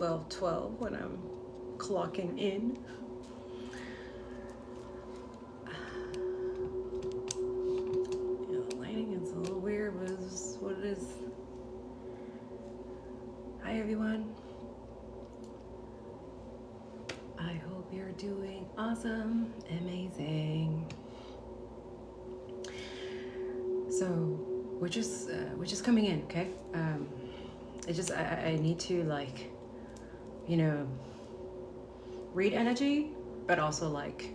12:12 when I'm clocking in. The lighting is a little weird, but it's what it is. Hi everyone. I hope you're doing awesome, amazing. So we're just coming in, okay? I need to, like, you know, read energy, but also like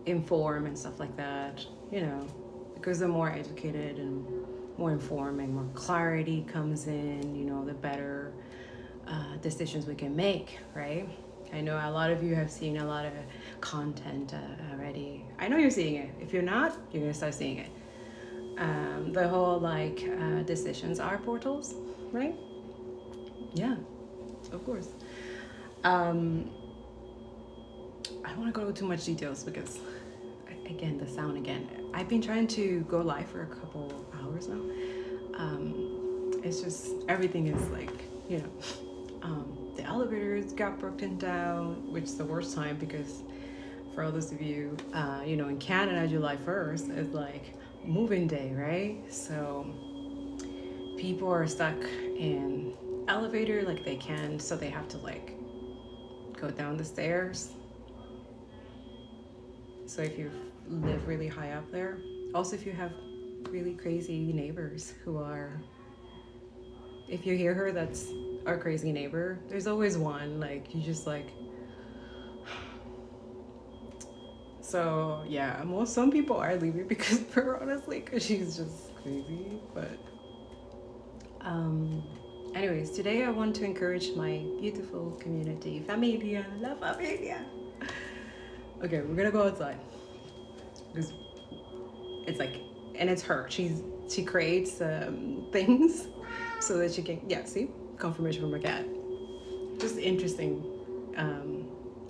inform and stuff like that, you know, because the more educated and more informed and more clarity comes in, you know, the better decisions we can make, right? I know a lot of you have seen a lot of content already. I know you're seeing it. If you're not, you're gonna start seeing it. The whole like decisions are portals, right? Yeah, of course. I don't want to go into too much details because, again, the sound again. I've been trying to go live for a couple hours now. It's just everything is like, you know, the elevators got broken down, which is the worst time because for all those of you, you know, in Canada, July 1st is like moving day, right? So people are stuck in elevator like they can, so they have to like go down the stairs. So if you live really high up there, also if you have really crazy neighbors who are, if you hear her, that's our crazy neighbor. There's always one, like you just like. So yeah, some people are leaving because of her, honestly, because she's just crazy. But anyways, today I want to encourage my beautiful community, familia, la familia. Okay, we're gonna go outside because it's like, and it's her. She creates things so that she can, yeah, see, confirmation from her cat. Just interesting.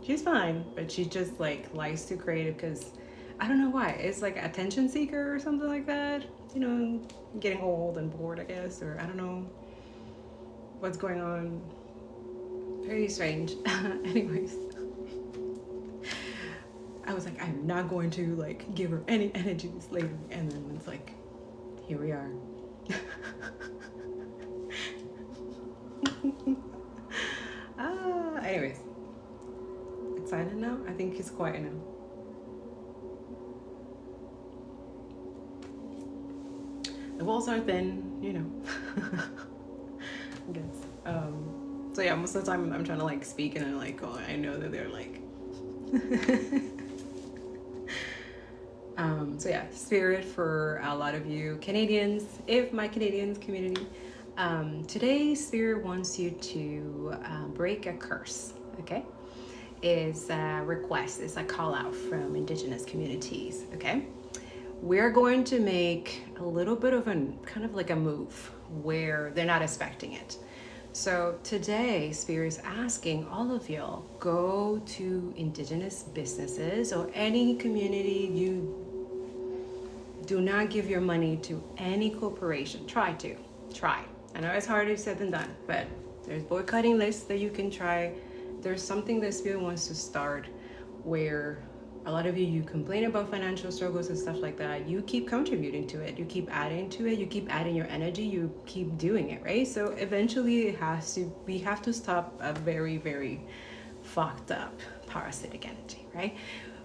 She's fine, but she just like likes to create it because I don't know why. It's like attention seeker or something like that. You know, getting old and bored, I guess, or I don't know what's going on. Very strange. Anyways, I was like, I'm not going to like give her any energies later, and then it's like, here we are. Anyways. Silent now? I think he's quiet now. The walls are thin, you know. I guess. So yeah, most of the time I'm trying to like speak and I'm like, oh, I know that they're like. So yeah, spirit for a lot of you Canadians, if my Canadians community. Today, spirit wants you to break a curse, okay? Is a request, is a call out from Indigenous communities, okay? We're going to make a little bit of a kind of like a move where they're not expecting it. So today, Spirit is asking all of y'all, go to Indigenous businesses or any community. You do not give your money to any corporation. Try. I know it's harder said than done, but there's boycotting lists that you can try. There's something that Spirit wants to start where a lot of you complain about financial struggles and stuff like that. You keep contributing to it. You keep adding to it. You keep adding your energy. You keep doing it, right? So eventually we have to stop a very, very fucked up parasitic energy, right?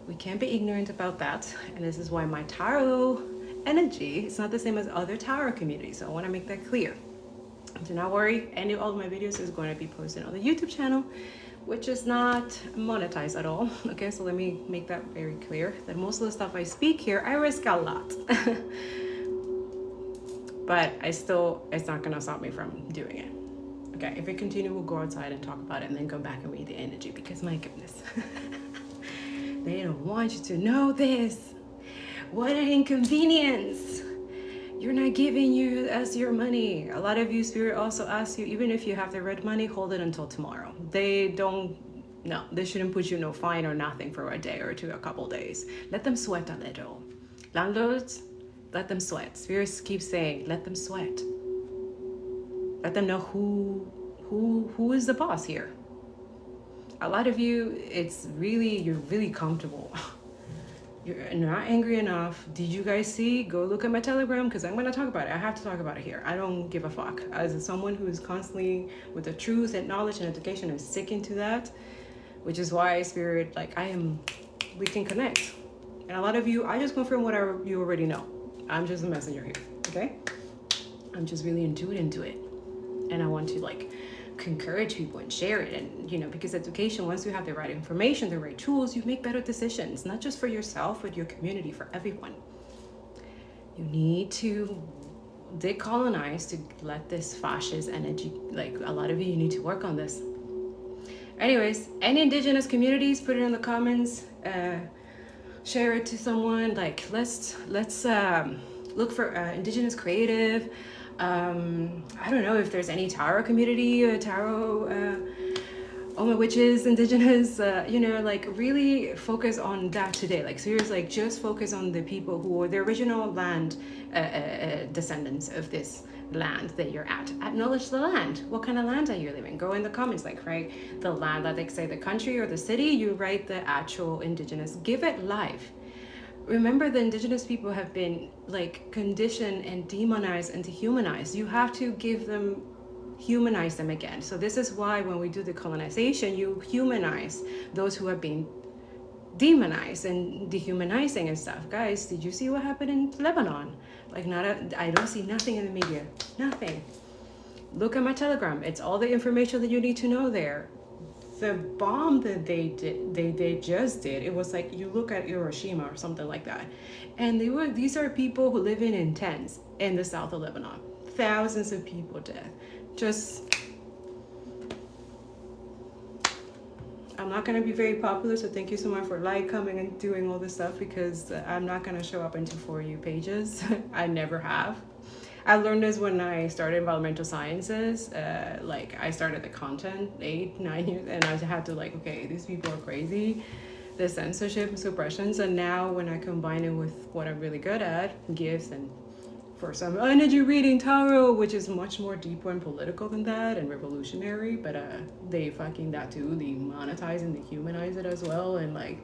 We can't be ignorant about that. And this is why my tarot energy is not the same as other tarot communities. So I want to make that clear. Do not worry. All of my videos is going to be posted on the YouTube channel, which is not monetized at all. Okay, so let me make that very clear, that most of the stuff I speak here, I risk a lot. But it's not gonna stop me from doing it. Okay, if we continue, we'll go outside and talk about it and then come back and read the energy, because my goodness. They don't want you to know this. What an inconvenience. You're not giving us your money. A lot of you, Spirit also asks you, even if you have the red money, hold it until tomorrow. They shouldn't put you no fine or nothing for a day or two, a couple days. Let them sweat a little. Landlords, let them sweat. Spirits keep saying, let them sweat. Let them know who is the boss here? A lot of you, you're really comfortable. You're not angry enough. Did you guys see? Go look at my Telegram, because I'm going to talk about it. I have to talk about it here. I don't give a fuck. As someone who is constantly with the truth and knowledge and education and sticking to that, which is why Spirit, like we can connect. And a lot of you, I just confirm what you already know. I'm just a messenger here, okay? I'm just really into it. And I want to like encourage people and share it. And, you know, because education, once you have the right information, the right tools, you make better decisions, not just for yourself, but your community, for everyone. You need to decolonize to let this fascist energy, like a lot of you need to work on this. Anyways, any indigenous communities, put it in the comments, share it to someone. Like let's look for indigenous creative. I don't know if there's any tarot community, oh my witches, indigenous, you know, like really focus on that today. Like seriously, like just focus on the people who are the original land descendants of this land that you're at. Acknowledge the land. What kind of land are you living? Go in the comments, like write the land, like say the country or the city, you write the actual indigenous, give it life. Remember, the indigenous people have been like conditioned and demonized and dehumanized. You have to humanize them again. So this is why when we do the colonization, you humanize those who have been demonized and dehumanizing and stuff. Guys, did you see what happened in Lebanon? Like I don't see nothing in the media, nothing. Look at my Telegram. It's all the information that you need to know there. The bomb that they just did, it was like, you look at Hiroshima or something like that, and these are people who live in tents in the south of Lebanon. Thousands of people dead. I'm not going to be very popular, so thank you so much for coming and doing all this stuff, because I'm not going to show up into For You pages. I never have. I learned this when I started environmental sciences. Like I started the content 8-9 years, and I had to like, okay, these people are crazy, the censorship and suppressions. And now when I combine it with what I'm really good at, gifts, and for some energy reading, tarot, which is much more deeper and political than that and revolutionary, but they fucking that too, they monetize and they humanize it as well. And like,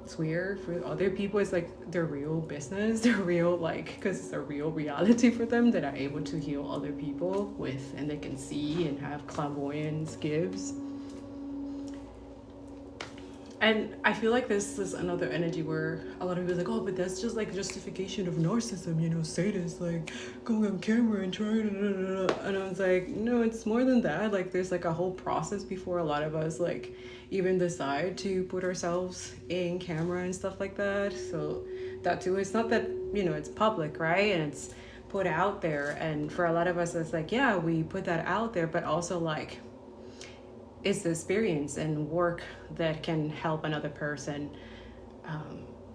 it's weird for other people, it's like their real business, their real, like, because it's a real reality for them that are able to heal other people with, and they can see and have clairvoyance gifts. And I feel like this is another energy where a lot of people are like, oh, but that's just like justification of narcissism, you know, sadists, like going on camera and trying to, and I was like, no, it's more than that. Like there's like a whole process before a lot of us like even decide to put ourselves in camera and stuff like that. So that too, it's not that, you know, it's public, right? And it's put out there. And for a lot of us, it's like, yeah, we put that out there, but also like, it's the experience and work that can help another person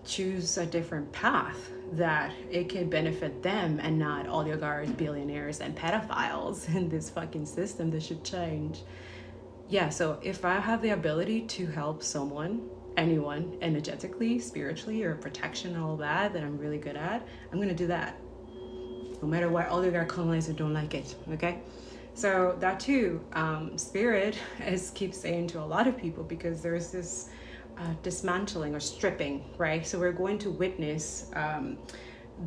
choose a different path, that it can benefit them and not oligarchs, billionaires, and pedophiles in this fucking system that should change. Yeah, so if I have the ability to help someone, anyone, energetically, spiritually, or protection, all that I'm really good at, I'm gonna do that. No matter what oligarch colonizers don't like it, okay? So that too, spirit keeps saying to a lot of people, because there's this dismantling or stripping, right? So we're going to witness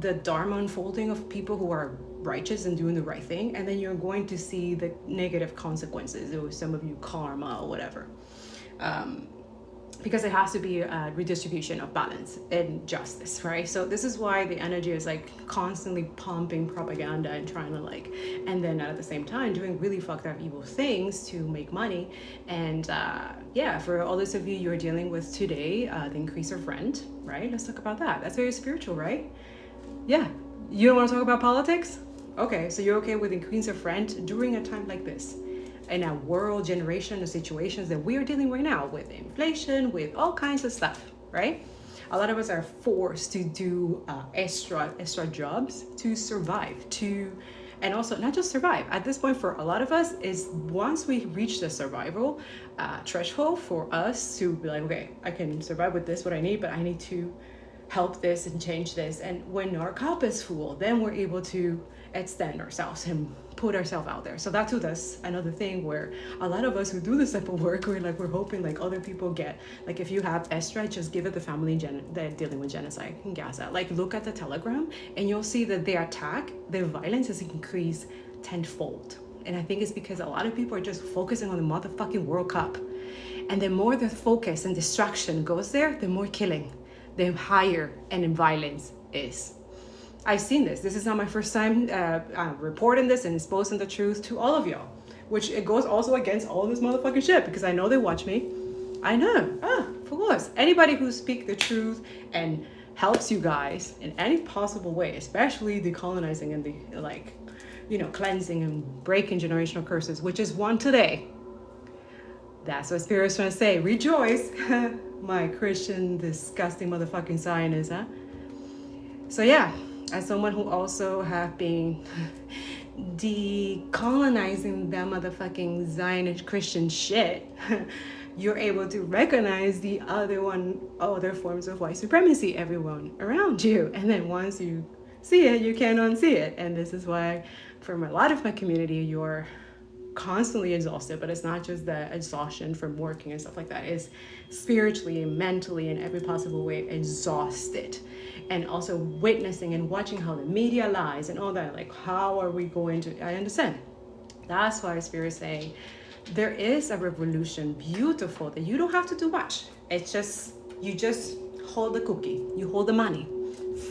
the dharma unfolding of people who are righteous and doing the right thing, and then you're going to see the negative consequences, or some of you karma or whatever. Because it has to be a redistribution of balance and justice, right? So this is why the energy is like constantly pumping propaganda and trying to like, and then at the same time doing really fucked up evil things to make money. And yeah, for all those of you you're dealing with today, the increase of rent, right? Let's talk about that. That's very spiritual, right? Yeah, you don't want to talk about politics? Okay, so you're okay with increase of rent during a time like this, in a world generation of situations that we are dealing right now with inflation, with all kinds of stuff, right? A lot of us are forced to do extra jobs to survive, and also not just survive. At this point, for a lot of us, is once we reach the survival threshold for us to be like, okay, I can survive with this, what I need, but I need to help this and change this. And when our cup is full, then we're able to extend ourselves and put ourselves out there. So that too, that's another thing where a lot of us who do this type of work, we're hoping like other people get, like if you have extra, just give it the family that dealing with genocide in Gaza. Like look at the Telegram and you'll see that their violence has increased tenfold. And I think it's because a lot of people are just focusing on the motherfucking World Cup. And the more the focus and distraction goes there, the more killing, the higher and violence is. I've seen this. This is not my first time reporting this and exposing the truth to all of y'all, which it goes also against all this motherfucking shit because I know they watch me. I know, of course. Anybody who speaks the truth and helps you guys in any possible way, especially decolonizing and the cleansing and breaking generational curses, which is one today. That's what Spirit's trying to say. Rejoice, my Christian, disgusting motherfucking Zionist, huh? So yeah, as someone who also have been decolonizing that motherfucking Zionist Christian shit, you're able to recognize the other forms of white supremacy, everyone around you. And then once you see it, you can't unsee it. And this is why, for a lot of my community, you're constantly exhausted, but it's not just the exhaustion from working and stuff like that. It's spiritually and mentally in every possible way exhausted, and also witnessing and watching how the media lies and all that. Like, how are we going to? I understand. That's why Spirit's saying there is a revolution, beautiful, that you don't have to do much. It's just you just hold the cookie, you hold the money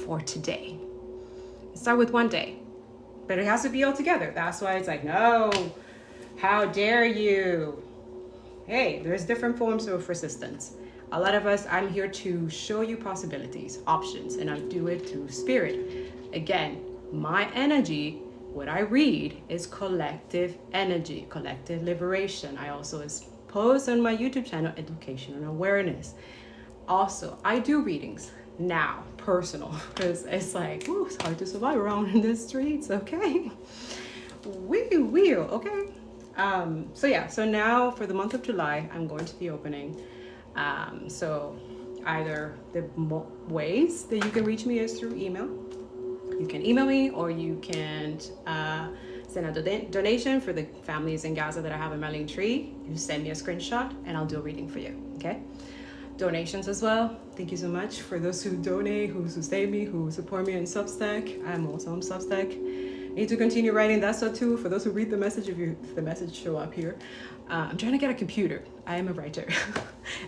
for today. Start with one day, but it has to be all together. That's why it's like, no. How dare you? Hey, there's different forms of resistance. A lot of us, I'm here to show you possibilities, options, and I do it through Spirit. Again, my energy, what I read is collective energy, collective liberation. I also post on my YouTube channel, education and awareness. Also, I do readings now, personal, because it's like, ooh, it's hard to survive around in the streets, okay? We will, okay? So now for the month of July, I'm going to be opening. So either the ways that you can reach me is through email. You can email me, or you can send a donation for the families in Gaza that I have in my link tree. You send me a screenshot and I'll do a reading for you, okay? Donations as well. Thank you so much for those who donate, who sustain me, who support me in Substack. I'm also on Substack. Need to continue writing that stuff too. For those who read the message, if the message show up here, I'm trying to get a computer. I am a writer,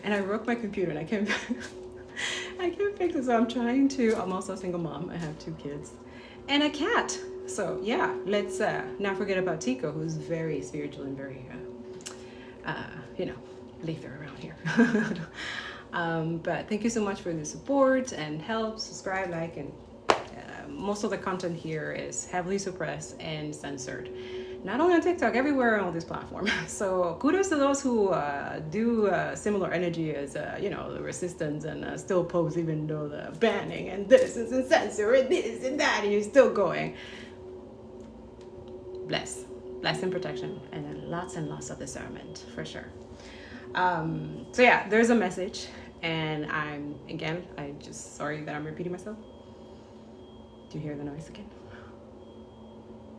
and I broke my computer, and I can't fix it. So I'm also a single mom. I have 2 kids and a cat. So yeah, let's not forget about Tico, who's very spiritual and very, leader around here. But thank you so much for the support and help. Subscribe, like, and most of the content here is heavily suppressed and censored, not only on TikTok, everywhere on this platform. So kudos to those who do similar energy as the resistance and still post even though the banning and this is and censor and this and that, and you're still going. Bless and protection, and lots of discernment for sure. So yeah, there's a message, and I'm just sorry that I'm repeating myself. Do you hear the noise again?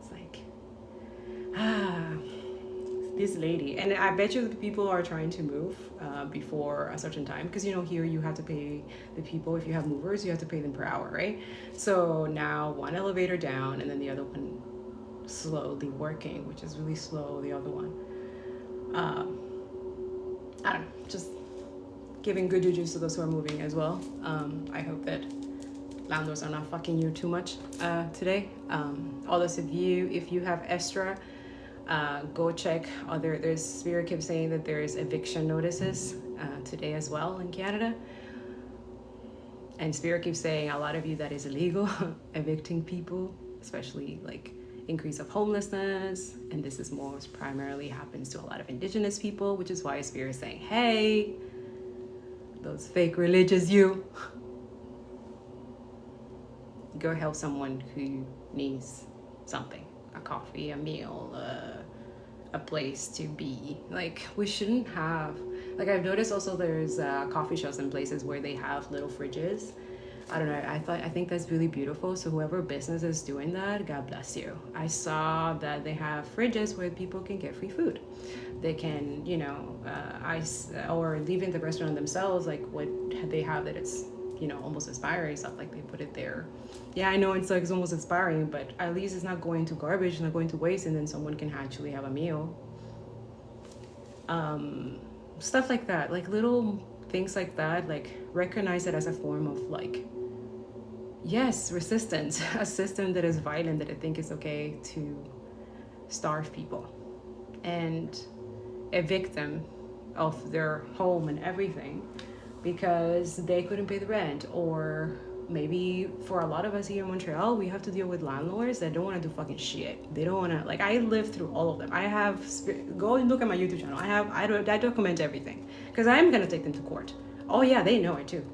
It's like, this lady. And I bet you the people are trying to move before a certain time. Because, here you have to pay the people. If you have movers, you have to pay them per hour, right? So now one elevator down, and then the other one slowly working, which is really slow, the other one. I don't know, just giving good juju to those who are moving as well. I hope that landlords are not fucking you too much today. All those of you, if you have extra, go check. There's Spirit keeps saying that there's eviction notices today as well in Canada. And Spirit keeps saying a lot of you that is illegal, evicting people, especially like increase of homelessness. And this is most primarily happens to a lot of Indigenous people, which is why Spirit is saying, hey, those fake religious you, go help someone who needs something, a coffee, a meal, a place to be. Like, we shouldn't have, like, I've noticed also there's coffee shops and places where they have little fridges I don't know. I think that's really beautiful. So whoever business is doing that, God bless you. I saw that they have fridges where people can get free food. They can, you know, ice or leaving the restaurant themselves, like what they have that it's, you know, almost expiring stuff, like they put it there. Yeah, I know it's like it's almost expiring, but at least it's not going to garbage, it's not going to waste, and then someone can actually have a meal. Stuff like that, like little things like that, like recognize it as a form of like, yes, resistance, a system that is violent, that I think is okay to starve people and evict them of their home and everything because they couldn't pay the rent. Or maybe for a lot of us here in Montreal, we have to deal with landlords that don't want to do fucking shit. They don't want to, like, I lived through all of them. I have, go and look at my YouTube channel. I document everything because I'm going to take them to court. Oh yeah, they know it too.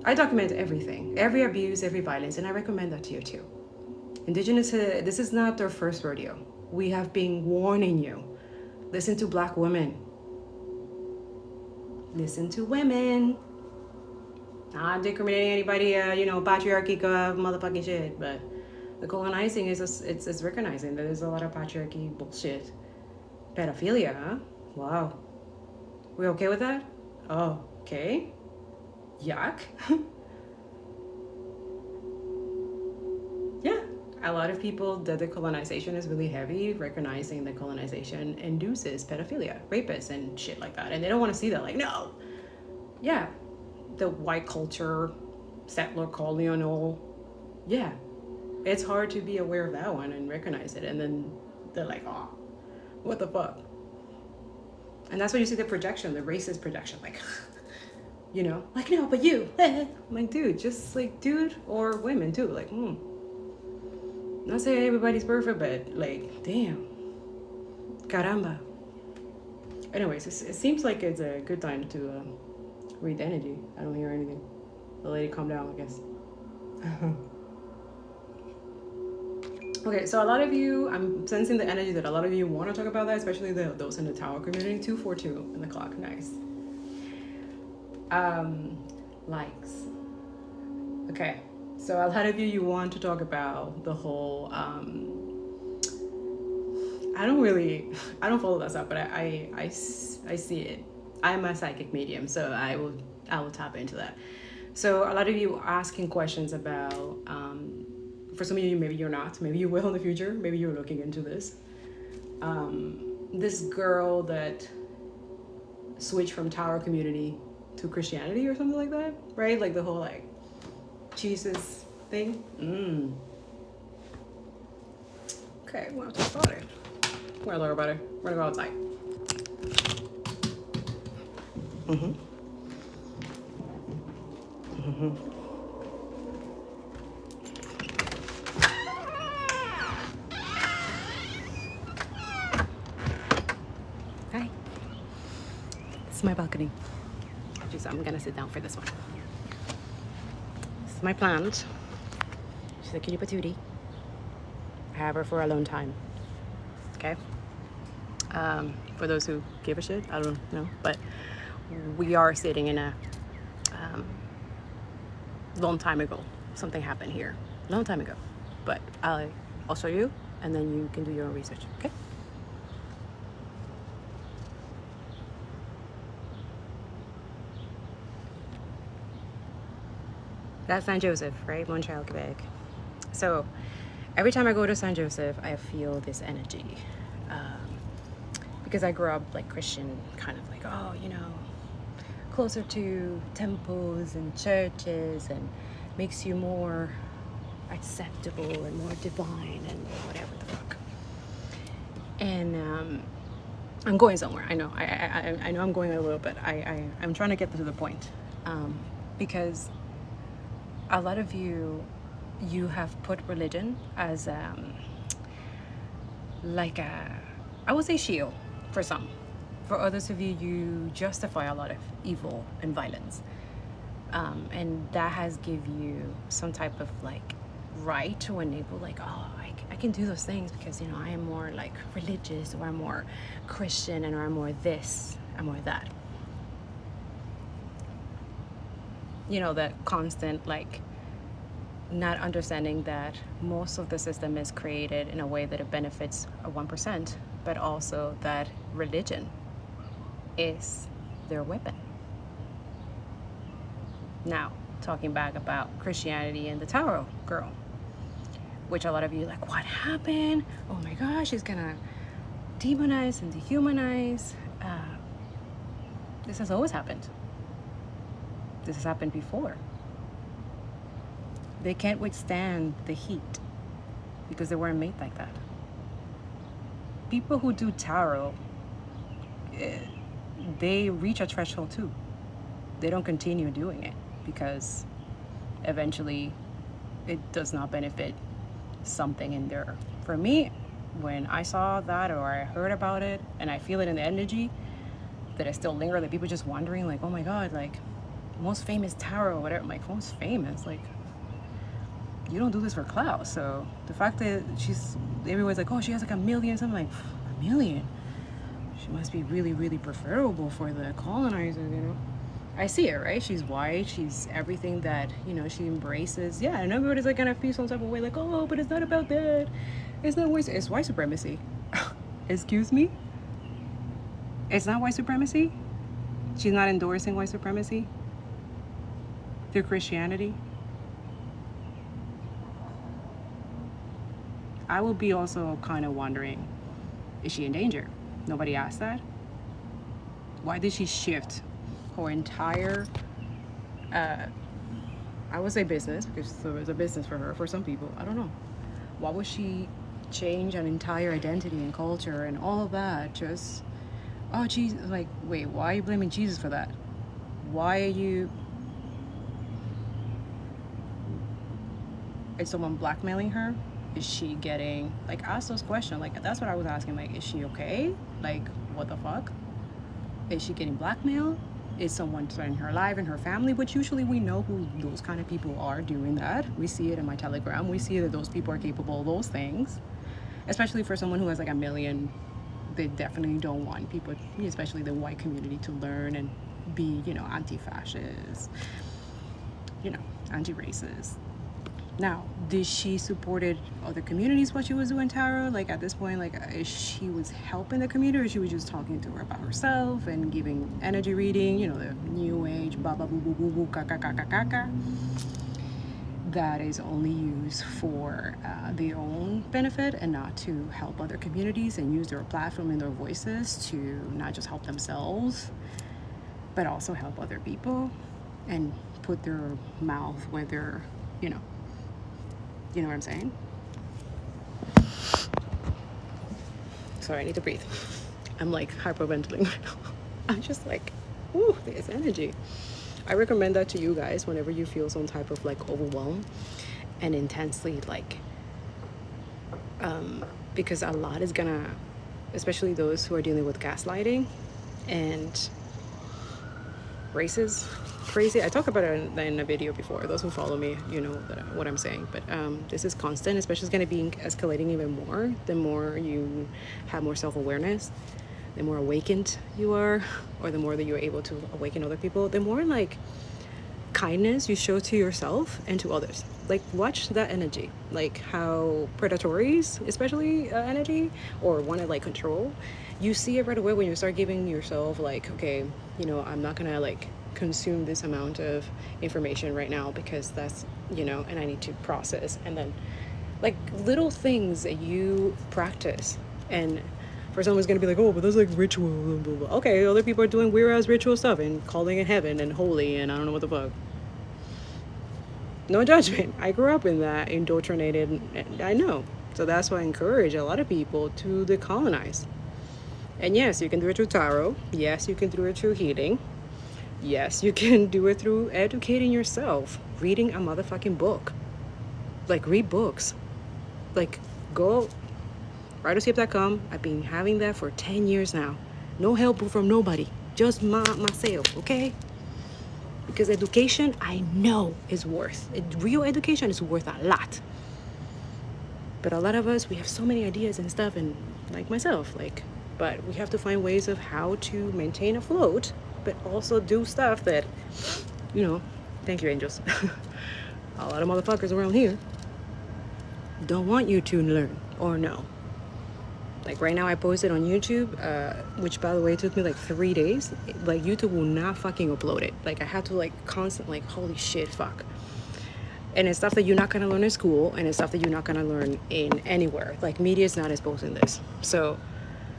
I document everything, every abuse, every violence, and I recommend that to you too. Indigenous, this is not their first rodeo. We have been warning you. Listen to Black women. Listen to women. Not discriminating anybody, you know, patriarchy, motherfucking shit. But the colonizing is it's recognizing that there's a lot of patriarchy bullshit. Pedophilia, huh? Wow. We okay with that? Oh, okay. Yuck. Yeah. A lot of people, the decolonization is really heavy, recognizing that colonization induces pedophilia, rapists, and shit like that. And they don't want to see that. Like, no. Yeah. The white culture, settler colonial. Yeah. It's hard to be aware of that one and recognize it. And then they're like, oh, what the fuck? And that's when you see the projection, the racist projection. Like, you know, like, no, but you. I'm like, dude, just like, dude, or women too. Like, not saying everybody's perfect, but like, damn. Caramba. Anyways, it seems like it's a good time to read the energy. I don't hear anything. The lady calm down, I guess. Okay, so a lot of you, I'm sensing the energy that a lot of you want to talk about that, especially those in the Tower community. 242 in the clock, nice. Likes. Okay, so a lot of you want to talk about the whole, I don't follow that stuff, but I see it. I'm a psychic medium, so I will tap into that. So a lot of you asking questions about, for some of you, maybe you're not, maybe you will in the future, maybe you're looking into this. This girl that switched from Tower community to Christianity or something like that, right? Like the whole like Jesus thing. Okay, we're gonna talk about it. We're gonna learn about it. We're gonna go outside. Hi. This is my balcony. I'm gonna sit down for this one. This is my plant. She's a cutie patootie. I have her for a long time. Okay. For those who give a shit, I don't know, but we are sitting in a long time ago. Something happened here, long time ago. But I'll show you, and then you can do your own research. Okay. That's Saint Joseph, right? Montreal, Quebec. So every time I go to Saint Joseph, I feel this energy. Because I grew up like Christian, kind of like, oh, you know, closer to temples and churches, and makes you more acceptable and more divine and whatever the fuck. And I'm going somewhere. I know. I know I'm going a little bit. I'm trying to get to the point. Because a lot of you have put religion as like a, I would say, shield for some. For others of you, you justify a lot of evil and violence, and that has give you some type of like right to enable like, oh, I can do those things because, you know, I am more like religious, or I'm more Christian, and or I'm more this, I'm more that. you know, that constant, like, not understanding that most of the system is created in a way that it benefits a 1%, but also that religion is their weapon. Now, talking back about Christianity and the tarot girl, which a lot of you are like, what happened? Oh my gosh, she's gonna demonize and dehumanize. This has always happened. This has happened before. They can't withstand the heat because they weren't made like that. People who do tarot, they reach a threshold too. They don't continue doing it because eventually it does not benefit something in there. For me, when I saw that or I heard about it and I feel it in the energy that I still linger, that people just wondering like, oh my God, like most famous tarot or whatever. I'm like, most famous? Like, you don't do this for clout. So the fact that everyone's like, oh, she has like 1 million, something like, 1 million? She must be really, really preferable for the colonizers, you know? I see it, right? She's white, she's everything that, you know, she embraces. Yeah, and everybody's like gonna feel some type of way, like, oh, but it's not about that. It's not white, it's white supremacy. Excuse me? It's not white supremacy? She's not endorsing white supremacy through Christianity? I will be also kind of wondering, is she in danger? Nobody asked that. Why did she shift her entire, I would say business, because there was a business for her, for some people, I don't know. Why would she change an entire identity and culture and all of that? Just, oh, Jesus, like, wait, why are you blaming Jesus for that? Why are you, is someone blackmailing her? Is she getting, like, ask those questions. Like, that's what I was asking. Like, is she okay? Like, what the fuck? Is she getting blackmailed? Is someone threatening her life and her family? Which usually we know who those kind of people are doing that. We see it in my Telegram. We see that those people are capable of those things. Especially for someone who has like 1 million, they definitely don't want people, especially the white community, to learn and be, you know, anti-fascist, you know, anti-racist. Now, did she supported other communities while she was doing tarot? Like at this point, like is she was helping the community, or she was just talking to her about herself and giving energy reading, you know, the new age, ba ba boo boo boo boo, ka ka ka ka ka ka. That is only used for their own benefit and not to help other communities and use their platform and their voices to not just help themselves, but also help other people and put their mouth where they're, you know what I'm saying? Sorry, I need to breathe. I'm like hyperventilating right now. I'm just like, ooh, there's energy. I recommend that to you guys whenever you feel some type of like overwhelm and intensely like, because a lot is gonna, especially those who are dealing with gaslighting and races, crazy. I talked about it in a video before. Those who follow me, you know what I'm saying. But this is constant, especially it's going to be escalating even more. The more you have more self-awareness, the more awakened you are, or the more that you're able to awaken other people, the more like kindness you show to yourself and to others. Like watch that energy, like how predatories, especially energy, or want to like control. You see it right away when you start giving yourself like, okay, you know, I'm not gonna like consume this amount of information right now because that's, you know, and I need to process. And then like little things that you practice, and for someone's gonna be like, oh, but that's like ritual, blah, blah, blah. Okay, other people are doing weird ass ritual stuff and calling it heaven and holy and I don't know what the fuck. No judgment. I grew up in that, indoctrinated, and I know. So that's why I encourage a lot of people to decolonize. And yes, you can do it through tarot. Yes, you can do it through healing. Yes, you can do it through educating yourself, reading a motherfucking book. Like, read books. Like, go writerscape.com. I've been having that for 10 years now. No help from nobody, just myself, okay? Because education, I know, is worth it. Real education is worth a lot. But a lot of us, we have so many ideas and stuff, and like myself, like, but we have to find ways of how to maintain afloat, but also do stuff that, you know, Thank you, angels. A lot of motherfuckers around here don't want you to learn or know. Like right now I posted on YouTube, which by the way took me like 3 days. Like YouTube will not fucking upload it. Like I have to like constantly, like, holy shit, fuck. And it's stuff that you're not gonna learn in school, and it's stuff that you're not gonna learn in anywhere. Like media is not exposing this. So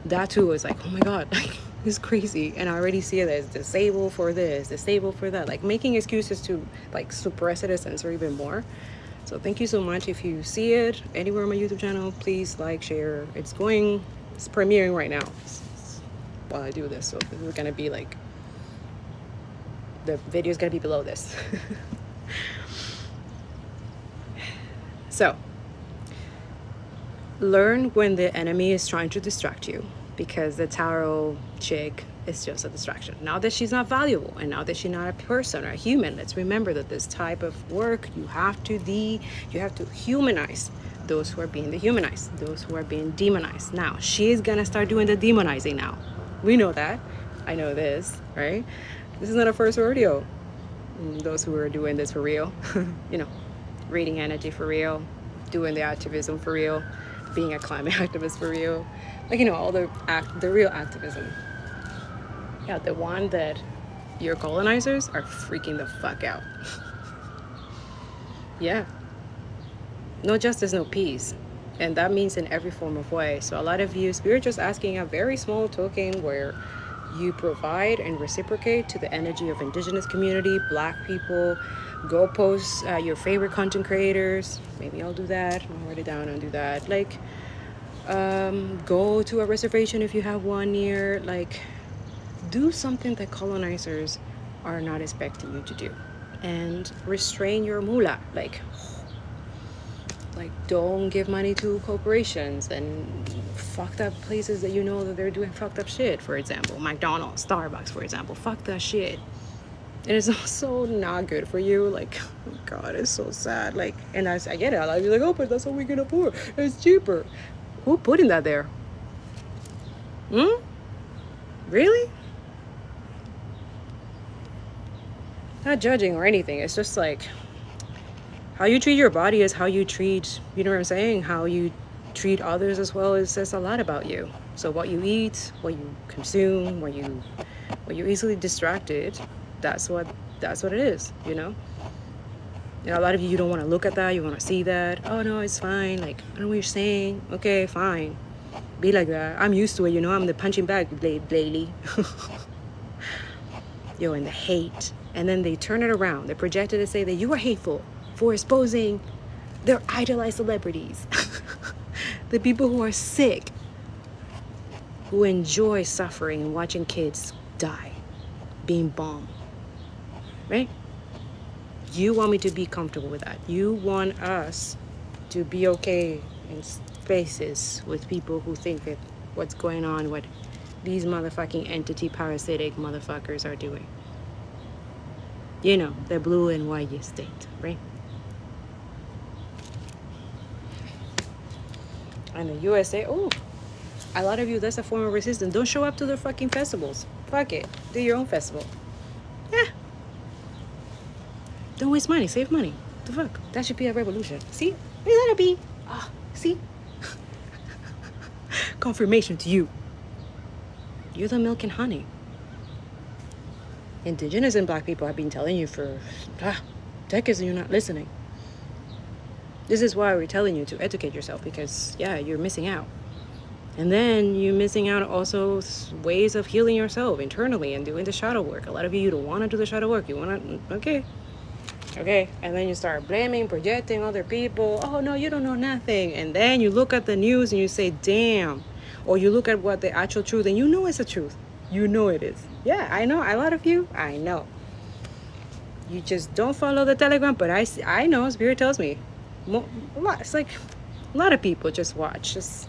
that too is like, oh my God, like it's crazy. And I already see it as disabled for this, disabled for that, like making excuses to like suppress it and censor even more. So thank you so much. If you see it anywhere on my YouTube channel, please like, share. It's premiering right now while I do this. So this is gonna be like, the video is gonna be below this. So learn when the enemy is trying to distract you, because the tarot chick is just a distraction. Now that she's not valuable, and now that she's not a person or a human, let's remember that this type of work, you have to humanize those who are being dehumanized, those who are being demonized. Now she's gonna start doing the demonizing now. We know that. I know this, right? This is not a first rodeo. Those who are doing this for real, you know, reading energy for real, doing the activism for real, being a climate activist for real, like, you know, all the real activism. Yeah, the one that your colonizers are freaking the fuck out. Yeah, no justice, no peace, and that means in every form of way. So a lot of you, Spirit just asking a very small token where you provide and reciprocate to the energy of indigenous community, Black people. Go post your favorite content creators. Maybe I'll do that. I'll write it down and do that. Like, go to a reservation if you have one near. Like, do something that colonizers are not expecting you to do, and restrain your moolah. Like don't give money to corporations and fucked up places that you know that they're doing fucked up shit. For example, McDonald's, Starbucks, for example. Fuck that shit. And it's also not good for you. Like, oh God, it's so sad. Like, and I get it. A lot of you are like, oh, but that's what we can afford. It's cheaper. Who putting that there? Really? Not judging or anything. It's just like, how you treat your body is how you treat, you know what I'm saying? How you treat others as well. It says a lot about you. So what you eat, what you consume, what you're easily distracted, that's what it is, you know? And a lot of you don't want to look at that. You want to see that. Oh no, it's fine. Like, I know what you're saying. Okay, fine. Be like that. I'm used to it, you know? I'm the punching bag lately. Yo, and the hate. And then they turn it around. They project it and say that you are hateful for exposing their idolized celebrities. The people who are sick, who enjoy suffering and watching kids die, being bombed, right? You want me to be comfortable with that. You want us to be okay in spaces with people who think that what's going on, what these motherfucking entity parasitic motherfuckers are doing. You know, the blue and white state, right? And the USA, oh, a lot of you, that's a form of resistance. Don't show up to the fucking festivals. Fuck it. Do your own festival. Yeah. Don't waste money. Save money. The fuck? That should be a revolution. See? Let it be. Ah, see? Confirmation to you. You're the milk and honey. Indigenous and Black people have been telling you for decades and you're not listening. This is why we're telling you to educate yourself, because, yeah, you're missing out. And then you're missing out also ways of healing yourself internally and doing the shadow work. A lot of you don't want to do the shadow work. You want to, okay. And then you start blaming, projecting other people. Oh, no, you don't know nothing. And then you look at the news and you say, damn. Or you look at what the actual truth, and you know it's the truth. You know it is. Yeah, I know. A lot of you, I know. You just don't follow the Telegram, but I know. Spirit tells me. A lot. It's like a lot of people just watch. Just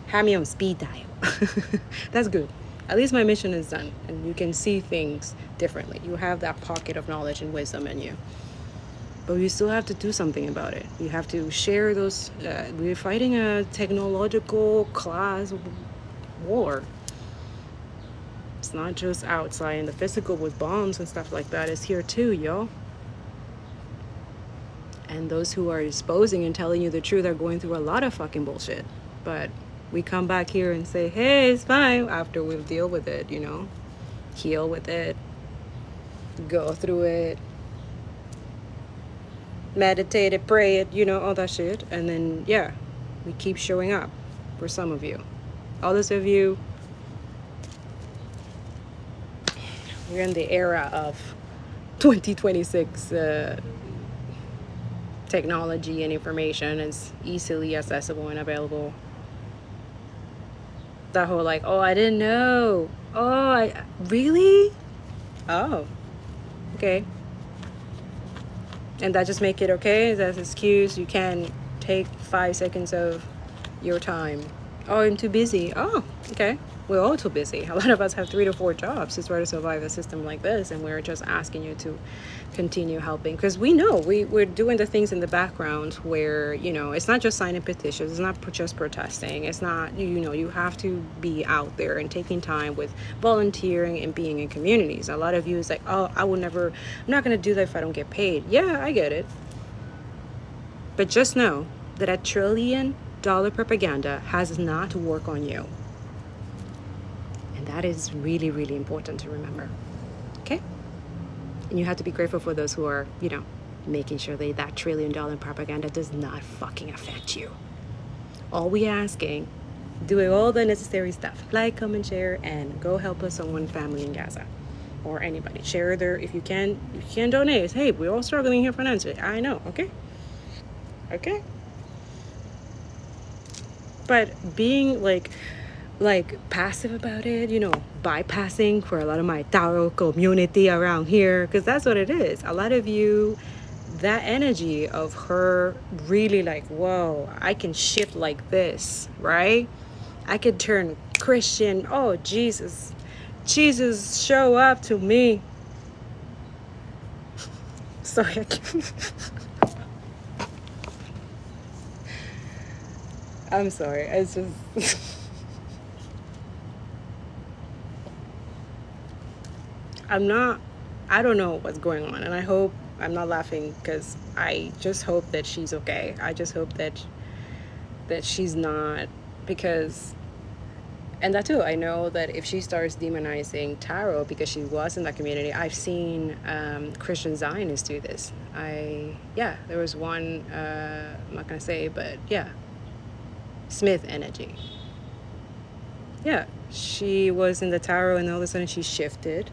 have me on speed dial. That's good. At least my mission is done, and you can see things differently. You have that pocket of knowledge and wisdom in you. But you still have to do something about it. You have to share those. We're fighting a technological class war. It's not just outside in the physical with bombs and stuff like that. It's here too, yo. And those who are exposing and telling you the truth are going through a lot of fucking bullshit. But we come back here and say, hey, it's fine, after we deal with it, you know, heal with it, go through it, meditate it, pray it, you know, all that shit. And then, yeah, we keep showing up for some of you. Others of you, we're in the era of 2026 technology and information is easily accessible and available. That whole like, oh, I didn't know. Oh, I really? Oh, okay. And that just make it okay? That's an excuse. You can take 5 seconds of your time. Oh, I'm too busy. Oh, okay. We're all too busy. A lot of us have 3 to 4 jobs to try to survive a system like this, and we're just asking you to continue helping, because we know we're doing the things in the background where, you know, it's not just signing petitions, it's not just protesting, it's not, you know, you have to be out there and taking time with volunteering and being in communities. A lot of you is like, oh, I'm not going to do that if I don't get paid. Yeah, I get it. But just know that $1 trillion propaganda has not worked on you. And that is really, really important to remember. Okay? And you have to be grateful for those who are, you know, making sure that $1 trillion propaganda does not fucking affect you. All we asking, doing all the necessary stuff, like, comment, share, and go help us on one family in Gaza. Or anybody. Share their, if you can donate. Hey, we're all struggling here financially. I know, okay? Okay? But being like passive about it, you know, bypassing for a lot of my Tao community around here, because that's what it is. A lot of you, that energy of her really like, whoa, I can shift like this, right? I could turn Christian. Oh, Jesus, show up to me. Sorry, I can't. I'm sorry, it's just I don't know what's going on, and I hope I'm not laughing, because I just hope that she's okay. I just hope that she's not, because, and that too, I know that if she starts demonizing tarot because she was in that community, I've seen Christian Zionists do this. There was one, I'm not gonna say, but yeah, Smith energy. Yeah, she was in the tarot and all of a sudden she shifted.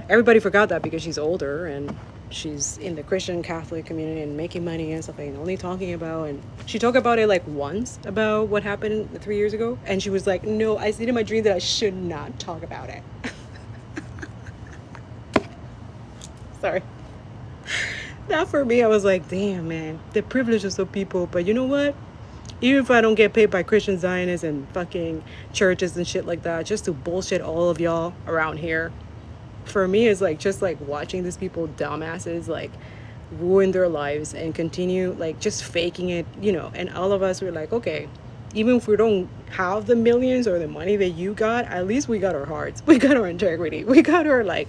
Everybody forgot that because she's older and she's in the Christian Catholic community and making money and stuff, and only talking about, and she talked about it like once about what happened 3 years ago, and she was like, no, I see in my dream that I should not talk about it. Sorry. That for me, I was like, damn, man, the privileges of people. But you know what? Even if I don't get paid by Christian Zionists and fucking churches and shit like that, just to bullshit all of y'all around here, for me, it's like just like watching these people, dumbasses, like ruin their lives and continue like just faking it, you know. And all of us were like, okay, even if we don't have the millions or the money that you got, at least we got our hearts, we got our integrity, we got our like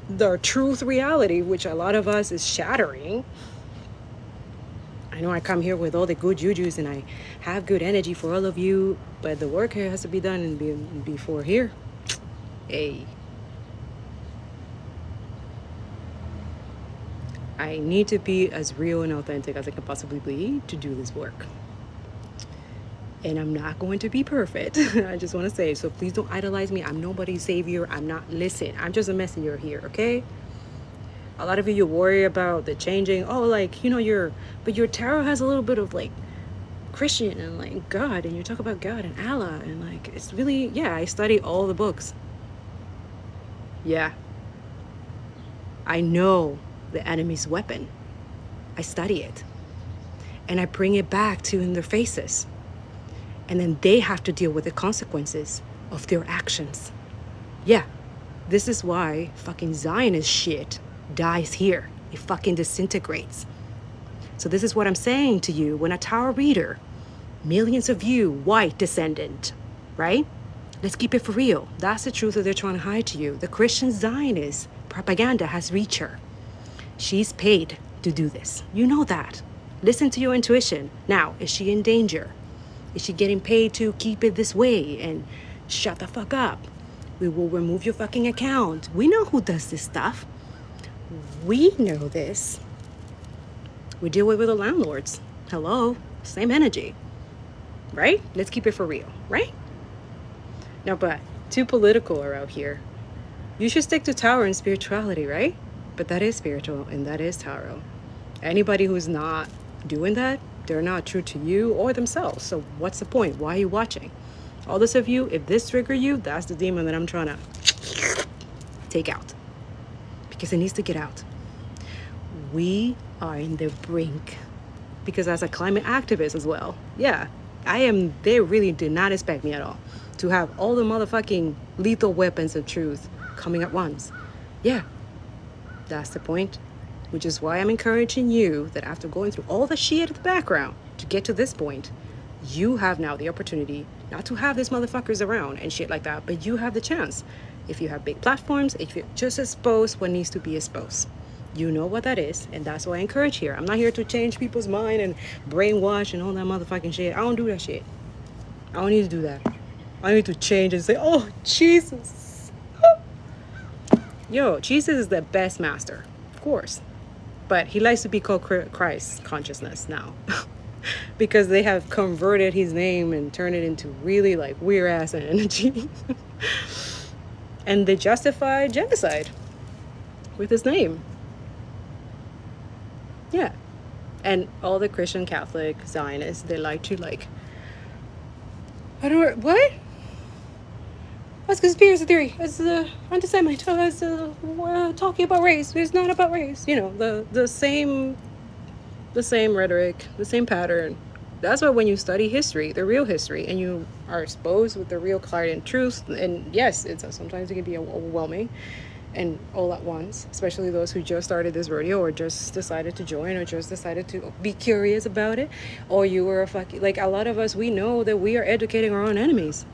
the truth reality, which a lot of us is shattering. I know I come here with all the good jujus and I have good energy for all of you, but the work here has to be done and before here. Hey, I need to be as real and authentic as I can possibly be to do this work. And I'm not going to be perfect. I just want to say, so please don't idolize me. I'm nobody's savior. I'm not, listen, I'm just a messenger here, okay? A lot of you worry about the changing. Oh, like, you know, but your tarot has a little bit of like Christian and like God, and you talk about God and Allah, and like, it's really, yeah, I study all the books. Yeah. I know the enemy's weapon. I study it. And I bring it back to in their faces. And then they have to deal with the consequences of their actions. Yeah. This is why fucking Zionist shit dies here. It fucking disintegrates. So this is what I'm saying to you when a tarot reader, millions of you, white descendant, right? Let's keep it for real. That's the truth that they're trying to hide to you. The Christian Zionist propaganda has reached her. She's paid to do this. You know that. Listen to your intuition. Now, is she in danger? Is she getting paid to keep it this way? And shut the fuck up. We will remove your fucking account. We know who does this stuff. We know this. We deal with the landlords. Hello, same energy, right? Let's keep it for real, right? No, but too political are out here. You should stick to Tower and spirituality, right? But that is spiritual and that is tarot. Anybody who's not doing that, they're not true to you or themselves. So what's the point? Why are you watching? All this of you, if this trigger you, that's the demon that I'm trying to take out. Because it needs to get out. We are in the brink. Because as a climate activist as well, yeah, they really did not expect me at all to have all the motherfucking lethal weapons of truth coming at once. Yeah, that's the point. Which is why I'm encouraging you that after going through all the shit in the background to get to this point, you have now the opportunity not to have these motherfuckers around and shit like that, but you have the chance. If you have big platforms, if you just expose what needs to be exposed. You know what that is, and that's what I encourage here. I'm not here to change people's mind and brainwash and all that motherfucking shit. I don't do that shit. I don't need to do that. I need to change and say, oh, Jesus. Yo, Jesus is the best master, of course. But he likes to be called Christ consciousness now. Because they have converted his name and turned it into really like weird ass energy. And they justify genocide with his name. Yeah. And all the Christian, Catholic, Zionists, they like to what? That's conspiracy theory. It's anti-Semite. It's talking about race. It's not about race. You know, the same rhetoric, the same pattern. That's why when you study history, the real history, and you are exposed with the real clarity and truth, and yes, sometimes it can be overwhelming and all at once, especially those who just started this rodeo or just decided to join or just decided to be curious about it, or you were a lot of us, we know that we are educating our own enemies.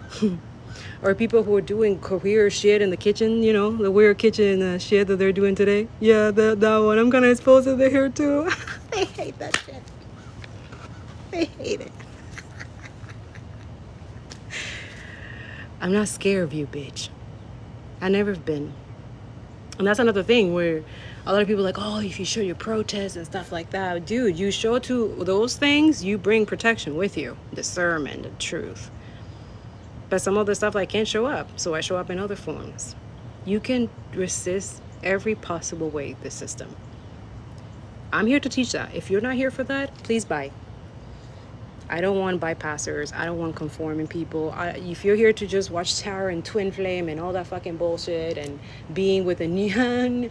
Or people who are doing career shit in the kitchen, you know, the weird kitchen shit that they're doing today. Yeah, that one. I'm gonna expose it here too. They hate that shit. They hate it. I'm not scared of you, bitch. I never have been. And that's another thing where a lot of people are like, oh, if you show your protests and stuff like that. Dude, you show to those things, you bring protection with you. Discernment, the truth. But some of the stuff I can't show up, so I show up in other forms. You can resist every possible way this system. I'm here to teach that. If you're not here for that, please bye. I don't want bypassers. I don't want conforming people. If you're here to just watch Tower and Twin Flame and all that fucking bullshit and being with a neon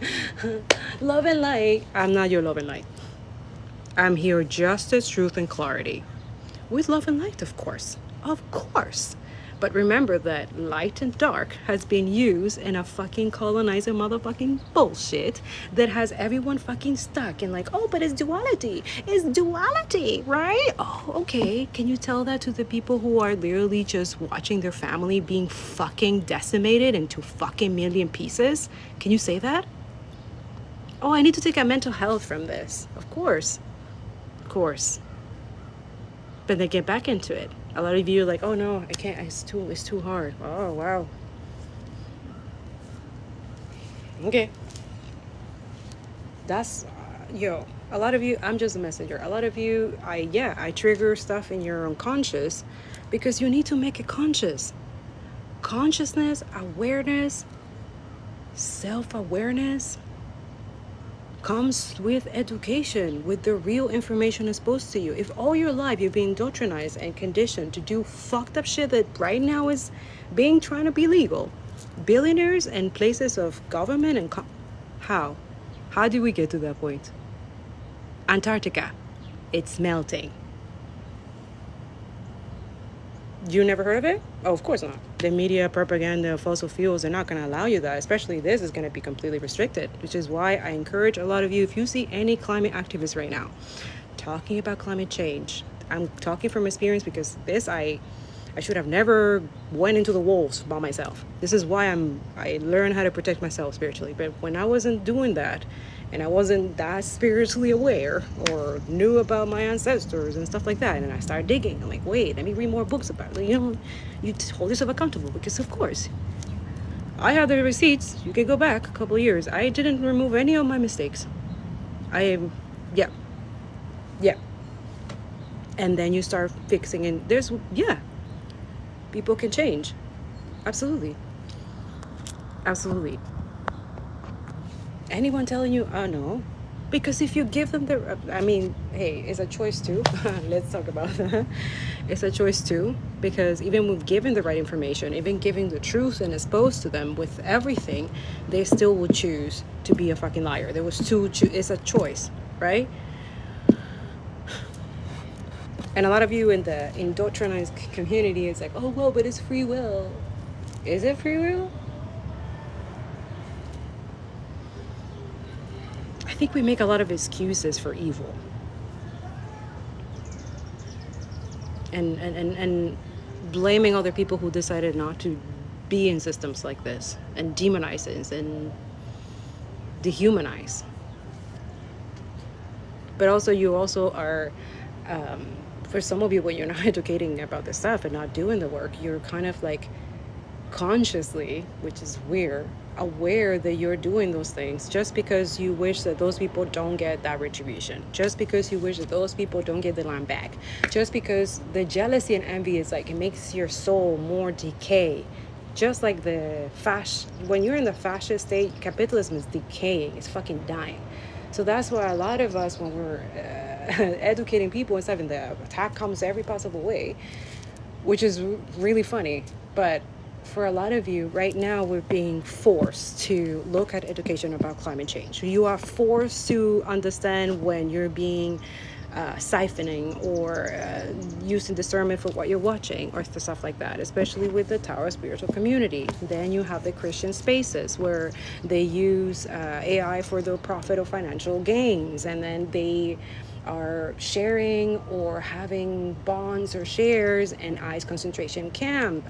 love and light, I'm not your love and light. I'm here just as truth and clarity. With love and light, of course. Of course. But remember that light and dark has been used in a fucking colonizer motherfucking bullshit that has everyone fucking stuck in like, oh, but it's duality. It's duality, right? Oh, okay. Can you tell that to the people who are literally just watching their family being fucking decimated into fucking million pieces? Can you say that? Oh, I need to take a mental health from this. Of course. Of course. But then get back into it. A lot of you are like, oh no, I can't, it's too hard. Oh, wow. Okay. That's, a lot of you, I'm just a messenger. A lot of you, I trigger stuff in your unconscious because you need to make it conscious. Consciousness, awareness, self-awareness comes with education, with the real information exposed to you. If all your life you're being indoctrinized and conditioned to do fucked up shit that right now is trying to be legal, billionaires and places of government and how do we get to that point? Antarctica, it's melting. You never heard of it? Oh, of course not. The media, propaganda, fossil fuels are not going to allow you that. Especially this is going to be completely restricted, which is why I encourage a lot of you, if you see any climate activists right now talking about climate change, I'm talking from experience because this, I I should have never went into the wolves by myself. This is why I learned how to protect myself spiritually. But when I wasn't doing that, and I wasn't that spiritually aware or knew about my ancestors and stuff like that, and I started digging, I'm like, wait, let me read more books about it. You hold yourself accountable, because of course I have the receipts. You can go back a couple of years. I didn't remove any of my mistakes. Yeah. And then you start fixing, and people can change. Absolutely. Anyone telling you, oh no, because if you give them hey, it's a choice too. Let's talk about that. It's a choice too, because even with giving the right information, even giving the truth and exposed to them with everything, they still would choose to be a fucking liar. It's a choice, right? And a lot of you in the indoctrinized community is like, oh well, but it's free will. Is it free will? I think we make a lot of excuses for evil. And blaming other people who decided not to be in systems like this, and demonize it and dehumanize. But also you also are, for some of you, when you're not educating about this stuff and not doing the work, you're kind of like consciously, which is weird, aware that you're doing those things just because you wish that those people don't get that retribution, just because you wish that those people don't get the land back, just because the jealousy and envy is like, it makes your soul more decay. Just like when you're in the fascist state, capitalism is decaying, it's fucking dying. So that's why a lot of us, when we're educating people and stuff, and the attack comes every possible way, which is really funny. But for a lot of you right now, we're being forced to look at education about climate change. You are forced to understand when you're being siphoning or using discernment for what you're watching or stuff like that, especially with the Tower spiritual community. Then you have the Christian spaces where they use AI for their profit or financial gains, and then they are sharing or having bonds or shares in ICE concentration camp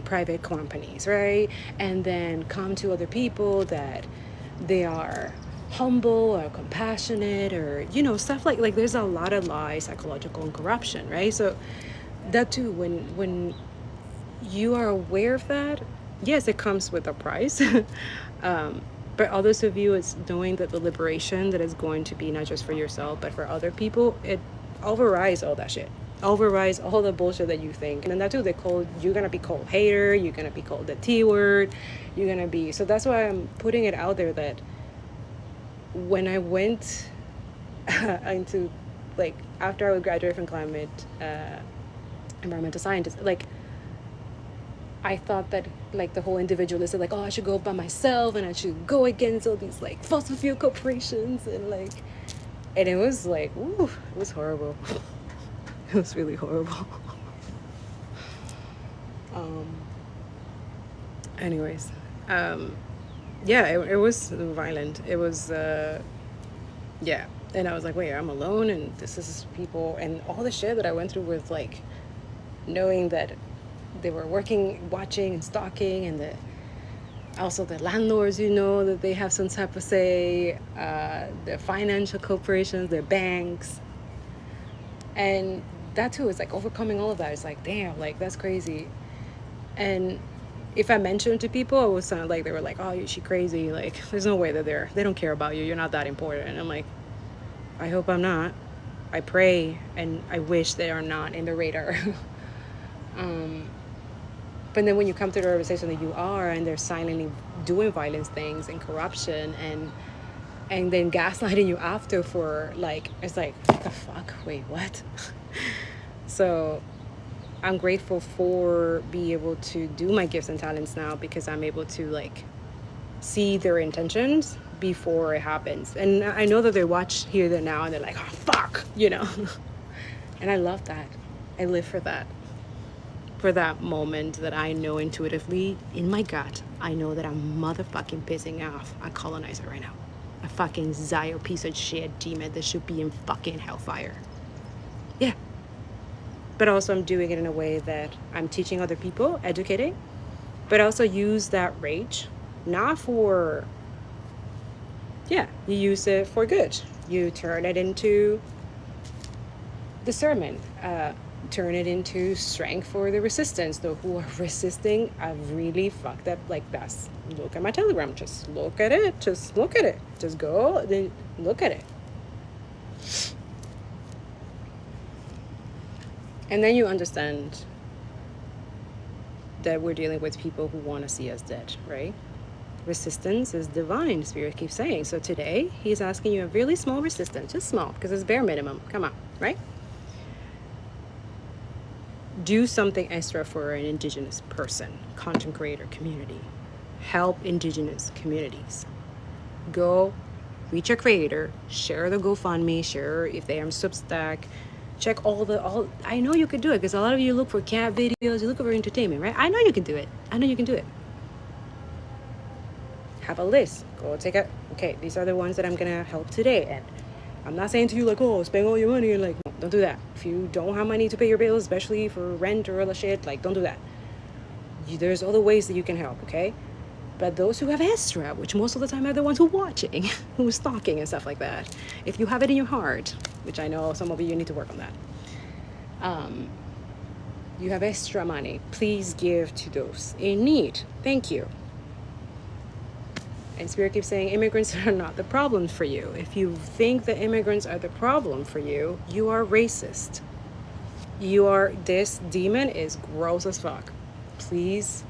private companies, right? And then come to other people that they are humble or compassionate, or stuff like there's a lot of lies, psychological, and corruption, right? So that too, when you are aware of that, yes, it comes with a price. But others of you, it's knowing that the liberation that is going to be not just for yourself but for other people, it overrides all that shit, overrides all the bullshit that you think. And then that too, you're gonna be called hater, you're gonna be called the T word, so that's why I'm putting it out there that when I went into, like, after I would graduate from environmental scientist, like, I thought that, like, the whole individualism, like, oh, I should go by myself and I should go against all these, like, fossil fuel corporations, and it was like, ooh, it was horrible. It was really horrible. Anyways, yeah, it was violent. It was, yeah. And I was like, wait, I'm alone, and this is people, and all the shit that I went through with, like, knowing that they were watching and stalking, and also the landlords, that they have some type of say, the financial corporations, the banks, and that too is like overcoming all of that. It's like, damn, like, that's crazy. And if I mentioned to people, it would sound like they were like, oh, she crazy, like, there's no way that they don't care about you, you're not that important. And I'm like, I hope I'm not. I pray and I wish they are not in the radar. But then when you come to the realization that you are, and they're silently doing violent things and corruption, and then gaslighting you after for, like, it's like, what the fuck, wait, what? So I'm grateful for being able to do my gifts and talents now, because I'm able to, like, see their intentions before it happens. And I know that they watch, hear that now, and they're like, oh, fuck, And I love that. I live for that. For that moment that I know intuitively, in my gut, I know that I'm motherfucking pissing off a colonizer right now. A fucking Zio piece of shit demon that should be in fucking hellfire. Yeah. but also I'm doing it in a way that I'm teaching other people, educating, but also use that rage, not for, yeah, you use it for good. You turn it into discernment, turn it into strength for the resistance. Those who are resisting, I've really fucked up. Like, that's, look at my Telegram, just look at it, just look at it, just go, then look at it. And then you understand that we're dealing with people who want to see us dead, right? Resistance is divine, Spirit keeps saying. So today, he's asking you a really small resistance, just small, because it's bare minimum. Come on, right? Do something extra for an indigenous person, content creator community. Help indigenous communities. Go reach your creator, share the GoFundMe, share if they are Substack, check all. I know you could do it, because a lot of you look for cat videos, you look for entertainment, right? I know you can do it. I know you can do it. Have a list. Go take a, okay, these are the ones that I'm gonna help today. And I'm not saying to you like, oh, spend all your money, and like, no, don't do that. If you don't have money to pay your bills, especially for rent or other shit, like, don't do that. There's other ways that you can help, okay? But those who have extra, which most of the time are the ones who are watching, who are stalking and stuff like that, if you have it in your heart, which I know some of you need to work on that, you have extra money, please give to those in need. Thank you. And Spirit keeps saying immigrants are not the problem for you. If you think that immigrants are the problem for you, you are racist. This demon is gross as fuck. Please,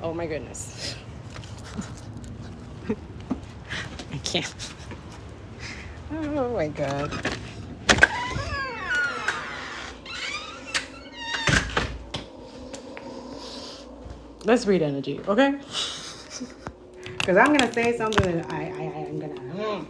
oh my goodness. I can't. Oh my God. Let's read energy, okay? Because I'm going to say something that I'm going to...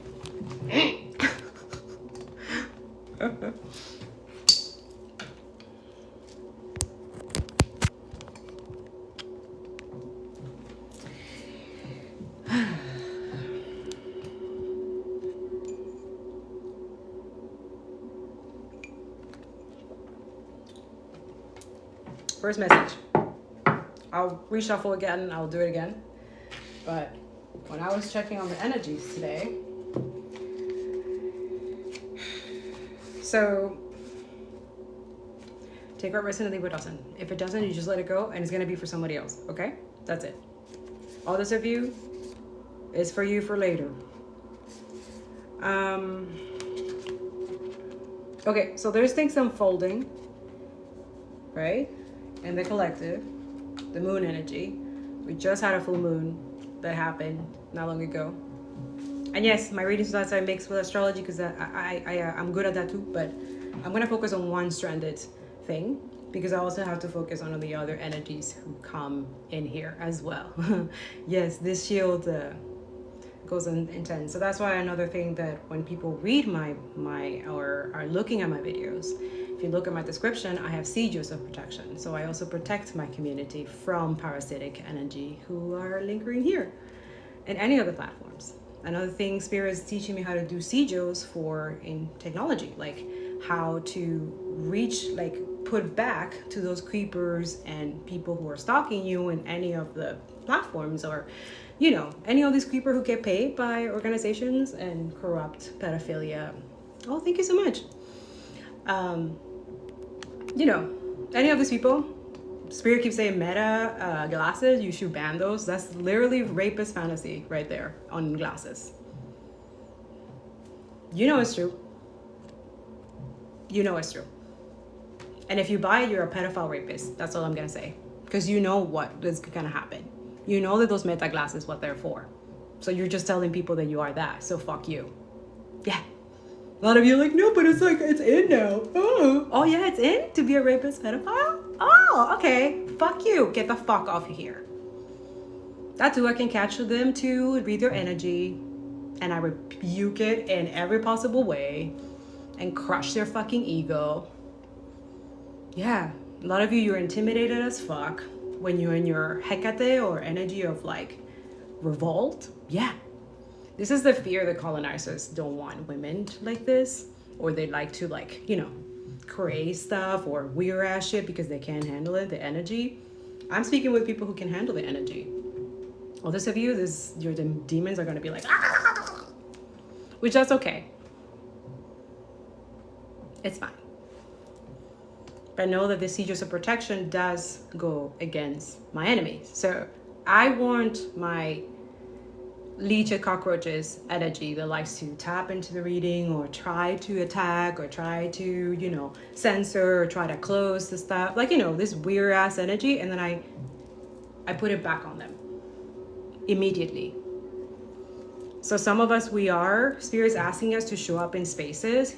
First message. I'll reshuffle again. I'll do it again. But when I was checking on the energies today, so take what resonates and leave what doesn't. If it doesn't, you just let it go, and it's gonna be for somebody else. Okay? That's it. All this of you is for you for later. Okay, so there's things unfolding, right? In the collective, the moon energy. We just had a full moon that happened not long ago. And yes, my readings sometimes I mix with astrology because I'm good at that too, but I'm gonna focus on one stranded thing because I also have to focus on the other energies who come in here as well. Yes, this shield goes intense. So that's why another thing that when people read or are looking at my videos, if you look at my description, I have sigils of protection. So I also protect my community from parasitic energy who are lingering here and any other platforms. Another thing, Spirit is teaching me how to do sigils in technology, like how to reach, like put back to those creepers and people who are stalking you in any of the platforms, or any of these creepers who get paid by organizations and corrupt pedophilia. Oh, thank you so much. Any of these people, Spirit keeps saying meta glasses, you should ban those. That's literally rapist fantasy right there on glasses. It's true. It's true. And if you buy it, you're a pedophile rapist. That's all I'm gonna say. Because you know what is gonna happen. You know that those meta glasses what they're for. So you're just telling people that you are that. So fuck you. Yeah. A lot of you are like, no, but it's in now. Oh yeah, it's in to be a rapist pedophile? Oh, okay. Fuck you. Get the fuck off of here. That too, I can catch them to read their energy, and I rebuke it in every possible way and crush their fucking ego. Yeah. A lot of you're intimidated as fuck when you're in your Hecate or energy of like revolt. Yeah. This is the fear that colonizers don't want women like this, or they like to create stuff or weird ass shit because they can't handle it, the energy. I'm speaking with people who can handle the energy. Others of you, your demons are going to be like, ah! Which that's okay. It's fine. But know that the seizures of protection does go against my enemies. So I want my leech of cockroaches energy that likes to tap into the reading or try to attack or try to, censor or try to close the stuff. Like, this weird ass energy. And then I put it back on them immediately. So some of us, Spirit's asking us to show up in spaces.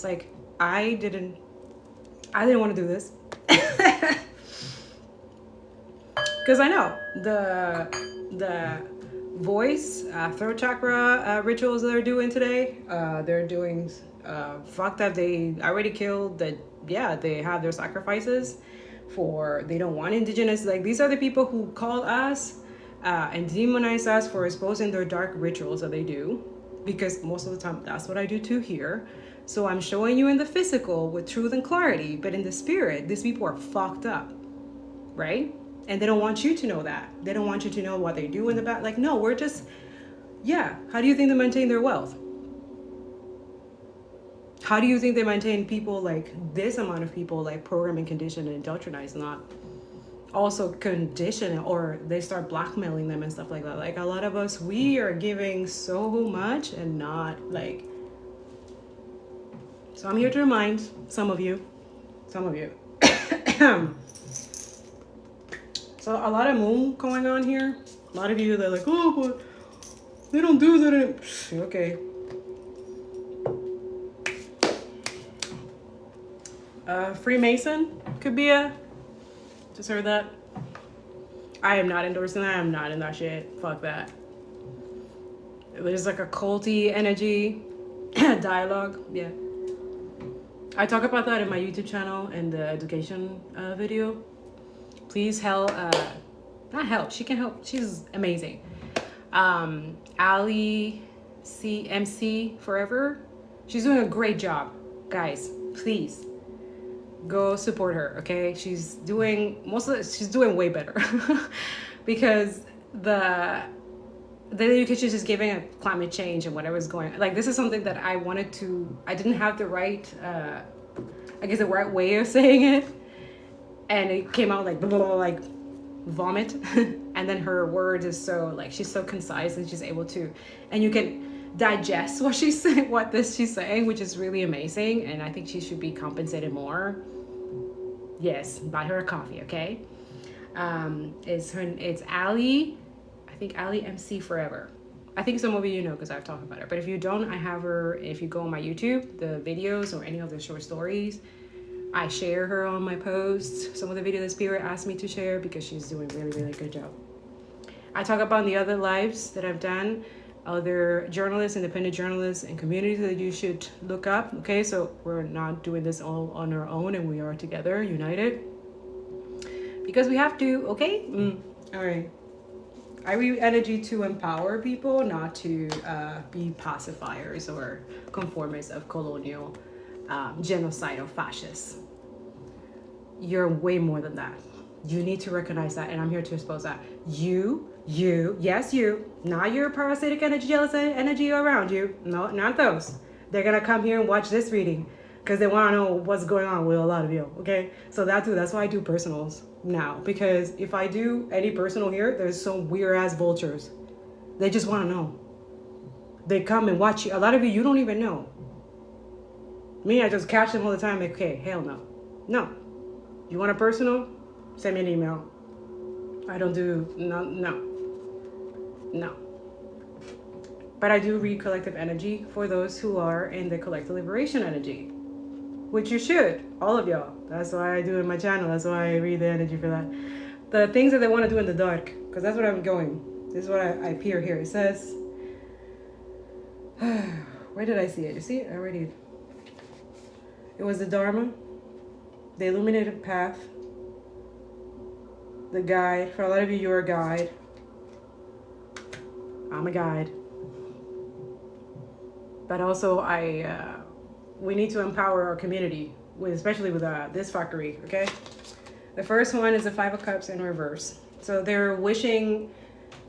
Like, I didn't want to do this. Because I know the voice, throat chakra rituals they're doing today, they're doing fucked up. They already killed they have their sacrifices they don't want indigenous. Like, these are the people who call us and demonize us for exposing their dark rituals that they do, because most of the time that's what I do too here. So I'm showing you in the physical with truth and clarity, but in the spirit, these people are fucked up, right? And they don't want you to know that. They don't want you to know what they do in the back. Like, no, we're just, how do you think they maintain their wealth? How do you think they maintain people, like this amount of people, like program and condition and indoctrinize, not also condition, or they start blackmailing them and stuff like that. Like, a lot of us, we are giving so much and not like. So I'm here to remind some of you. So a lot of moon going on here. A lot of you, they're like, oh, but they don't do that. Okay. Freemason could be just heard that. I am not endorsing that. I'm not in that shit. Fuck that. There's like a culty energy dialogue. Yeah. I talk about that in my YouTube channel and the education video. Please help. Not help. She can help. She's amazing. Ali MC Forever. She's doing a great job. Guys, please go support her, okay? She's doing way better because the education she's giving a climate change and whatever's going, like, this is something that I didn't have the right the right way of saying it, and it came out like blah, blah, blah, like vomit. And then her words is so, like, she's so concise and she's able to, and you can digest what she's saying, she's saying, which is really amazing. And I think she should be compensated more. Yes, buy her a coffee, okay? It's Ali, I think Ali MC Forever. I think some of you know because I've talked about her. But if you don't, I have her, if you go on my YouTube, the videos or any of the short stories, I share her on my posts. Some of the videos that Spirit asked me to share because she's doing really, really good job. I talk about the other lives that I've done, other journalists, independent journalists, and communities that you should look up. Okay, so we're not doing this all on our own, and we are together, united, because we have to. Okay, all right. I read energy to empower people, not to be pacifiers or conformists of colonial, genocidal fascists. You're way more than that. You need to recognize that, and I'm here to expose that. Yes, you, not your parasitic energy, jealous energy around you. No, not those. They're gonna come here and watch this reading because they want to know what's going on with a lot of you. Okay, so that's why I do personals now, because if I do any personal here, there's some weird ass vultures. They just want to know. They come and watch you. A lot of you don't even know. Me, I just catch them all the time. Like, okay, hell no. You want a personal? Send me an email. I don't do no. But I do read collective energy for those who are in the collective liberation energy, which you should, all of y'all. That's why I do it in my channel. That's why I read the energy for that. The things that they want to do in the dark, because that's what I'm going. This is what I appear here. It says, where did I see it? You see it? I already. It was the Dharma, the illuminated path, the guide. For a lot of you, you're a guide. I'm a guide. But also we need to empower our community, especially with this factory, okay? The first one is the Five of Cups in reverse. So they're wishing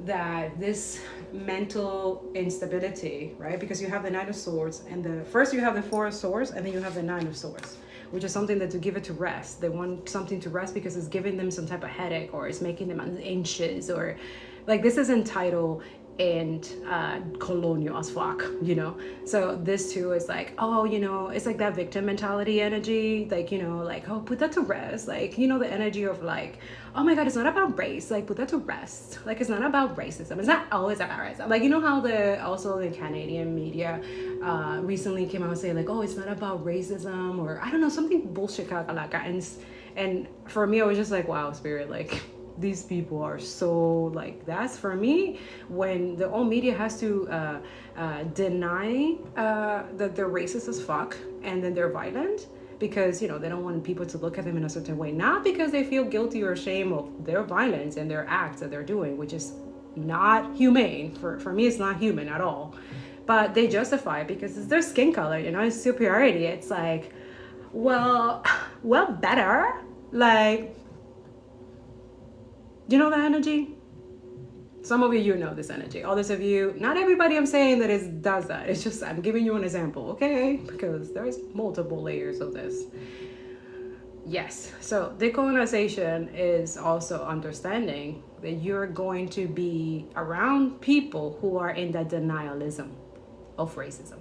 that this mental instability, right? Because you have the Knight of Swords, and first you have the Four of Swords, and then you have the Nine of Swords, which is something that to give it to rest. They want something to rest because it's giving them some type of headache, or it's making them anxious, or like this is entitled and colonial as fuck, you know? So this too is like, oh, you know, it's like that victim mentality energy, like, you know, like, oh, put that to rest. Like, you know, the energy of like, oh my God, it's not about race. Like, put that to rest. Like, it's not about racism. It's not always about racism. Like, you know how also the Canadian media recently came out and saying like, oh, it's not about racism, or I don't know, something bullshit. And for me, I was just like, wow, Spirit, like, these people are so like, that's for me when the old media has to deny that they're racist as fuck, and then they're violent because, you know, they don't want people to look at them in a certain way, not because they feel guilty or ashamed of their violence and their acts that they're doing, which is not humane. For me, it's not human at all, but they justify it because it's their skin color, you know, it's superiority. It's like, well, better, like, you know that energy? Some of you know this energy. Others of you, not everybody I'm saying that does that. It's just, I'm giving you an example, okay? Because there's multiple layers of this. Yes, so decolonization is also understanding that you're going to be around people who are in that denialism of racism.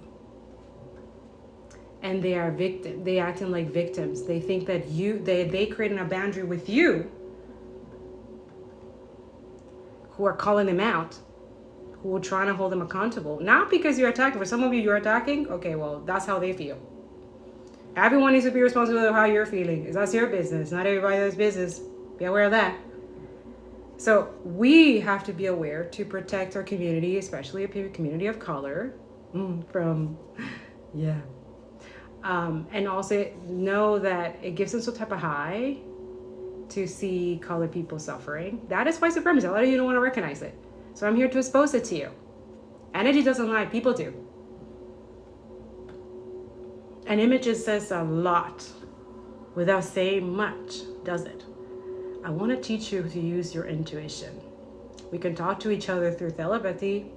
And they are they acting like victims. They think that they creating a boundary with you, who are calling them out, who are trying to hold them accountable. Not because you're attacking. For some of you, you're attacking. Okay, well, that's how they feel. Everyone needs to be responsible for how you're feeling. That's your business. Not everybody else's business. Be aware of that. So we have to be aware to protect our community, especially a community of color, from, yeah. And also know that it gives them some type of high to see colored people suffering. That is white supremacy. A lot of you don't want to recognize it. So I'm here to expose it to you. Energy doesn't lie, people do. An image says a lot without saying much, does it? I want to teach you to use your intuition. We can talk to each other through telepathy,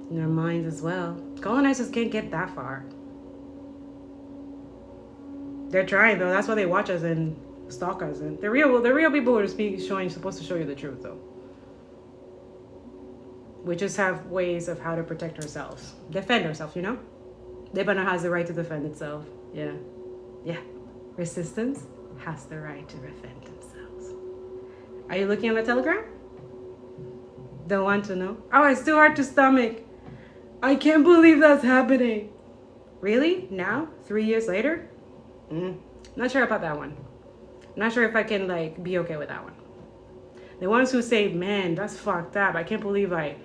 in our minds as well. Colonizers can't get that far. They're trying though. That's why they watch us and stalk us. And the real people are supposed to show you the truth though. We just have ways of how to protect ourselves, defend ourselves. You know, Lebanon has the right to defend itself. Yeah. Resistance has the right to defend themselves. Are you looking at the Telegram? Don't want to know? Oh, it's too hard to stomach. I can't believe that's happening. Really? Now? 3 years later? Not sure about that one. Not sure if I can like be okay with that one. The ones who say, man, that's fucked up. I can't believe I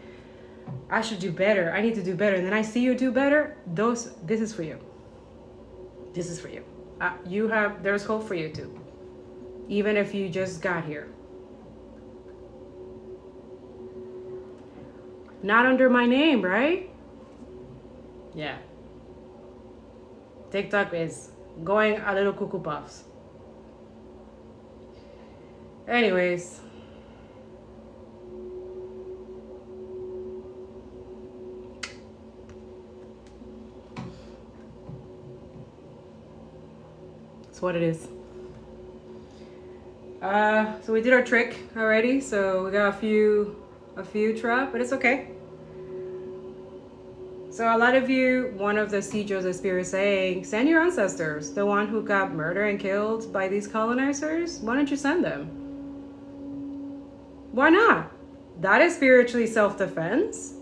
should do better. I need to do better. And then I see you do better. This is for you. This is for you. There's hope for you too. Even if you just got here. Not under my name, right? Yeah. TikTok is going a little cuckoo puffs. Anyways. It's what it is. So we did our trick already. So we got a few trap, but it's okay. So a lot of you, one of the sieges of spirit saying, send your ancestors, the one who got murdered and killed by these colonizers. Why don't you send them? Why not? That is spiritually self-defense.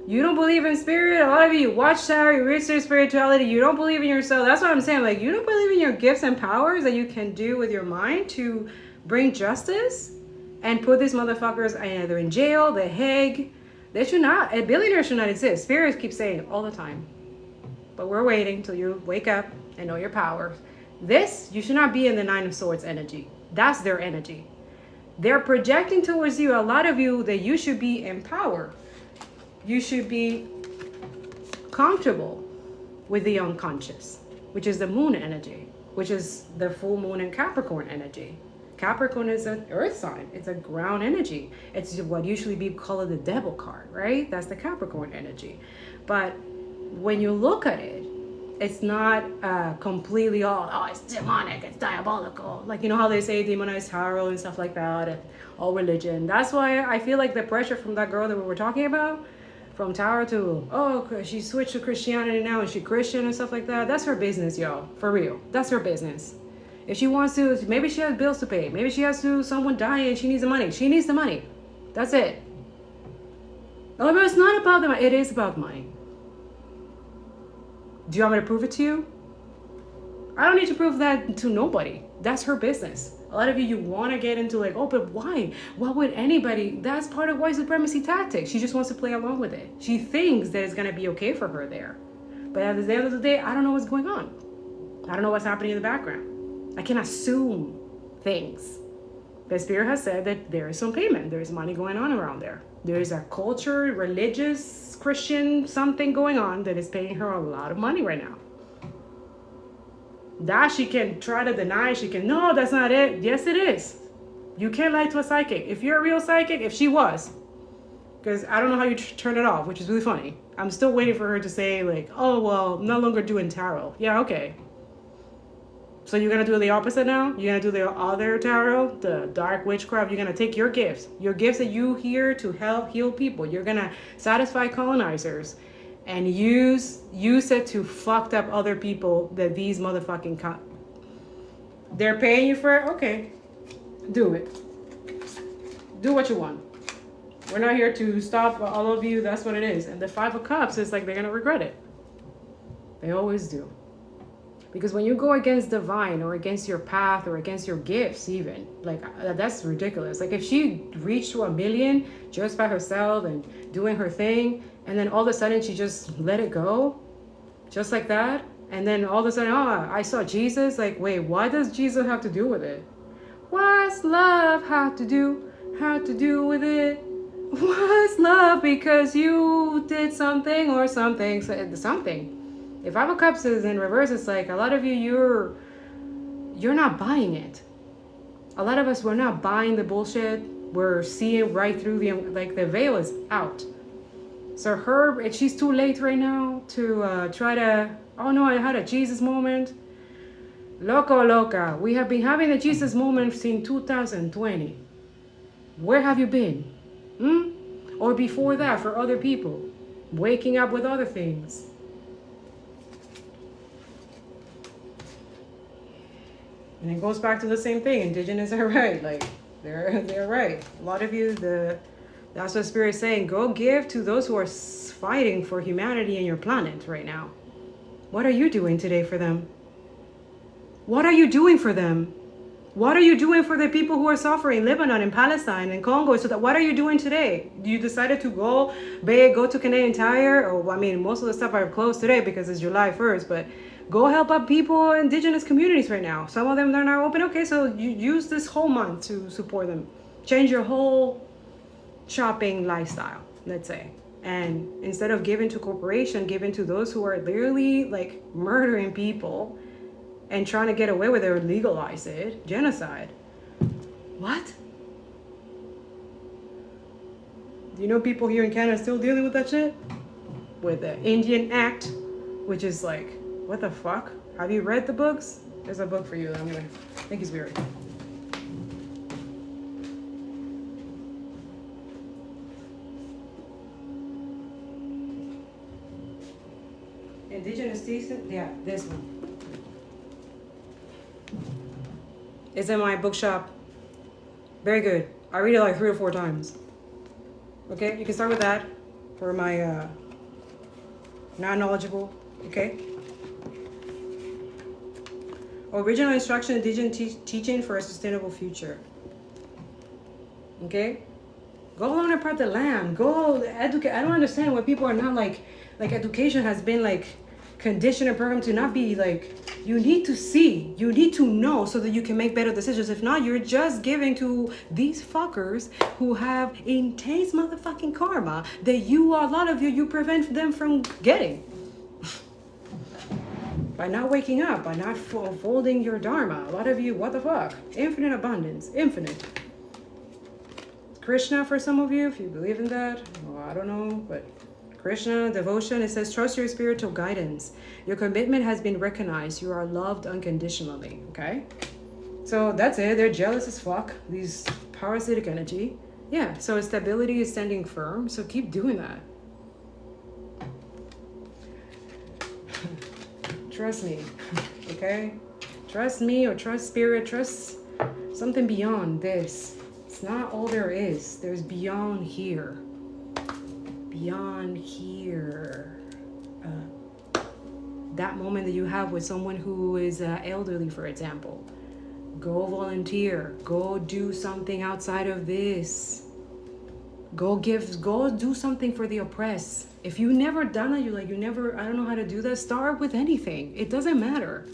You don't believe in spirit? A lot of you watch tower, you research spirituality, you don't believe in yourself. That's what I'm saying. Like, you don't believe in your gifts and powers that you can do with your mind to bring justice and put these motherfuckers either in jail, the Hague. They should not. A billionaire should not exist. Spirits keep saying it all the time. But we're waiting till you wake up and know your power. You should not be in the Nine of Swords energy. That's their energy. They're projecting towards you, a lot of you, that you should be in power. You should be comfortable with the unconscious, which is the moon energy, which is the full moon in Capricorn energy. Capricorn is an earth sign. It's a ground energy. It's what usually be called the devil card, right? That's the Capricorn energy. But when you look at it, it's not completely all, oh, it's demonic, it's diabolical. Like, you know how they say demonize tarot and stuff like that, and all religion. That's why I feel like the pressure from that girl that we were talking about, from tarot to, oh, she switched to Christianity now and she Christian and stuff like that. That's her business, y'all. For real. That's her business. If she wants to, maybe she has bills to pay. Maybe she has to, someone dying and she needs the money. She needs the money. That's it. Oh, but it's not about the money. It is about money. Do you want me to prove it to you? I don't need to prove that to nobody. That's her business. A lot of you want to get into like, oh, but why? Why would anybody? That's part of white supremacy tactics. She just wants to play along with it. She thinks that it's going to be okay for her there. But at the end of the day, I don't know what's going on. I don't know what's happening in the background. I can assume things. The Spirit has said that there is some payment. There is money going on around there. There is a culture, religious, Christian, something going on that is paying her a lot of money right now. That she can try to deny. She can, no, that's not it. Yes, it is. You can't lie to a psychic. If you're a real psychic, if she was, because I don't know how you turn it off, which is really funny. I'm still waiting for her to say like, oh, well, no longer doing tarot. Yeah, okay. So you're going to do the opposite now? You're going to do the other tarot, the dark witchcraft. You're going to take your gifts that you here to help heal people. You're going to satisfy colonizers and use it to fucked up other people that these motherfucking they're paying you for it? Okay. Do it. Do what you want. We're not here to stop all of you. That's what it is. And the Five of Cups is like they're going to regret it. They always do. Because when you go against divine or against your path or against your gifts even, like that's ridiculous. Like if she reached to 1 million just by herself and doing her thing, and then all of a sudden she just let it go, just like that. And then all of a sudden, oh, I saw Jesus. Like, wait, what does Jesus have to do with it? What's love have to do with it? What's love because you did something or something, something. If Five of Cups is in reverse, it's like a lot of you, you're not buying it. A lot of us, we're not buying the bullshit. We're seeing right through the veil is out. So she's too late right now to try to, oh no, I had a Jesus moment. Loca. We have been having the Jesus moment since 2020. Where have you been? Or before that for other people. Waking up with other things. And it goes back to the same thing. Indigenous are right. Like, they're right. A lot of you, that's what Spirit is saying. Go give to those who are fighting for humanity and your planet right now. What are you doing today for them? What are you doing for them? What are you doing for the people who are suffering? Lebanon and Palestine and Congo. So what are you doing today? You decided to go to Canadian Tire? Or, I mean, most of the stuff are closed today because it's July 1st. But go help out people, indigenous communities right now. Some of them, they're not open. Okay, so you use this whole month to support them. Change your whole shopping lifestyle, let's say. And instead of giving to corporation, giving to those who are literally like murdering people and trying to get away with it or legalize it. Genocide. What? Do you know people here in Canada still dealing with that shit? With the Indian Act, which is like, what the fuck? Have you read the books? There's a book for you that I'm gonna, thank you, Spirit. Indigenous thesis? Yeah, this one. It's in my bookshop. Very good. I read it like 3 or 4 times. Okay, you can start with that for my non-knowledgeable. Okay. Original instruction, indigenous teaching for a sustainable future. Okay. Go learn about the land. Go educate. I don't understand why people are not like education has been like conditioned and programmed to not be like, you need to see, you need to know so that you can make better decisions. If not, you're just giving to these fuckers who have intense motherfucking karma that a lot of you prevent them from getting. by not waking up, by not folding your dharma. A lot of you, what the fuck? Infinite abundance, infinite. Krishna for some of you, if you believe in that. Well, I don't know, but Krishna, devotion, it says, trust your spiritual guidance. Your commitment has been recognized. You are loved unconditionally, okay? So that's it. They're jealous as fuck, these parasitic energy. Yeah, so stability is standing firm, so keep doing that. Trust me, okay? Trust me or trust spirit, trust something beyond this. It's not all there is. There's beyond here. Beyond here. That moment that you have with someone who is elderly, for example. Go volunteer. Go do something outside of this. Go do something for the oppressed. If you never done it, I don't know how to do that, start with anything. It doesn't matter.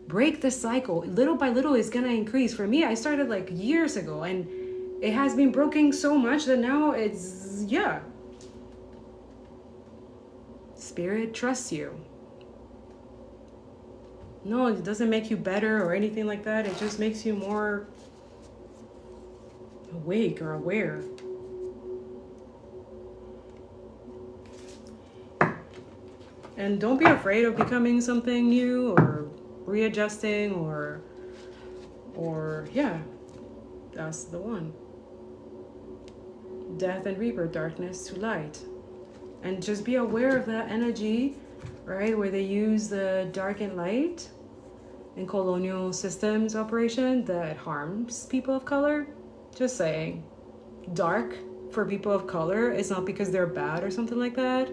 Break the cycle. Little by little, it's going to increase. For me, I started like years ago, and it has been broken so much that now it's, yeah. Spirit trusts you. No, it doesn't make you better or anything like that. It just makes you more awake or aware. And don't be afraid of becoming something new or readjusting or yeah, that's the one. Death and rebirth, darkness to light. And just be aware of that energy, right? Where they use the dark and light in colonial systems operation that harms people of color. Just saying. Dark for people of color is not because they're bad or something like that.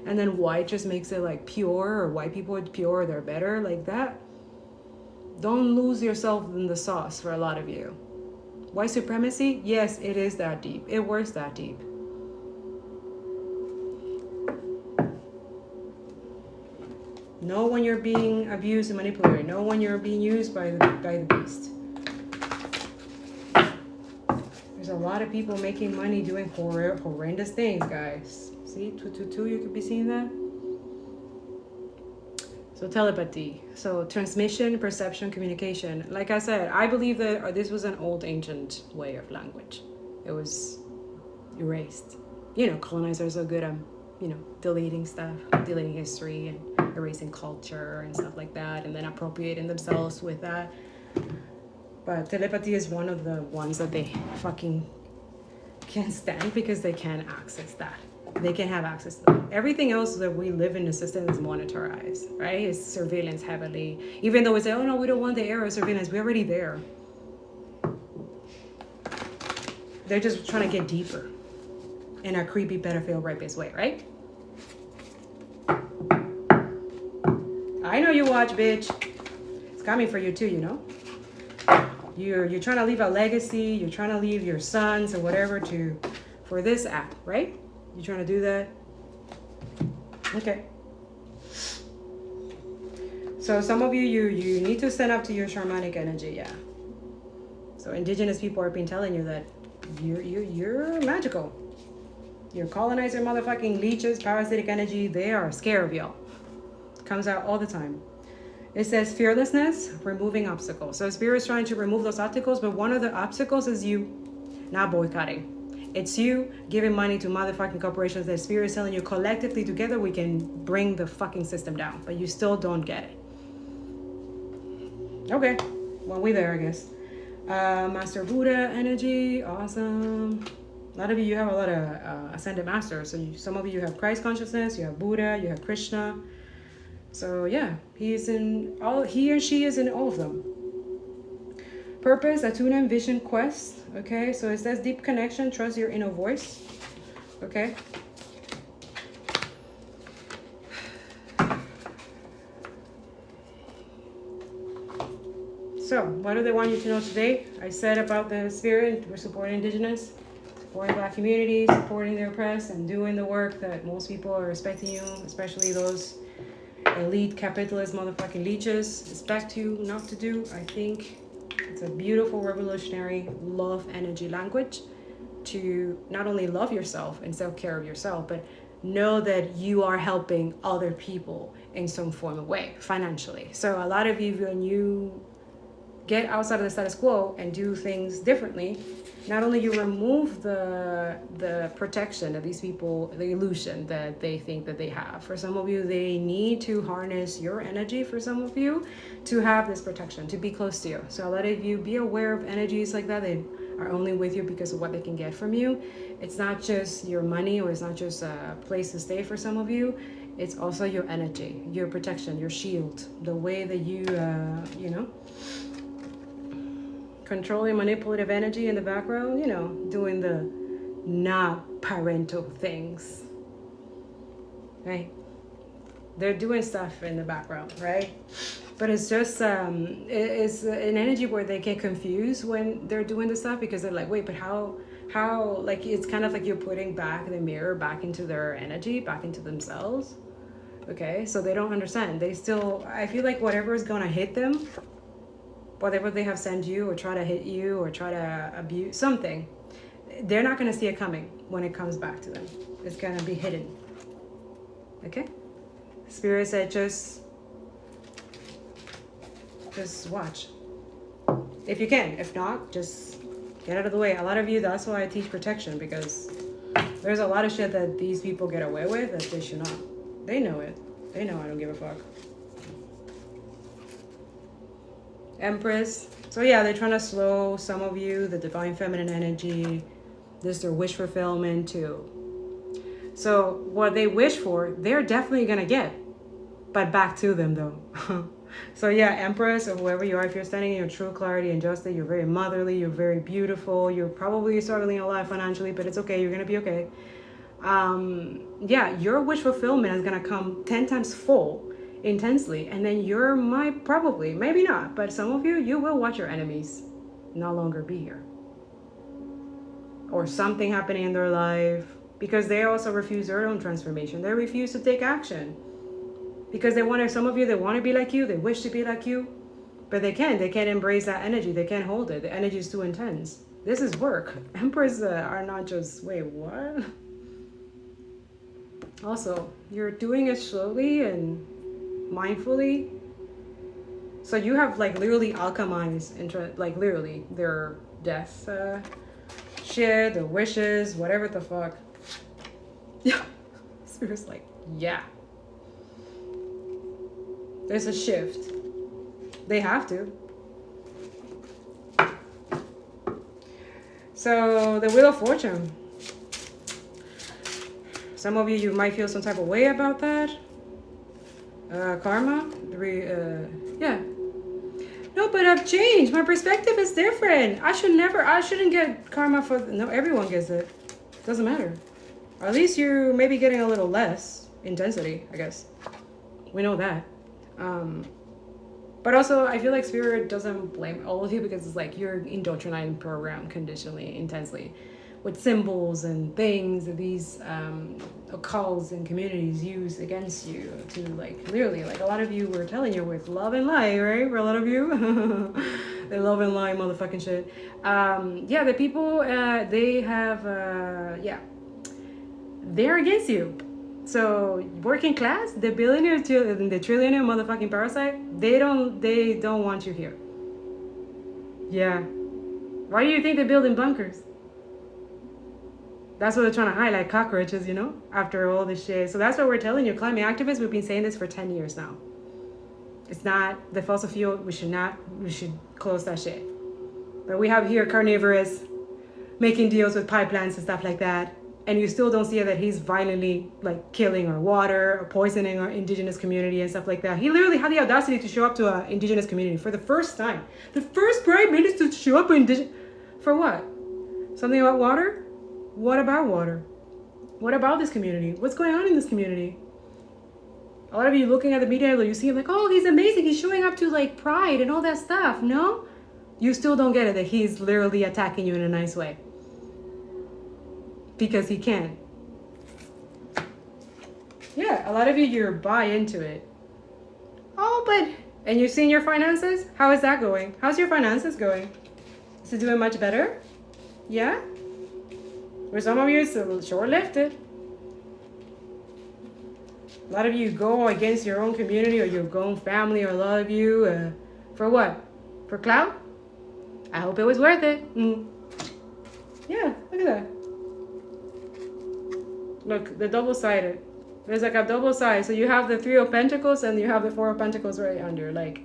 And then white just makes it like pure, or white people are pure, they're better, like that. Don't lose yourself in the sauce for a lot of you. White supremacy, yes, it is that deep. It works that deep. Know when you're being abused and manipulated. Know when you're being used by the beast. There's a lot of people making money doing horrendous things, guys. See, 222, you could be seeing that. So telepathy, so transmission, perception, communication. Like I said, I believe that this was an old ancient way of language. It was erased. You know, colonizers are good at, deleting stuff, deleting history and erasing culture and stuff like that, and then appropriating themselves with that. But telepathy is one of the ones that they fucking can't stand because they can't access that. They can have access to that. Everything else that we live in the system is monetarized, right? It's surveillance heavily. Even though we say, oh no, we don't want the era of surveillance. We're already there. They're just trying to get deeper in a creepy pedophile rapist way, right? I know you watch, bitch. It's coming for you too, you know? You're trying to leave a legacy. You're trying to leave your sons or whatever for this app, right? You trying to do that? Okay. So some of you need to stand up to your shamanic energy, yeah. So indigenous people have been telling you that you're magical. Your colonizer motherfucking leeches, parasitic energy, they are scared of y'all. Comes out all the time. It says fearlessness, removing obstacles. So spirit is trying to remove those obstacles, but one of the obstacles is you not boycotting. It's you giving money to motherfucking corporations that spirit is telling you collectively together we can bring the fucking system down, but you still don't get it. Okay, well, we there, I guess. Master Buddha energy, awesome. A lot of you have a lot of ascended masters. So some of you have Christ consciousness, you have Buddha, you have Krishna. So yeah, he or she is in all of them. Purpose, attunement, vision, quest. Okay, so it says deep connection, trust your inner voice. Okay. So, what do they want you to know today? I said about the spirit, we're supporting indigenous, supporting black communities, supporting the oppressed, and doing the work that most people are expecting you, especially those elite capitalist motherfucking leeches expect you not to do. I think it's a beautiful revolutionary love energy language to not only love yourself and self-care of yourself, but know that you are helping other people in some form of way financially. So a lot of you, when you get outside of the status quo and do things differently, not only you remove the protection of these people, the illusion that they think that they have. For some of you, they need to harness your energy, for some of you, to have this protection, to be close to you. So a lot of you, be aware of energies like that. They are only with you because of what they can get from you. It's not just your money, or it's not just a place to stay for some of you. It's also your energy, your protection, your shield, the way that you, you know, controlling manipulative energy in the background, you know, doing the not parental things, right? They're doing stuff in the background, right? But it's just, it's an energy where they get confused when they're doing the stuff, because they're like, wait, but how, like, it's kind of like you're putting back the mirror back into their energy, back into themselves. Okay, so they don't understand. They still, I feel like whatever is gonna hit them, whatever they have sent you or try to hit you or try to abuse something, they're not going to see it coming when it comes back to them. It's going to be hidden. Okay? Spirit said just watch. If you can. If not, just get out of the way. A lot of you, that's why I teach protection, because there's a lot of shit that these people get away with that they should not. They know it. They know I don't give a fuck. Empress. So yeah, they're trying to slow some of you, the divine feminine energy. This is their wish fulfillment too. So what they wish for, they're definitely gonna get, but back to them though. So yeah, Empress, or whoever you are, if you're standing in your true clarity and justice, you're very motherly, you're very beautiful, you're probably struggling a lot financially, but it's okay, you're gonna be okay. Yeah, your wish fulfillment is gonna come 10 times full, intensely, and then you're probably, maybe not, but some of you, you will watch your enemies no longer be here, or something happening in their life, because they also refuse their own transformation. They refuse to take action because they want to, some of you, they want to be like you, they wish to be like you, but they can't embrace that energy. They can't hold it. The energy is too intense. This is work. Emperors are not just, wait, what? Also, you're doing it slowly and mindfully, so you have like literally alchemized into, like, literally their death shit, their wishes, whatever the fuck. Yeah, Spirit's like, yeah, there's a shift. They have to. So the Wheel of Fortune, some of you might feel some type of way about that. Karma, yeah. No, but I've changed. My perspective is different. I shouldn't get karma for, no, everyone gets it. Doesn't matter. Or at least you're maybe getting a little less intensity, I guess. We know that. But also, I feel like Spirit doesn't blame all of you, because it's like you're indoctrinating program conditionally, intensely, with symbols and things that these occults and communities use against you to, like, literally, like a lot of you were telling you with love and lie, right? For a lot of you, the love and lie motherfucking shit. Yeah, the people, they have, yeah, they're against you. So working class, the billionaire, the trillionaire motherfucking parasite, they don't want you here. Yeah. Why do you think they're building bunkers? That's what they're trying to hide, like cockroaches, you know, after all this shit. So that's what we're telling you, climate activists. We've been saying this for 10 years now. It's not the fossil fuel. We should close that shit. But we have here carnivorous making deals with pipelines and stuff like that. And you still don't see that he's violently, like, killing our water or poisoning our indigenous community and stuff like that. He literally had the audacity to show up to an indigenous community for the first time. The first prime minister to show up for what? Something about water? What about water? What about this community? What's going on in this community? A lot of you looking at the media, you see him like, oh, he's amazing. He's showing up to, like, Pride and all that stuff. No? You still don't get it that he's literally attacking you in a nice way. Because he can. Yeah, a lot of you buy into it. Oh, but, and you've seen your finances? How is that going? How's your finances going? Is it doing much better? Yeah? For some of you, it's short-lived. A lot of you go against your own community or your own family, or a lot of you, for what? For clout? I hope it was worth it. Yeah, look at that. Look, the double-sided. There's like a double side. So you have the Three of Pentacles and you have the Four of Pentacles right under. Like,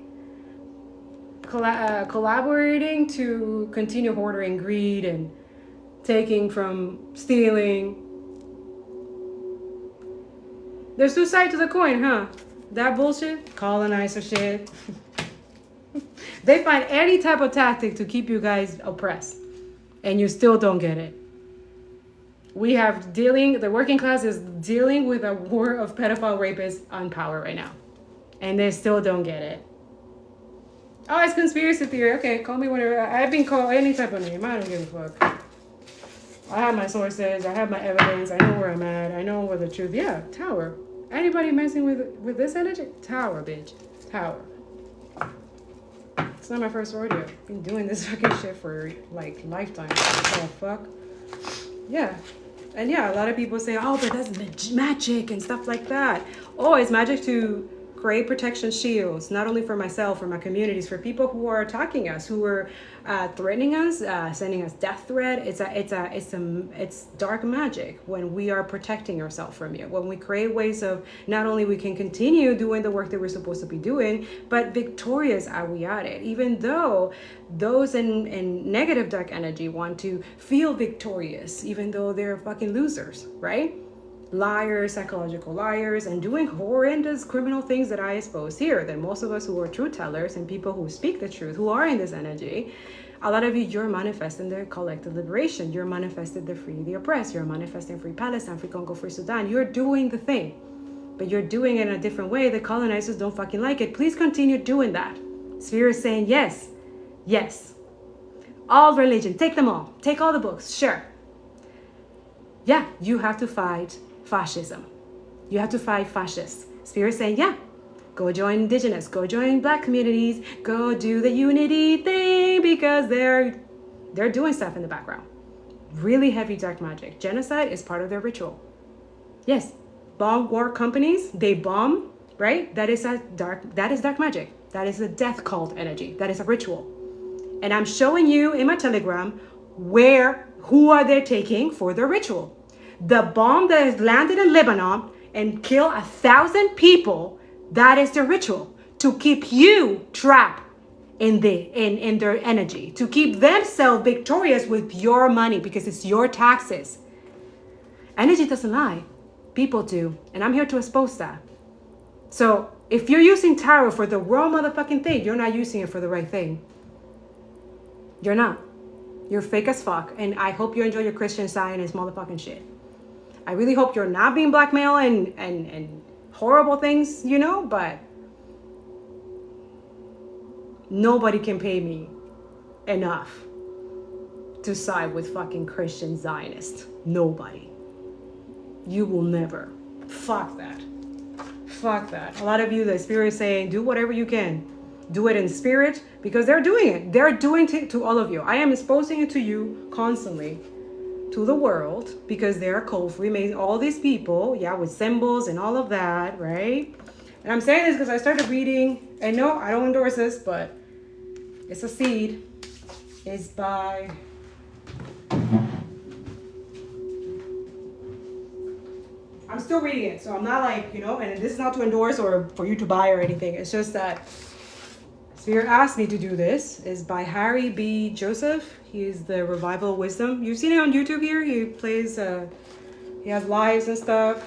collaborating to continue hoarding, greed, and taking from stealing. There's two sides to the coin, huh? That bullshit, colonizer shit. They find any type of tactic to keep you guys oppressed, and you still don't get it. We have the working class is dealing with a war of pedophile rapists on power right now, and they still don't get it. Oh, it's conspiracy theory. Okay, call me whatever. I've been called any type of name. I don't give a fuck. I have my sources. I have my evidence. I know where I'm at. I know where the truth. Yeah, Tower. Anybody messing with this energy? Tower, bitch. Tower. It's not my first rodeo. I've been doing this fucking shit for like lifetime. Oh, fuck. Yeah. And yeah, a lot of people say, oh, but that's magic and stuff like that. Oh, it's magic to create protection shields, not only for myself, for my communities, for people who are attacking us, who are threatening us, sending us death threat. It's dark magic when we are protecting ourselves from you. When we create ways of not only we can continue doing the work that we're supposed to be doing, but victorious are we at it. Even though those in negative dark energy want to feel victorious, even though they're fucking losers, right? Liars, psychological liars, and doing horrendous criminal things that I expose here. That most of us who are truth tellers and people who speak the truth, who are in this energy, a lot of you, you're manifesting the collective liberation. You're manifesting the free the oppressed. You're manifesting free Palestine, free Congo, free Sudan. You're doing the thing, but you're doing it in a different way. The colonizers don't fucking like it. Please continue doing that. Spirit is saying yes, yes. All religion, take them all. Take all the books, sure. Yeah, you have to fight fascism. You have to fight fascists. Spirit saying, yeah, go join indigenous, go join black communities, go do the unity thing, because they're doing stuff in the background. Really heavy dark magic. Genocide is part of their ritual. Yes, bomb war companies, they bomb, right? That is dark magic. That is a death cult energy. That is a ritual. And I'm showing you in my Telegram who are they taking for their ritual. The bomb that has landed in Lebanon and killed 1,000 people, that is the ritual to keep you trapped in their energy, to keep themselves victorious with your money, because it's your taxes. Energy doesn't lie. People do. And I'm here to expose that. So if you're using tarot for the wrong motherfucking thing, you're not using it for the right thing. You're not. You're fake as fuck. And I hope you enjoy your Christian Zionist motherfucking shit. I really hope you're not being blackmailed and horrible things, but nobody can pay me enough to side with fucking Christian Zionists. Nobody. You will never. Fuck that. Fuck that. A lot of you, the Spirit is saying, do whatever you can. Do it in spirit, because they're doing it. They're doing it to all of you. I am exposing it to you constantly, to the world, because they're cult free, all these people, with symbols and all of that, right? And I'm saying this because I started reading, and no, I don't endorse this, but it's a seed. It's by I'm still reading it, so I'm not like, and this is not to endorse or for you to buy or anything. It's just that Spirit asked me to do this. Is by Harry B. Joseph. He's the Revival Wisdom. You've seen it on YouTube here. He plays, he has lives and stuff.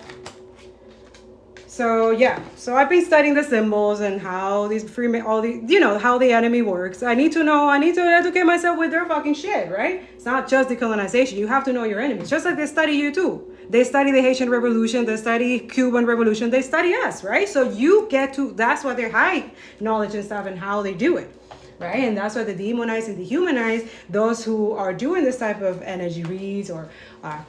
So yeah, so I've been studying the symbols and how these how the enemy works. I need to educate myself with their fucking shit, right? It's not just decolonization. You have to know your enemies. Just like they study you too. They study the Haitian Revolution, they study Cuban Revolution, they study us, right? So you get to, that's why they hide knowledge and stuff and how they do it, right? And that's why they demonize and dehumanize those who are doing this type of energy reads or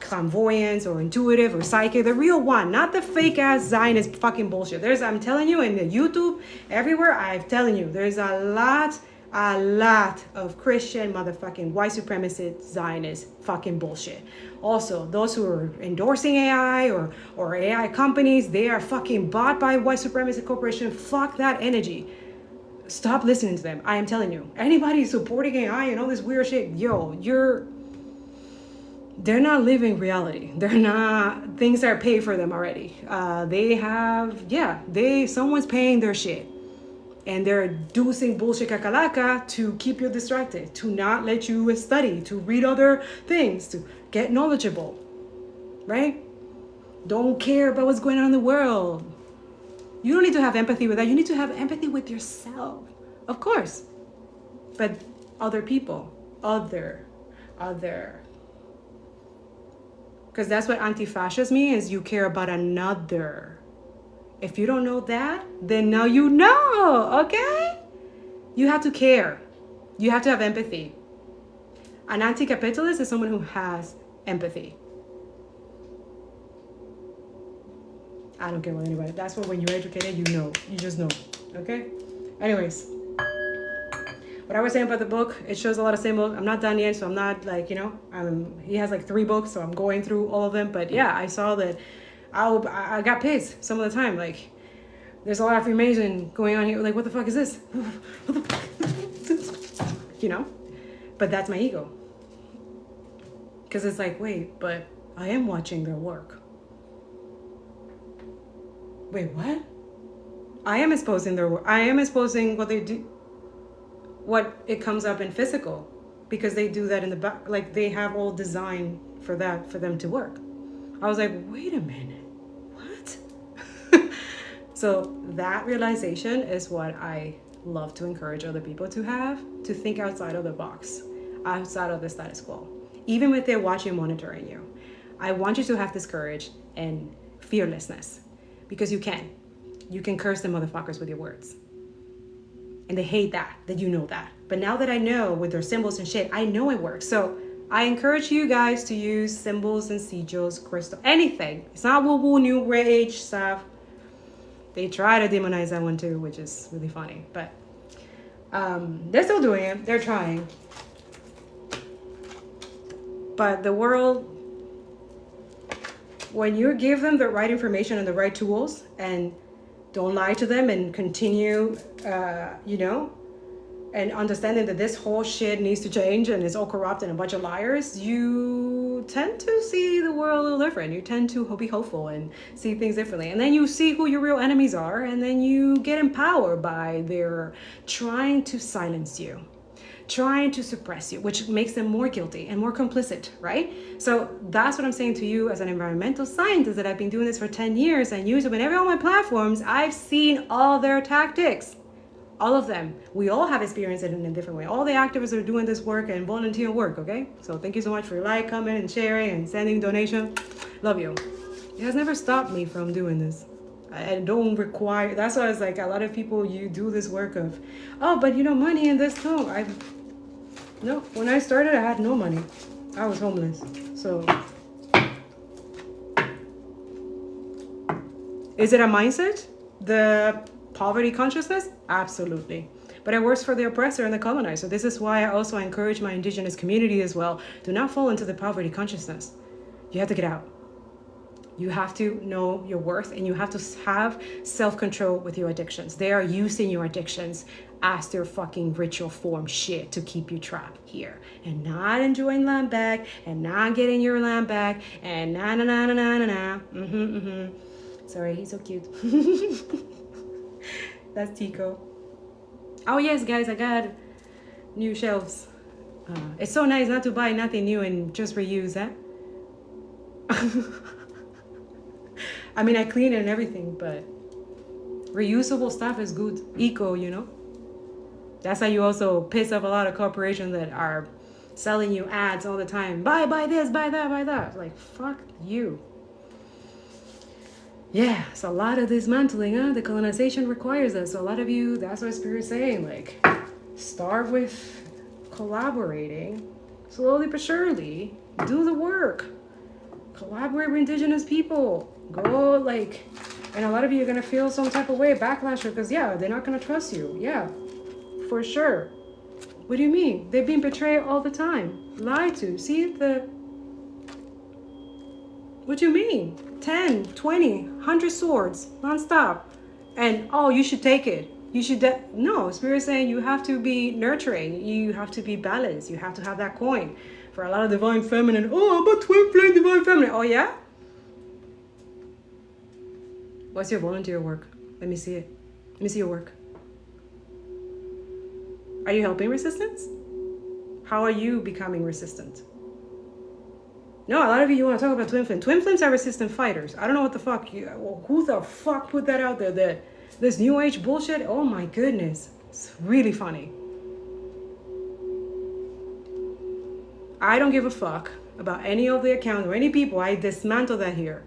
clairvoyance or intuitive or psychic, the real one, not the fake ass Zionist fucking bullshit. I'm telling you, in the YouTube, everywhere, I'm telling you, there's a lot A lot of Christian motherfucking white supremacist Zionist fucking bullshit. Also, those who are endorsing AI or AI companies, they are fucking bought by white supremacist corporation. Fuck that energy. Stop listening to them. I am telling you. Anybody supporting AI and all this weird shit, yo, they're not living reality. They're not, things are paid for them already. Someone's paying their shit. And they're doing bullshit kakalaka to keep you distracted, to not let you study, to read other things, to get knowledgeable, right? Don't care about what's going on in the world. You don't need to have empathy with that. You need to have empathy with yourself, of course. But other people, other. Because that's what anti-fascist means, is you care about another. If you don't know that, then now you know, okay? You have to care. You have to have empathy. An anti-capitalist is someone who has empathy. I don't care what anybody. That's what when you're educated, you know. You just know, okay? Anyways, what I was saying about the book, it shows a lot of symbols. I'm not done yet, so I'm not like, he has like 3 books, so I'm going through all of them. But yeah, I saw that I got pissed some of the time. Like, there's a lot of Freemason going on here. Like, what the fuck is this? What the fuck? But that's my ego. Because it's like, wait, but I am watching their work. Wait, what? I am exposing their work. I am exposing what they do. What it comes up in physical. Because they do that in the back. Like, they have all design for that, for them to work. I was like, wait a minute. So that realization is what I love to encourage other people to have, to think outside of the box, outside of the status quo. Even if they're watching, monitoring you. I want you to have this courage and fearlessness, because you can. You can curse the motherfuckers with your words. And they hate that you know that. But now that I know with their symbols and shit, I know it works. So I encourage you guys to use symbols and sigils, crystal, anything. It's not woo-woo, new age stuff. They try to demonize that one too, which is really funny. But they're still doing it. They're trying. But the world, when you give them the right information and the right tools and don't lie to them and continue, and understanding that this whole shit needs to change and it's all corrupt and a bunch of liars, you tend to see the world a little different. You tend to be hopeful and see things differently. And then you see who your real enemies are, and then you get empowered by their trying to silence you, trying to suppress you, which makes them more guilty and more complicit, right? So that's what I'm saying to you as an environmental scientist, that I've been doing this for 10 years and YouTube and every on my platforms. I've seen all their tactics. All of them. We all have experienced it in a different way. All the activists are doing this work and volunteer work, okay? So thank you so much for your like, comment, and sharing and sending donation. Love you. It has never stopped me from doing this. I don't require, that's why it's like a lot of people, you do this work of, oh, but money in this too. No, when I started, I had no money. I was homeless. So is it a mindset? The poverty consciousness? Absolutely. But it works for the oppressor and the colonizer. This is why I also encourage my indigenous community as well. Do not fall into the poverty consciousness. You have to get out. You have to know your worth, and you have to have self-control with your addictions. They are using your addictions as their fucking ritual form shit to keep you trapped here and not enjoying land back and not getting your land back and na. Sorry, he's so cute. That's Tico. Oh yes, guys, I got new shelves. It's so nice not to buy nothing new and just reuse that. I mean, I clean it and everything, but reusable stuff is good. Eco, That's how you also piss off a lot of corporations that are selling you ads all the time. Buy this, buy that, buy that. Like, fuck you. Yeah, so a lot of dismantling, the colonization requires that. So a lot of you, that's what Spirit's saying, like, start with collaborating, slowly but surely, do the work. Collaborate with indigenous people. Go, and a lot of you are going to feel some type of way, backlash, because, yeah, they're not going to trust you. Yeah, for sure. What do you mean? They're being betrayed all the time. Lied to. See the... What do you mean? 10, 20, 100 swords, non-stop. And, oh, you should take it. You should... No, Spirit is saying you have to be nurturing. You have to be balanced. You have to have that coin. For a lot of divine feminine, oh, I'm a twin flame divine feminine. Oh, yeah? What's your volunteer work? Let me see it. Let me see your work. Are you helping resistance? How are you becoming resistant? No, a lot of you want to talk about twin flame. Twin flames are resistant fighters. I don't know what the fuck. Who the fuck put that out there? This new age bullshit? Oh my goodness. It's really funny. I don't give a fuck about any of the accounts or any people. I dismantle that here.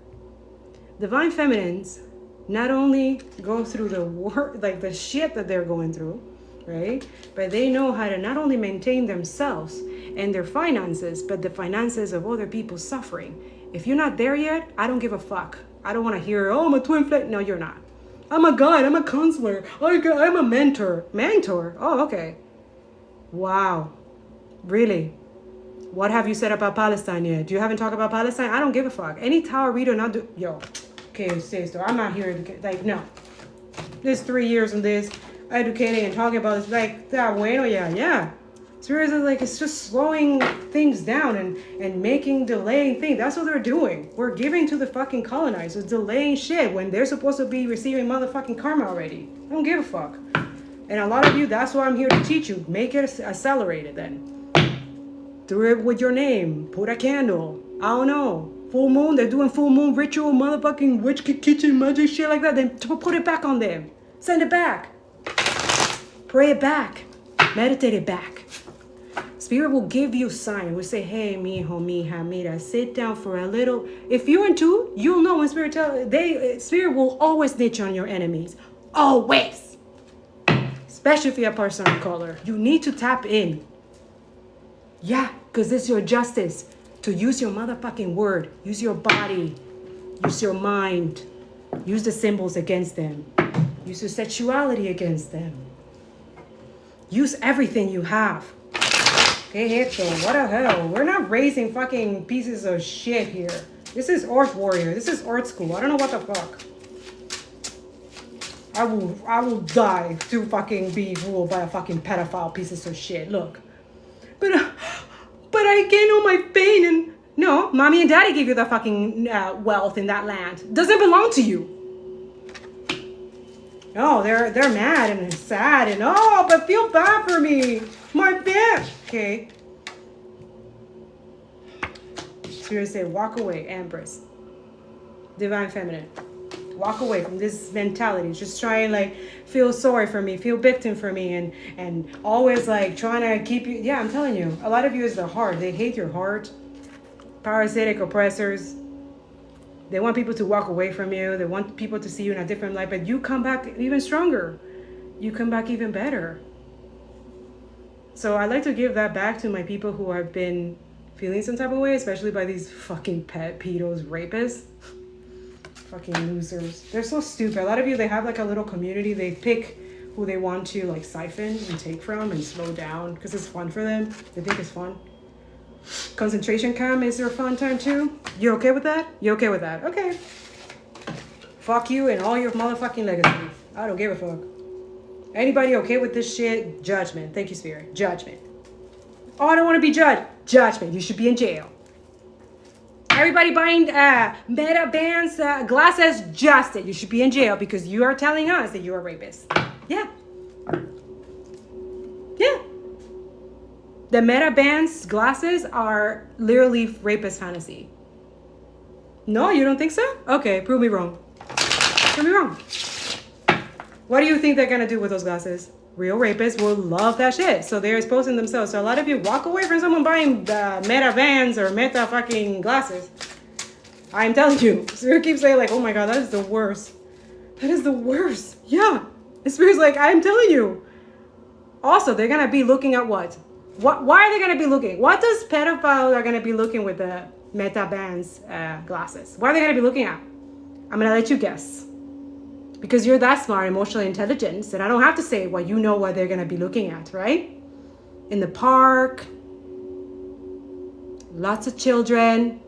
Divine feminines not only go through the work, like the shit that they're going through, right? But they know how to not only maintain themselves and their finances, but the finances of other people suffering. If you're not there yet, I don't give a fuck. I don't want to hear, oh, I'm a twin flame. No, you're not. I'm a guide. I'm a counselor. I'm a mentor. Mentor? Oh, okay. Wow. Really? What have you said about Palestine yet? You haven't talked about Palestine? I don't give a fuck. Any tower reader not do... Yo, okay, sister, I'm not here to... Like, no. This 3 years in this, educating and talking about this, like, that bueno, yeah. Seriously, like, it's just slowing things down and delaying things. That's what they're doing. We're giving to the fucking colonizers, delaying shit when they're supposed to be receiving motherfucking karma already. I don't give a fuck. And a lot of you, that's why I'm here to teach you. Make it accelerated then. Do it with your name. Put a candle. I don't know. Full moon. They're doing full moon ritual, motherfucking witch kitchen magic shit like that. Then put it back on them. Send it back. Pray it back. Meditate it back. Spirit will give you a sign. We'll say, hey, mijo, mija, mira, sit down for a little. If you're into, you'll know when Spirit Spirit will always snitch on your enemies. Always. Especially if you're a person of color. You need to tap in. Yeah, because it's your justice to use your motherfucking word. Use your body. Use your mind. Use the symbols against them. Use your sexuality against them. Use everything you have. Okay, Hector, what the hell? We're not raising fucking pieces of shit here. This is Earth Warrior. This is Earth School. I don't know what the fuck. I will die to fucking be ruled by a fucking pedophile pieces of shit. Look. But I gain all my pain and... No, mommy and daddy gave you the fucking wealth in that land. Doesn't belong to you. No, they're mad and sad and... Oh, but feel bad for me. My bitch. Okay. Spirit say, walk away, Empress. Divine Feminine. Walk away from this mentality. Just try and like feel sorry for me, feel victim for me, and always like trying to keep you. Yeah, I'm telling you, a lot of you is the heart. They hate your heart. Parasitic oppressors. They want people to walk away from you. They want people to see you in a different light, but you come back even stronger. You come back even better. So I like to give that back to my people who have been feeling some type of way, especially by these fucking pedos, rapists. Fucking losers. They're so stupid. A lot of you, they have like a little community. They pick who they want to like siphon and take from and slow down because it's fun for them. They think it's fun. Concentration camp is your fun time too. You okay with that? You okay with that? Okay. Fuck you and all your motherfucking legacy. I don't give a fuck. Anybody okay with this shit? Judgment. Thank you, Spirit. Judgment. Oh, I don't want to be judged. Judgment. You should be in jail. Everybody buying Meta Bands glasses, Justin, you should be in jail because you are telling us that you're a rapist. Yeah. Yeah. The Meta Bands glasses are literally rapist fantasy. No, you don't think so? Okay, prove me wrong. Prove me wrong. What do you think they're going to do with those glasses? Real rapists will love that shit. So they're exposing themselves. So a lot of you walk away from someone buying Meta Vans or Meta fucking glasses. I'm telling you. Spirit keeps saying like, oh my God, that is the worst. That is the worst. Yeah. The Spirit's like, I'm telling you. Also, they're going to be looking at what? Why are they going to be looking? What does pedophiles are going to be looking with the Meta Vans glasses? What are they going to be looking at? I'm going to let you guess. Because you're that smart, emotionally intelligent, and I don't have to say what you know what they're going to be looking at, right? in the park, lots of children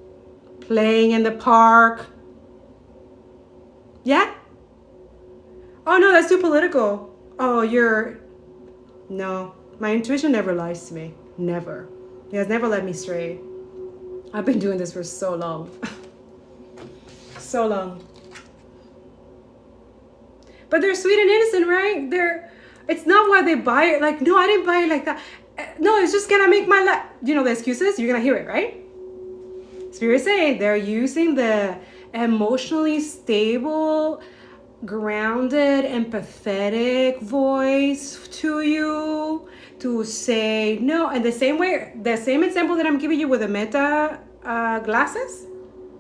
playing in the park. Yeah? Oh no, that's too political. Oh, no, my intuition never lies to me. Never. It has never led me astray. I've been doing this for so long. So long. But they're sweet and innocent, right? It's not why they buy it. Like, no, I didn't buy it like that. No, it's just gonna make my life. You know the excuses? You're gonna hear it, right? Spirit saying they're using the emotionally stable, grounded, empathetic voice to you to say no. And the same example that I'm giving you with the meta glasses,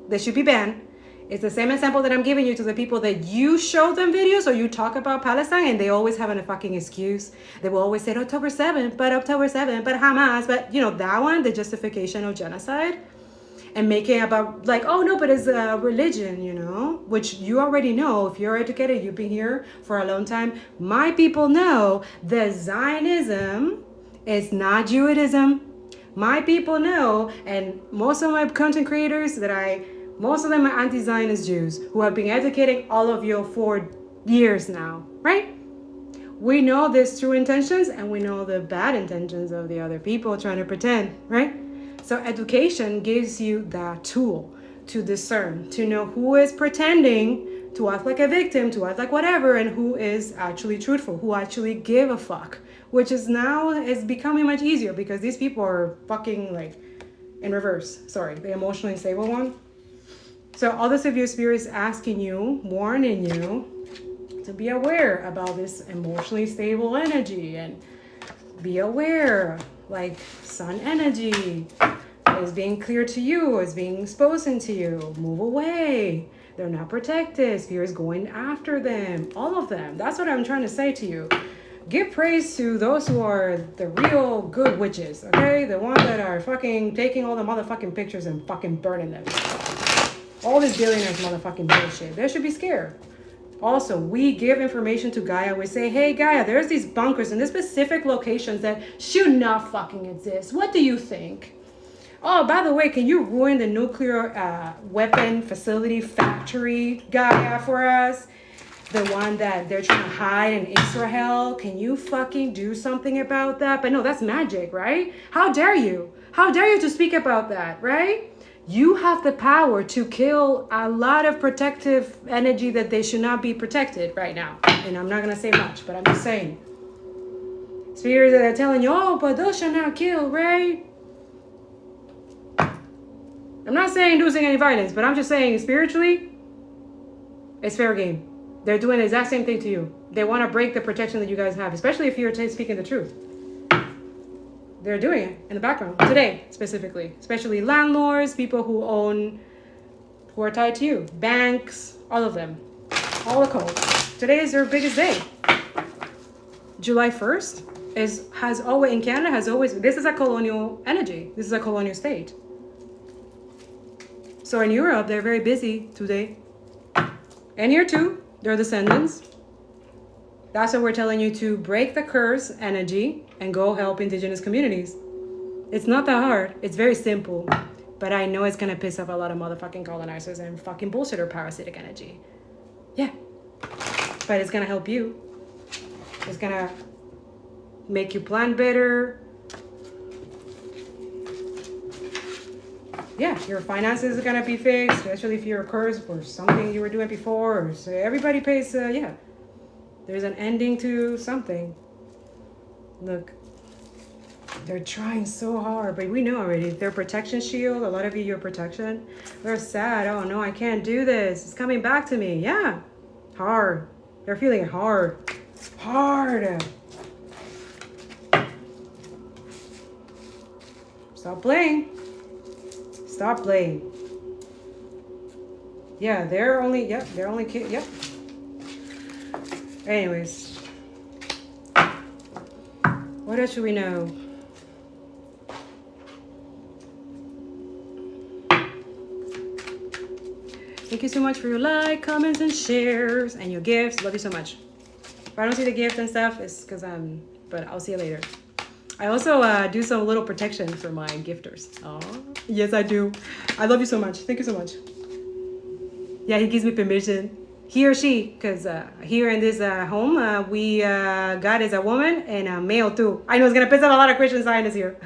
they should be banned. It's the same example that I'm giving you to the people that you show them videos or you talk about Palestine, and they always have a fucking excuse. They will always say October 7th, but Hamas, but you know, that one, the justification of genocide, and making about like, oh no, but it's a religion, you know, which you already know. If you're educated, you've been here for a long time. My people know that Zionism is not Judaism. My people know, and most of my content creators most of them are anti-Zionist Jews who have been educating all of you for years now, right? We know there's true intentions and we know the bad intentions of the other people trying to pretend, right? So education gives you that tool to discern, to know who is pretending to act like a victim, to act like whatever, and who is actually truthful, who actually give a fuck, which is now is becoming much easier because these people are fucking like in reverse. Sorry, the emotionally stable one. So all this of your spirit is asking you, warning you to be aware about this emotionally stable energy and be aware, like sun energy is being clear to you, is being spoken to you. Move away. They're not protected. Spirit is going after them. All of them. That's what I'm trying to say to you. Give praise to those who are the real good witches, okay? The ones that are fucking taking all the motherfucking pictures and fucking burning them. All this billionaires motherfucking bullshit. They should be scared. Also, we give information to Gaia. We say, hey, Gaia, there's these bunkers in these specific locations that should not fucking exist. What do you think? Oh, by the way, can you ruin the nuclear weapon facility factory, Gaia, for us? The one that they're trying to hide in Israel. Can you fucking do something about that? But no, that's magic, right? How dare you? How dare you to speak about that, right? You have the power to kill a lot of protective energy that they should not be protected right now. And I'm not going to say much, but I'm just saying. Spirits that are telling you, oh, but those should not kill, right? I'm not saying using any violence, but I'm just saying spiritually, it's fair game. They're doing the exact same thing to you. They want to break the protection that you guys have, especially if you're speaking the truth. They're doing it in the background today, specifically, especially landlords, people who are tied to you, banks, all of them, all the codes. Today is their biggest day. July 1st has always in Canada this is a colonial energy. This is a colonial state. So in Europe, they're very busy today, and here too, they're descendants. That's why we're telling you to break the curse energy and go help indigenous communities. It's not that hard. It's very simple. But I know it's going to piss off a lot of motherfucking colonizers and fucking bullshit or parasitic energy. Yeah. But it's going to help you. It's going to make you plan better. Yeah, your finances are going to be fixed, especially if you're cursed for something you were doing before. So everybody pays, yeah. There's an ending to something. Look, they're trying so hard, but we know already. Their protection shield, a lot of you, your protection, they're sad. Oh no, I can't do this. It's coming back to me. Yeah, hard. They're feeling it hard. Hard. Stop playing. Stop playing. Yeah, they're only kidding. Yep. Anyways, what else should we know? Thank you so much for your like, comments, and shares, and your gifts. Love you so much. If I don't see the gift and stuff, it's because but I'll see you later. I also do some little protection for my gifters. Oh, yes, I do. I love you so much. Thank you so much. Yeah, he gives me permission. He or she, because here in this home, God is a woman and a male too. I know it's going to piss off a lot of Christian scientists here.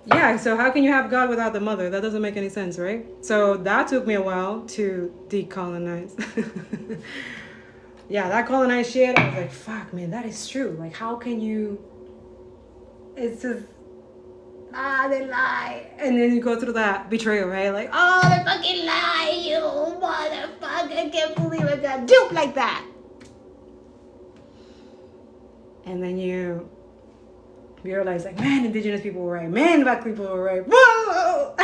Yeah, so how can you have God without the mother? That doesn't make any sense, right? So that took me a while to decolonize. Yeah, that colonized shit, I was like, fuck, man, that is true. Like, how can you... It's just... they lie. And then you go through that betrayal, right? Like, oh, they fucking lie, you motherfucker. I can't believe I got duped like that. And then you realize, like, man, indigenous people were right. Man, black people were right. Whoa!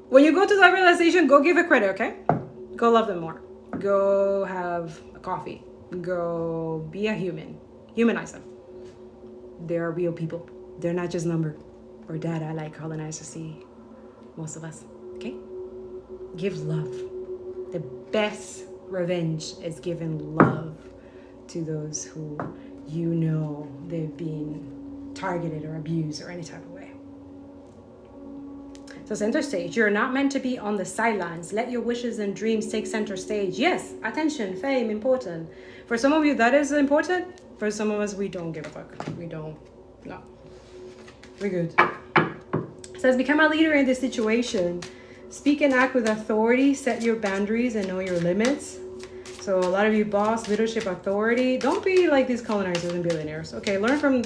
When you go to that realization, go give it credit, okay? Go love them more. Go have a coffee. Go be a human. Humanize them. They are real people. They're not just number or data like colonizers see most of us. Okay? Give love. The best revenge is giving love to those who you know they've been targeted or abused or any type of way. So center stage, you're not meant to be on the sidelines. Let your wishes and dreams take center stage. Yes, attention, fame, important. For some of you, that is important. For some of us, we don't give a fuck. We don't. No. We're good. It says, become a leader in this situation. Speak and act with authority. Set your boundaries and know your limits. So a lot of you, boss, leadership, authority. Don't be like these colonizers and billionaires. Okay, learn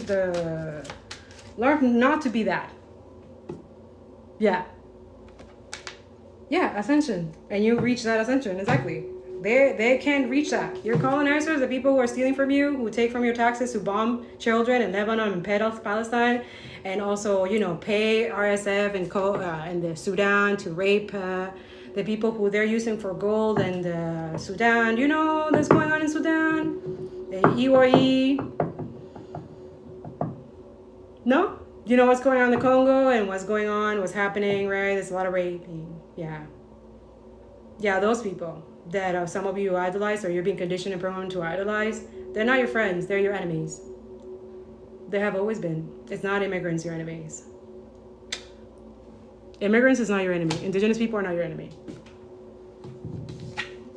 not to be that. Yeah. Yeah, ascension. And you reach that ascension, exactly. They can't reach that. Your colonizers, the people who are stealing from you, who take from your taxes, who bomb children in Lebanon and pedos Palestine, and also, pay RSF and the Sudan to rape the people who they're using for gold and Sudan. You know what's going on in Sudan? The EOE. No? You know what's going on in the Congo and what's happening, right? There's a lot of raping. Yeah. Yeah, those people that some of you idolize or you're being conditioned and programmed to idolize, they're not your friends. They're your enemies. They have always been. It's not immigrants, your enemies. Immigrants is not your enemy. Indigenous people are not your enemy.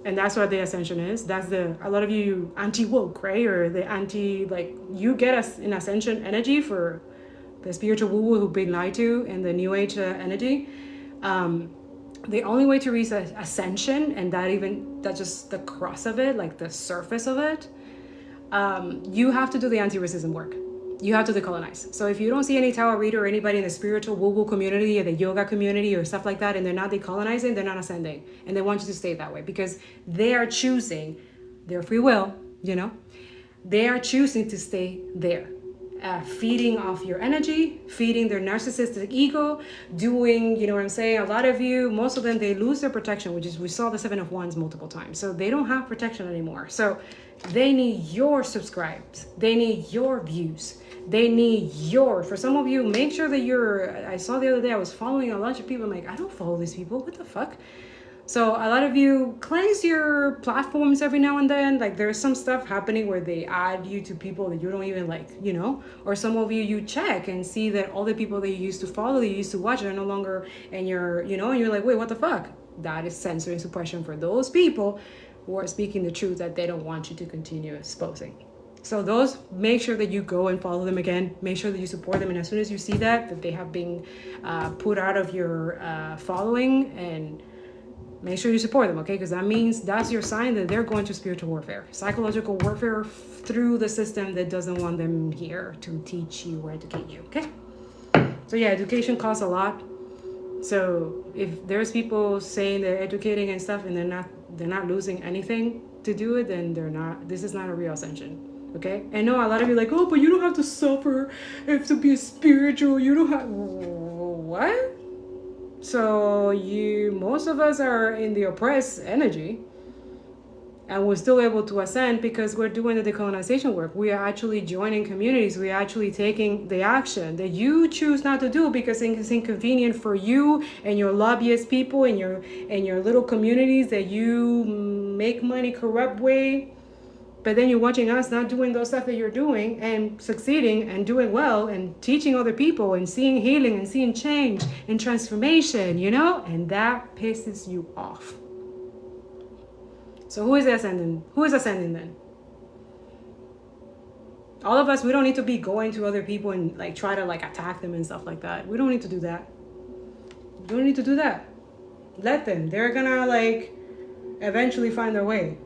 And that's what the ascension is. That's a lot of you anti-woke, right? Or the you get us in ascension energy for the spiritual woo-woo who've been lied to and the new age energy. The only way to reach ascension, and that's just the crust of it, like the surface of it, you have to do the anti-racism work. You have to decolonize. So if you don't see any tarot reader or anybody in the spiritual woo-woo community or the yoga community or stuff like that, and they're not decolonizing, they're not ascending. And they want you to stay that way because they are choosing their free will, They are choosing to stay there. Feeding off your energy, feeding their narcissistic ego, doing, what I'm saying? A lot of you, most of them, they lose their protection, which is, we saw the 7 of Wands multiple times. So they don't have protection anymore. So they need your subscribes. They need your views. They need for some of you, make sure that I saw the other day, I was following a bunch of people. I'm like, I don't follow these people. What the fuck? So a lot of you cleanse your platforms every now and then. Like there's some stuff happening where they add you to people that you don't even like, or some of you check and see that all the people that you used to follow, that you used to watch are no longer, and you're, and you're like, wait, what the fuck? That is censoring suppression for those people who are speaking the truth that they don't want you to continue exposing. So those, make sure that you go and follow them again. Make sure that you support them. And as soon as you see that they have been put out of your following, and make sure you support them, okay? Because that means that's your sign that they're going to spiritual warfare, psychological warfare through the system that doesn't want them here to teach you or educate you, okay? So yeah, education costs a lot. So if there's people saying they're educating and stuff and they're not losing anything to do it, then this is not a real ascension, okay? I know a lot of you are like, oh, but you don't have to suffer if to be spiritual. You don't have, what? So most of us are in the oppressed energy, and we're still able to ascend because we're doing the decolonization work. We are actually joining communities. We are actually taking the action that you choose not to do because it's inconvenient for you and your lobbyist people and your little communities that you make money corrupt way. But then you're watching us not doing those stuff that you're doing and succeeding and doing well and teaching other people and seeing healing and seeing change and transformation, you know? And that pisses you off. So who is ascending? Who is ascending then? All of us, we don't need to be going to other people and like try to like attack them and stuff like that. We don't need to do that. We don't need to do that. Let them. They're gonna like eventually find their way.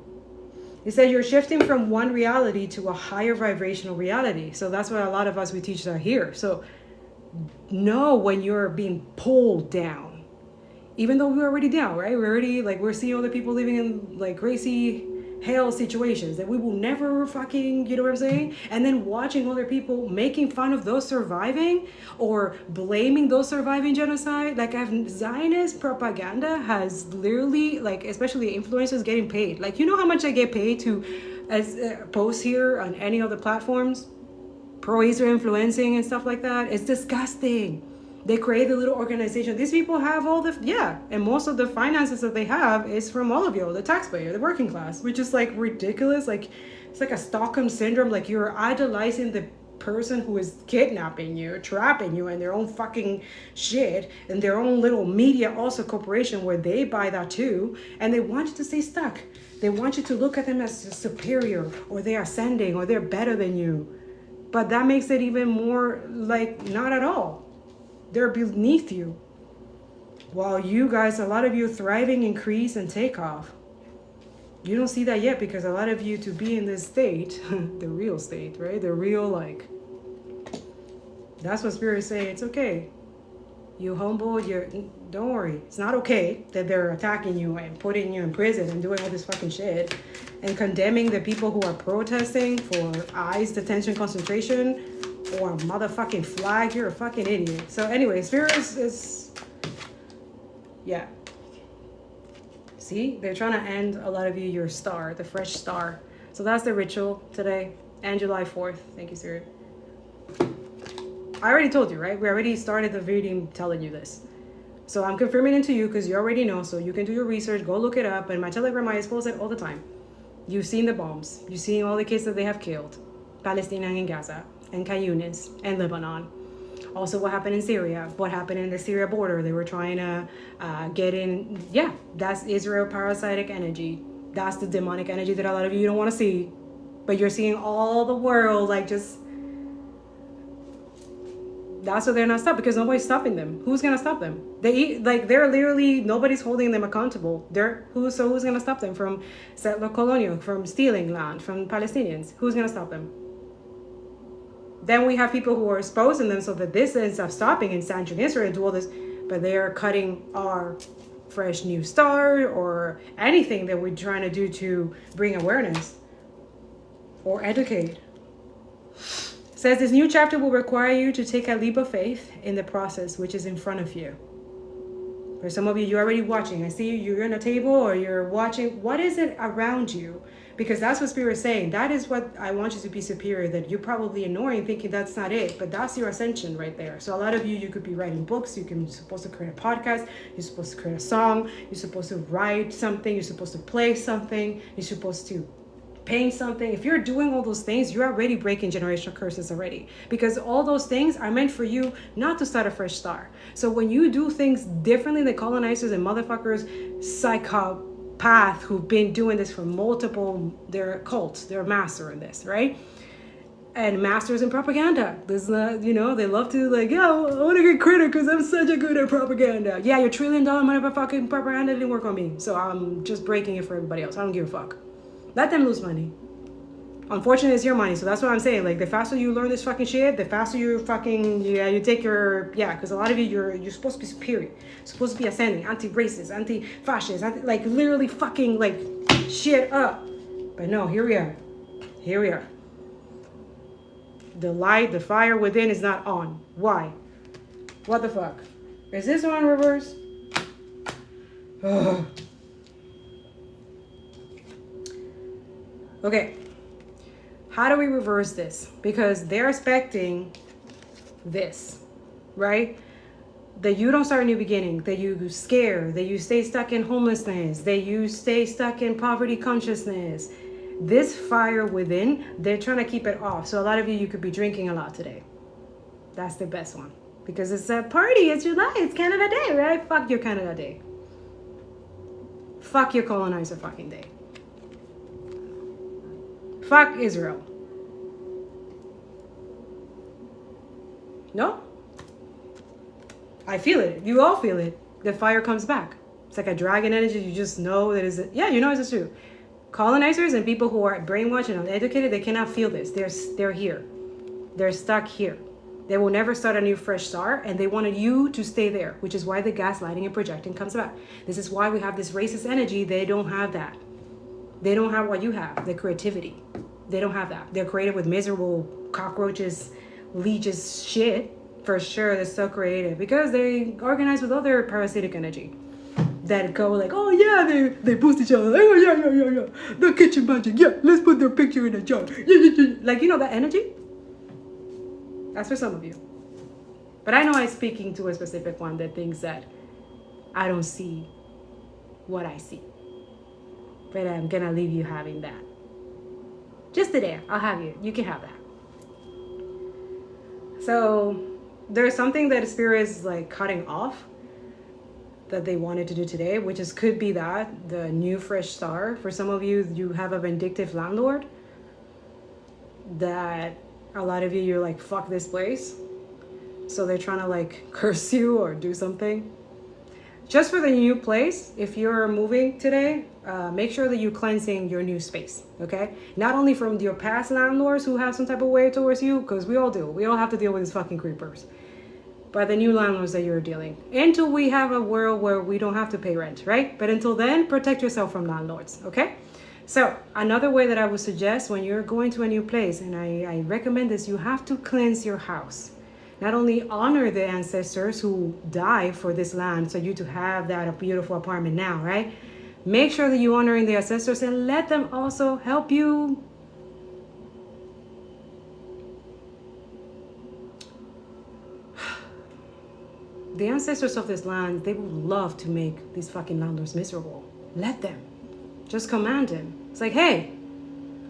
He said you're shifting from one reality to a higher vibrational reality. So that's what a lot of us, we teach that here. So know when you're being pulled down, even though we're already down, right? We're already like, we're seeing other people living in like crazy hell situations that we will never fucking, you know what I'm saying? And then watching other people making fun of those surviving or blaming those surviving genocide. Like Zionist propaganda has literally, like, especially influencers getting paid. Like, you know how much I get paid to as post here on any other platforms? Pro-Israel influencing and stuff like that. It's disgusting. They create a little organization. These people have all the, and most of the finances that they have is from all of you, the taxpayer, the working class, which is like ridiculous. Like, it's like a Stockholm syndrome. Like, you're idolizing the person who is kidnapping you, trapping you in their own fucking shit and their own little media also corporation where they buy that too. And they want you to stay stuck. They want you to look at them as superior, or they're ascending, or they're better than you. But that makes it even more like not at all. They're beneath you. While you guys, a lot of you thriving, increase, and take off. You don't see that yet because a lot of you to be in this state, the real state, right? The real, like, that's what spirits say. It's okay. You humble, don't worry. It's not okay that they're attacking you and putting you in prison and doing all this fucking shit and condemning the people who are protesting for ICE detention concentration or a motherfucking flag. You're a fucking idiot. So anyway, spirit is yeah. See, they're trying to end a lot of you your star, the fresh star. So that's the ritual today and July 4th. Thank you, Spirit. I already told you, right? We already started the reading telling you this. So I'm confirming it to you because you already know. So you can do your research, go look it up. And my Telegram, I expose it all the time. You've seen the bombs. You've seen all the kids that they have killed. Palestine and Gaza and Khan Yunis and Lebanon. Also what happened in Syria, what happened in the Syria border. They were trying to get in. Yeah, that's Israel parasitic energy. That's the demonic energy that a lot of you don't want to see. But you're seeing all the world like just... That's why they're not stopped, because nobody's stopping them. Who's gonna stop them? They're literally, nobody's holding them accountable. Who's gonna stop them from settler colonial, from stealing land from Palestinians? Who's gonna stop them? Then we have people who are exposing them so that this ends up stopping and sanctioning Israel and do all this, but they are cutting our fresh new star or anything that we're trying to do to bring awareness or educate. Says this new chapter will require you to take a leap of faith in the process which is in front of you. For some of you, you're already watching. I see you, you're on a table or you're watching. What is it around you? Because that's what Spirit is saying. That is what I want you to be superior, that you're probably ignoring, thinking that's not it. But that's your ascension right there. So a lot of you could be writing books. You're supposed to create a podcast. You're supposed to create a song. You're supposed to write something. You're supposed to play something. You're supposed to paint something. If you're doing all those things, you're already breaking generational curses already, because all those things are meant for you not to start a fresh start. So when you do things differently than colonizers and motherfuckers, psychopath who've been doing this for multiple, they're cults, they're master in this, right? And masters in propaganda. This is not, they love to like, yo, I want to get credit because I'm such a good at propaganda. Yeah, your $1 trillion motherfucking propaganda didn't work on me, so I'm just breaking it for everybody else. I don't give a fuck. Let them lose money. Unfortunately, it's your money. So that's what I'm saying. Like, the faster you learn this fucking shit, the faster you fucking, you take your, because a lot of you, you're supposed to be superior. You're supposed to be ascending, anti-racist, anti-fascist, like, literally fucking, like, shit up. But no, here we are. Here we are. The light, the fire within is not on. Why? What the fuck? Is this on reverse? Ugh. Okay, how do we reverse this? Because they're expecting this, right? That you don't start a new beginning, that you scare, that you stay stuck in homelessness, that you stay stuck in poverty consciousness, This fire within, they're trying to keep it off. So a lot of you could be drinking a lot today. That's the best one. Because it's a party, it's July, it's Canada Day, right? Fuck your Canada Day. Fuck your colonizer fucking day. Fuck Israel. No? I feel it. You all feel it. The fire comes back. It's like a dragon energy. You just know that is. Yeah, you know it's true. Colonizers and people who are brainwashed and uneducated, they cannot feel this. They're here. They're stuck here. They will never start a new fresh start, and they wanted you to stay there, which is why the gaslighting and projecting comes back. This is why we have this racist energy. They don't have that. They don't have what you have, the creativity. They don't have that. They're created with miserable cockroaches, leeches, shit. For sure, they're so creative because they organize with other parasitic energy that go like, oh yeah, they boost each other. Like, oh yeah. The kitchen magic. Yeah, let's put their picture in a jar. Yeah. Like, you know that energy? That's for some of you. But I know I'm speaking to a specific one that thinks that I don't see what I see. But I'm going to leave you having that. Just today, I'll have you. You can have that. So there's something that Spirit is like cutting off that they wanted to do today, which is could be that the new fresh star. For some of you, you have a vindictive landlord that a lot of you're like, fuck this place. So they're trying to like curse you or do something. Just for the new place, if you're moving today, make sure that you're cleansing your new space, okay? Not only from your past landlords who have some type of way towards you, because we all do. We all have to deal with these fucking creepers. But the new landlords that you're dealing. Until we have a world where we don't have to pay rent, right? But until then, protect yourself from landlords, okay? So another way that I would suggest when you're going to a new place, and I recommend this, you have to cleanse your house. Not only honor the ancestors who died for this land, so you to have that beautiful apartment now, right? Make sure that you're honoring the ancestors and let them also help you. The ancestors of this land, they would love to make these fucking landlords miserable. Let them. Just command them. It's like, hey,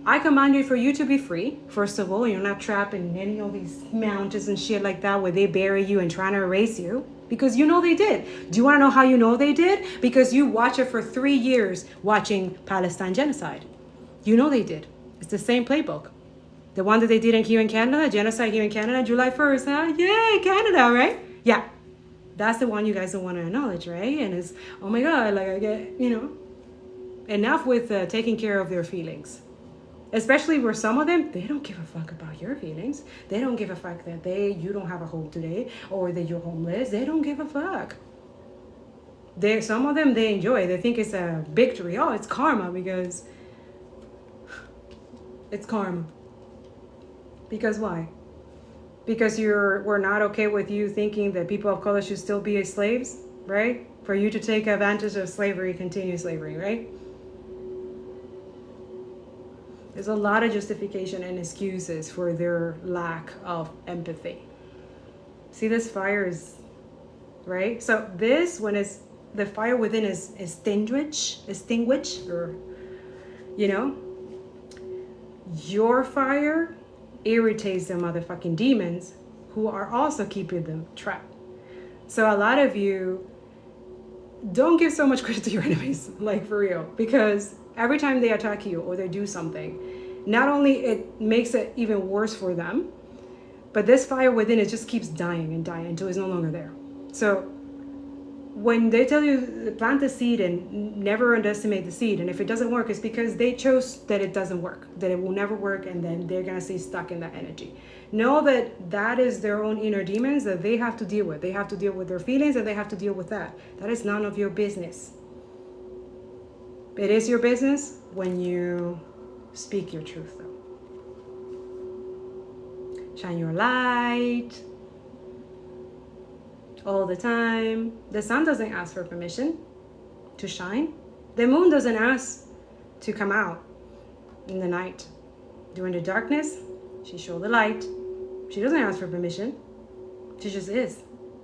I command you for you to be free. First of all, you're not trapped in any of these mountains and shit like that where they bury you and trying to erase you. Because you know they did. Do you want to know how you know they did? Because you watch it for 3 years watching Palestine genocide. You know they did. It's the same playbook. The one that they did here in Canada, genocide here in Canada, July 1st, huh? Yay, Canada, right? Yeah. That's the one you guys don't want to acknowledge, right? And it's, oh my God, like I get, enough with taking care of their feelings. Especially where some of them, they don't give a fuck about your feelings. They don't give a fuck that you don't have a home today or that you're homeless. They don't give a fuck. Some of them, they enjoy it. They think it's a victory. Oh, it's karma because it's karma. Because why? Because we're not okay with you thinking that people of color should still be slaves, right? For you to take advantage of slavery, continue slavery, right? There's a lot of justification and excuses for their lack of empathy. See, this fire is, right? So this, when it's, the fire within is extinguished, or, your fire irritates the motherfucking demons who are also keeping them trapped. So a lot of you don't give so much credit to your enemies, like for real, because every time they attack you or they do something, not only it makes it even worse for them, but this fire within it just keeps dying and dying until it's no longer there. So when they tell you plant the seed and never underestimate the seed, and if it doesn't work, it's because they chose that it doesn't work, that it will never work, and then they're gonna stay stuck in that energy. Know that that is their own inner demons that they have to deal with. They have to deal with their feelings and they have to deal with that. That is none of your business. It is your business when you speak your truth, though. Shine your light all the time. The sun doesn't ask for permission to shine. The moon doesn't ask to come out in the night. During the darkness, she shows the light. She doesn't ask for permission. She just is.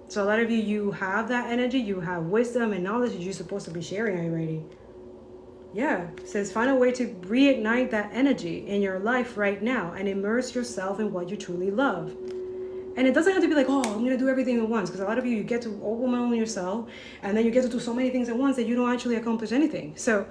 So a lot of you have that energy. You have wisdom and knowledge that you're supposed to be sharing already. Yeah, it says find a way to reignite that energy in your life right now and immerse yourself in what you truly love. And it doesn't have to be like, oh, I'm going to do everything at once. Because a lot of you get to overwhelm yourself. And then you get to do so many things at once that you don't actually accomplish anything. So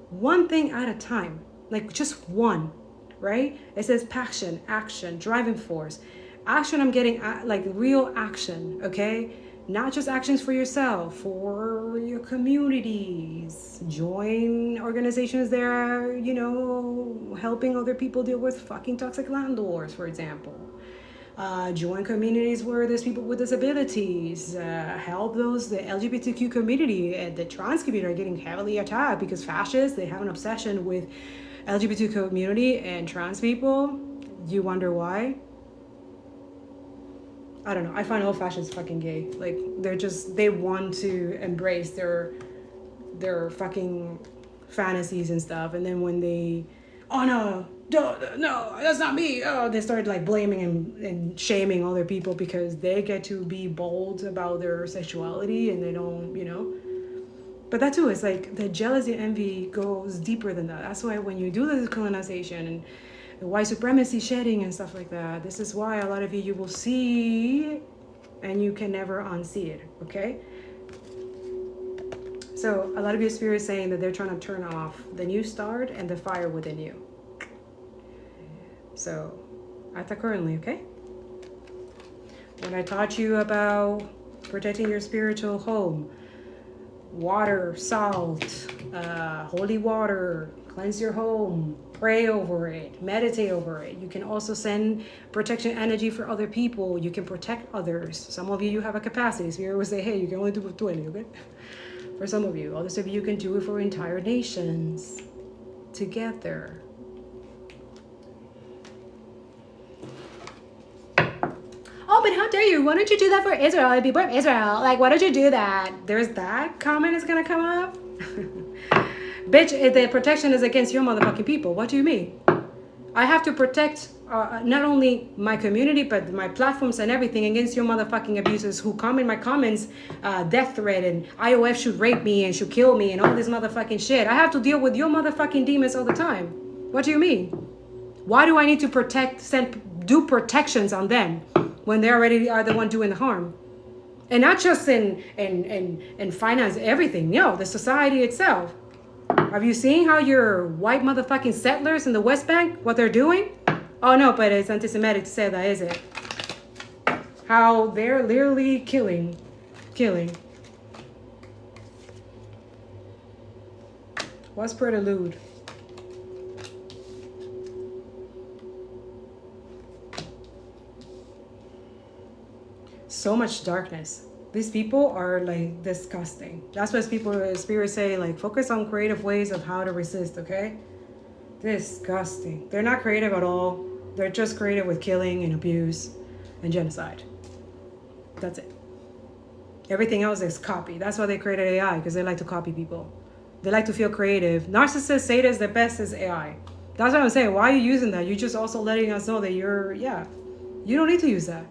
one thing at a time. Like just one, right? It says passion, action, driving force. Action, I'm getting like real action, okay? Not just actions for yourself, for your communities. Join organizations that are, you know, helping other people deal with fucking toxic landlords, for example. Join communities where there's people with disabilities. Help those, the LGBTQ community and the trans community are getting heavily attacked because fascists, they have an obsession with LGBT community and trans people. You wonder why? I don't know. I find all fascists fucking gay. Like they want to embrace their fucking fantasies and stuff. And then when they, oh no, that's not me. Oh, they started like blaming and shaming other people because they get to be bold about their sexuality and they don't, you know. But that too is like the jealousy and envy goes deeper than that. That's why when you do the decolonization and the white supremacy shedding and stuff like that, this is why a lot of you will see and you can never unsee it, okay? So a lot of your spirit is saying that they're trying to turn off the new start and the fire within you. So, at the currently, okay? When I taught you about protecting your spiritual home, water, salt, holy water, cleanse your home, pray over it, meditate over it. You can also send protection energy for other people. You can protect others. Some of you have a capacity. Spirit will say, hey, you can only do it for 20, okay? For some of you. Others of you can do it for entire nations together. Oh, but how dare you? Why don't you do that for Israel and people of Israel? Like, why don't you do that? There's that comment is going to come up. Bitch, if the protection is against your motherfucking people. What do you mean? I have to protect not only my community, but my platforms and everything against your motherfucking abusers who come in my comments, death threat and IOF should rape me and should kill me and all this motherfucking shit. I have to deal with your motherfucking demons all the time. What do you mean? Why do I need to do protections on them when they already are the one doing the harm? And not just in finance, everything. No, the society itself. Have you seen how your white motherfucking settlers in the West Bank, what they're doing? Oh no, but it's anti-Semitic to say that, is it? How they're literally killing. What's prelude? So much darkness. These people are like disgusting. That's why spirits say, like, focus on creative ways of how to resist, okay? Disgusting. They're not creative at all. They're just creative with killing and abuse and genocide. That's it. Everything else is copy. That's why they created AI, because they like to copy people. They like to feel creative. Narcissists say this, the best is AI. That's what I'm saying. Why are you using that? You're just also letting us know that you don't need to use that.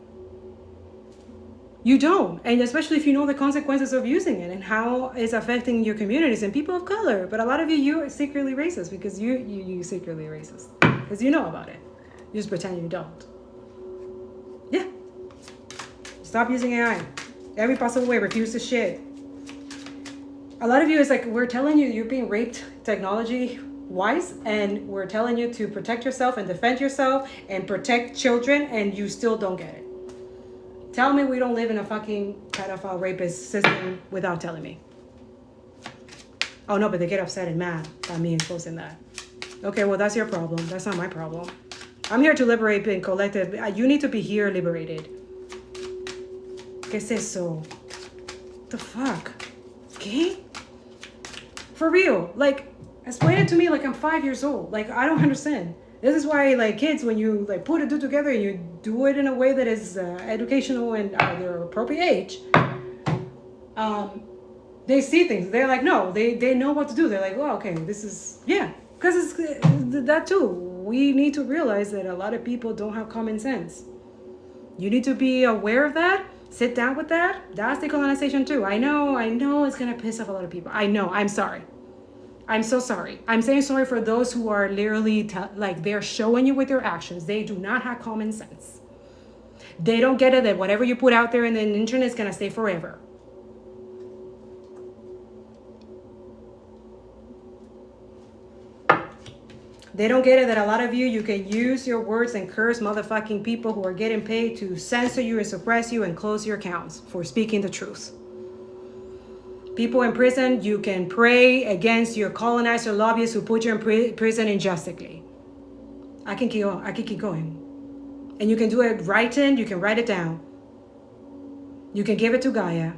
You don't. And especially if you know the consequences of using it and how it's affecting your communities and people of color. But a lot of you are secretly racist because you secretly racist. Because you know about it. You just pretend you don't. Yeah. Stop using AI. Every possible way. Refuse the shit. A lot of you is like, we're telling you you're being raped technology wise, and we're telling you to protect yourself and defend yourself and protect children, and you still don't get it. Tell me we don't live in a fucking pedophile rapist system without telling me. Oh no, but they get upset and mad by me exposing that. Okay, well that's your problem. That's not my problem. I'm here to liberate and collective. You need to be here liberated. ¿Qué es eso? The fuck? Okay? For real. Like, explain it to me like I'm 5 years old. Like, I don't understand. This is why, like, kids, when you like put a two together and you do it in a way that is educational and their appropriate age, they see things. They're like, no, they know what to do. They're like, oh, okay, this is, yeah. Because it's that too. We need to realize that a lot of people don't have common sense. You need to be aware of that. Sit down with that. That's decolonization too. I know it's going to piss off a lot of people. I know. I'm sorry. I'm so sorry. I'm saying sorry for those who are literally like they're showing you with their actions. They do not have common sense. They don't get it that whatever you put out there in the internet is going to stay forever. They don't get it that a lot of you can use your words and curse motherfucking people who are getting paid to censor you and suppress you and close your accounts for speaking the truth. People in prison, you can pray against your colonizer lobbyists who put you in prison injustly. I can keep going. And you can do it writing, you can write it down. You can give it to Gaia.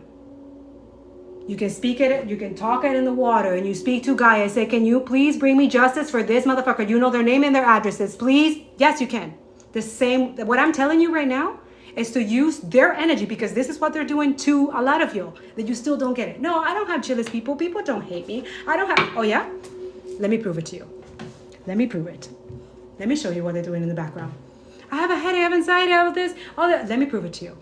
You can speak it, you can talk it in the water, and you speak to Gaia and say, can you please bring me justice for this motherfucker? You know their name and their addresses, please? Yes, you can. The same, what I'm telling you right now is to use their energy, because this is what they're doing to a lot of you, that you still don't get it. No, I don't have jealous people. People don't hate me. I don't have, oh yeah? Let me prove it to you. Let me prove it. Let me show you what they're doing in the background. I have a headache, I have anxiety, all this, all that. Let me prove it to you.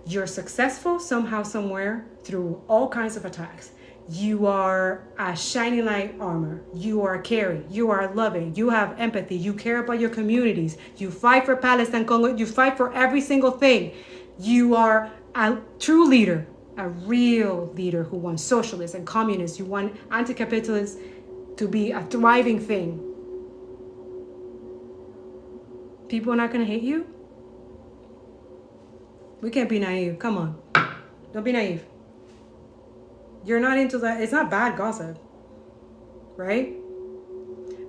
You're successful somehow, somewhere, through all kinds of attacks. You are a shining light armor. You are caring. You are loving. You have empathy. You care about your communities. You fight for Palestine, Congo. You fight for every single thing. You are a true leader, a real leader who wants socialists and communists. You want anti-capitalists to be a thriving thing. People are not going to hate you? We can't be naive. Come on. Don't be naive. You're not into that. It's not bad gossip. Right?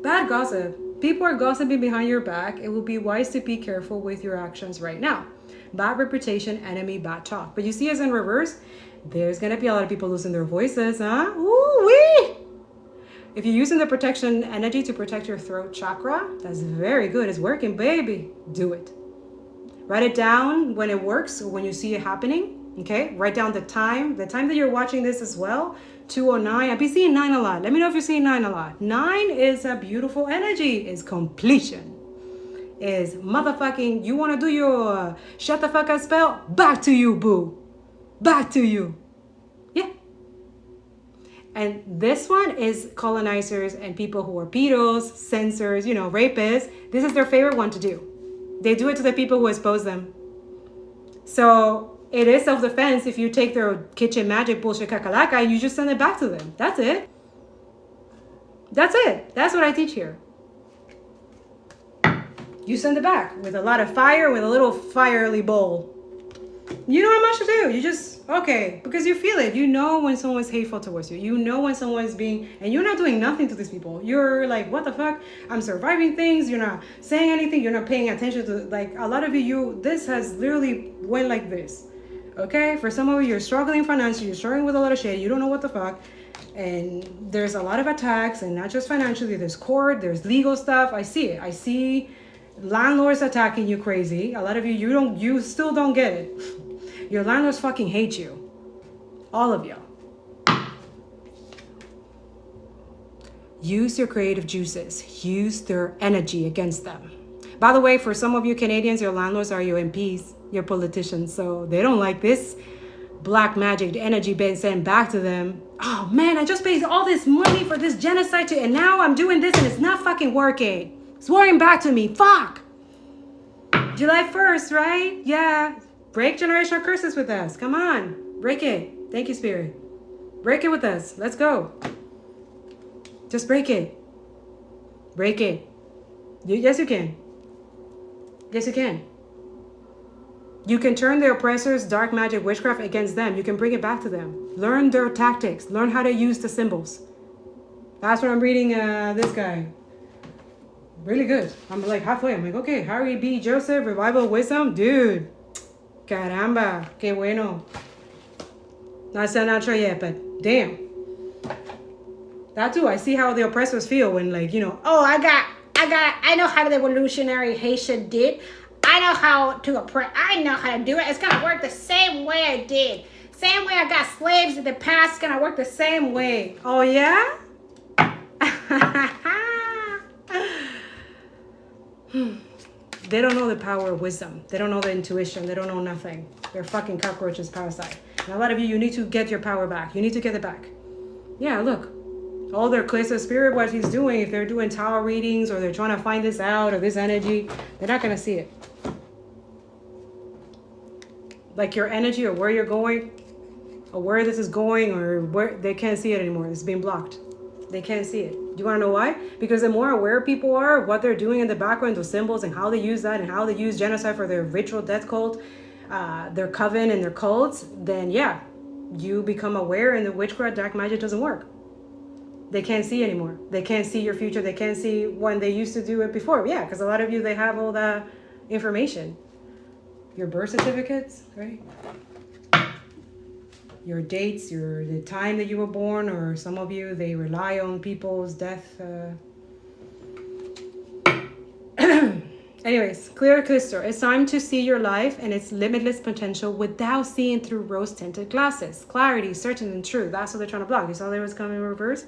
Bad gossip. People are gossiping behind your back. It will be wise to be careful with your actions right now. Bad reputation, enemy, bad talk. But you see, as in reverse, there's going to be a lot of people losing their voices, huh? Ooh-wee! If you're using the protection energy to protect your throat chakra, that's very good. It's working, baby. Do it. Write it down when it works or when you see it happening. Okay, write down the time that you're watching this as well. 209. I'll be seeing 9 a lot. Let me know if you're seeing 9 a lot. 9 is a beautiful energy. Is completion. Is motherfucking, you want to do your shut the fuck up spell? Back to you, boo. Back to you. Yeah. And this one is colonizers and people who are pedos, censors, rapists. This is their favorite one to do. They do it to the people who expose them. So it is self-defense if you take their kitchen magic bullshit kakalaka and you just send it back to them. That's it. That's it. That's what I teach here. You send it back with a lot of fire, with a little fiery bowl. You don't have much to do. You just, okay, because you feel it. You know when someone's hateful towards you. You know when someone's being, and you're not doing nothing to these people. You're like, what the fuck? I'm surviving things. You're not saying anything. You're not paying attention to, like, a lot of you, this has literally went like this. Okay? For some of you, you're struggling financially. You're struggling with a lot of shit. You don't know what the fuck. And there's a lot of attacks, and not just financially. There's court. There's legal stuff. I see it. I see landlords attacking you crazy. A lot of you, you still don't get it. Your landlords fucking hate you. All of you. Use your creative juices. Use their energy against them. By the way, for some of you Canadians, your landlords are your MPs, your politicians. So they don't like this black magic energy being sent back to them. Oh man, I just paid all this money for this genocide and now I'm doing this and it's not fucking working. It's working back to me. Fuck. July 1st, right? Yeah. Break generational curses with us. Come on. Break it. Thank you, Spirit. Break it with us. Let's go. Just break it. Break it. Yes, you can. Yes, you can. You can turn the oppressors' dark magic witchcraft against them. You can bring it back to them. Learn their tactics. Learn how to use the symbols. That's what I'm reading this guy. Really good. I'm like halfway. I'm like, okay, Harry B. Joseph, Revival Wisdom. Dude. Caramba. Que bueno. Not still not sure yet, but damn. That too. I see how the oppressors feel when, like, oh, I know how the revolutionary Haitian did. I know how to oppress. I know how to do it. It's going to work the same way I did. Same way I got slaves in the past. It's going to work the same way. Oh, yeah? They don't know the power of wisdom. They don't know the intuition. They don't know nothing. They're fucking cockroaches, parasite. And a lot of you need to get your power back. You need to get it back. Yeah, look. all their clips of spirit, what he's doing, if they're doing tarot readings or they're trying to find this out or this energy, they're not going to see it. Like your energy or where you're going or where this is going or where, they can't see it anymore. It's being blocked. They can't see it. Do you want to know why? Because the more aware people are of what they're doing in the background, those symbols and how they use that and how they use genocide for their ritual death cult, their coven and their cults, then yeah, you become aware and the witchcraft, dark magic doesn't work. They can't see anymore. They can't see your future. They can't see when they used to do it before. Yeah, because a lot of you, they have all that information. Your birth certificates, right? Your dates, the time that you were born, or some of you, they rely on people's death. Anyways, clear crystal. It's time to see your life and its limitless potential without seeing through rose-tinted glasses. Clarity, certain, and true. That's what they're trying to block. You saw there was coming in reverse,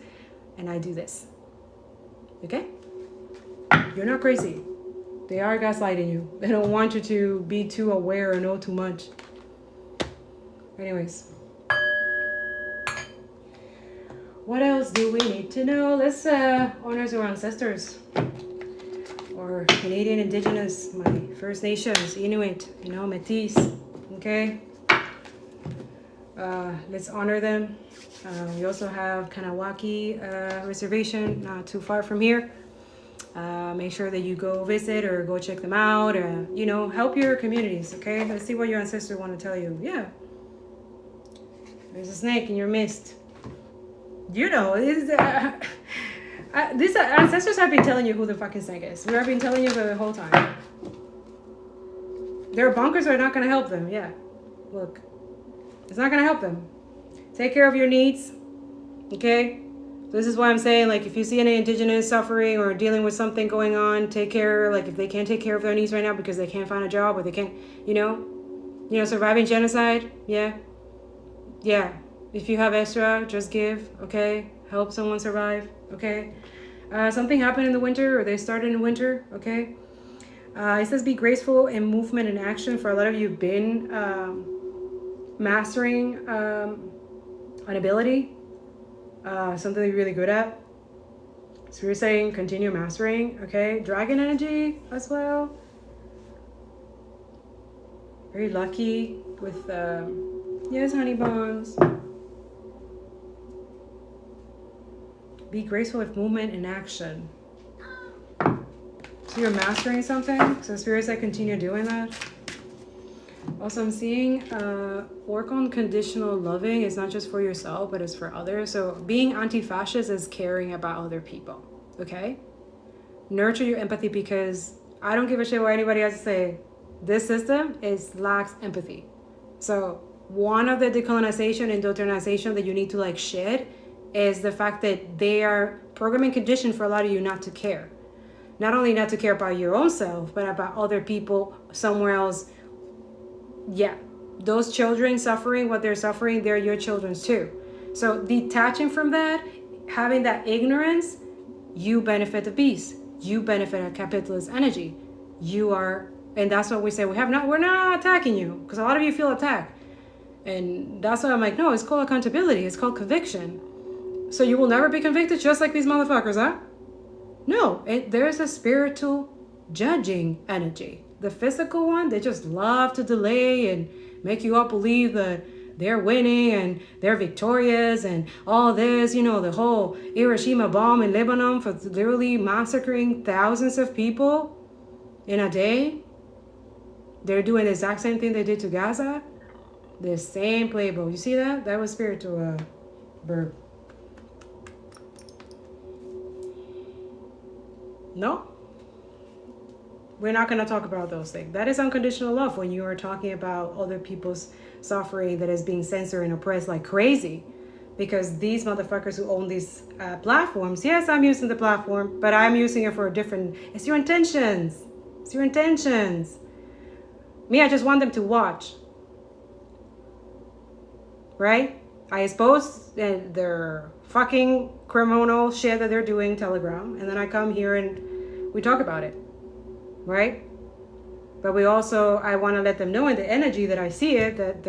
and I do this. Okay? You're not crazy. They are gaslighting you. They don't want you to be too aware or know too much. Anyways. What else do we need to know? Let's honor our ancestors. Or Canadian Indigenous, my First Nations, Inuit, Métis. Okay? Let's honor them. We also have Kanawaki Reservation, not too far from here. Make sure that you go visit or go check them out. Help your communities, okay? Let's see what your ancestors want to tell you. Yeah. There's a snake in your midst. These ancestors have been telling you who the fucking snake is. We've been telling you the whole time. Their bunkers are not going to help them. Yeah. Look. It's not going to help them. Take care of your needs. Okay? This is why I'm saying, like, if you see any indigenous suffering or dealing with something going on, take care. Like, if they can't take care of their needs right now because they can't find a job or they can't, surviving genocide. Yeah. Yeah. If you have extra, just give. Okay? Help someone survive. Okay? Something happened in the winter or they started in winter. Okay? It says be graceful in movement and action. For a lot of you, been mastering an ability. Something that you're really good at. So you're saying continue mastering. Okay? Dragon energy as well. Very lucky with, yes, honey buns. Be graceful with movement and action. So you're mastering something. So Spirit said continue doing that. Also, I'm seeing work on conditional loving. It's not just for yourself, but it's for others. So being anti-fascist is caring about other people. Okay? Nurture your empathy because I don't give a shit what anybody has to say. This system lacks empathy. So one of the decolonization and indoctrination that you need to shed is the fact that they are programming conditioned for a lot of you not to care. Not only not to care about your own self, but about other people somewhere else. Yeah, those children suffering what they're suffering, they're your children's too. So detaching from that, having that ignorance, you benefit the beast. You benefit a capitalist energy. You are, and that's what we say. We're not attacking you because a lot of you feel attacked. And that's why I'm like, no, it's called accountability. It's called conviction. So you will never be convicted just like these motherfuckers, huh? No, there's a spiritual judging energy. The physical one, they just love to delay and make you all believe that they're winning and they're victorious and all this, the whole Hiroshima bomb in Lebanon for literally massacring thousands of people in a day. They're doing the exact same thing they did to Gaza. The same playbook. You see that? That was spiritual birth. No, we're not going to talk about those things. That is unconditional love when you are talking about other people's suffering that is being censored and oppressed like crazy. Because these motherfuckers who own these platforms, yes, I'm using the platform, but I'm using it for a different, it's your intentions. It's your intentions. Me, I just want them to watch. Right? I expose their fucking criminal shit that they're doing, Telegram, and then I come here and we talk about it, right? But I want to let them know in the energy that I see it, that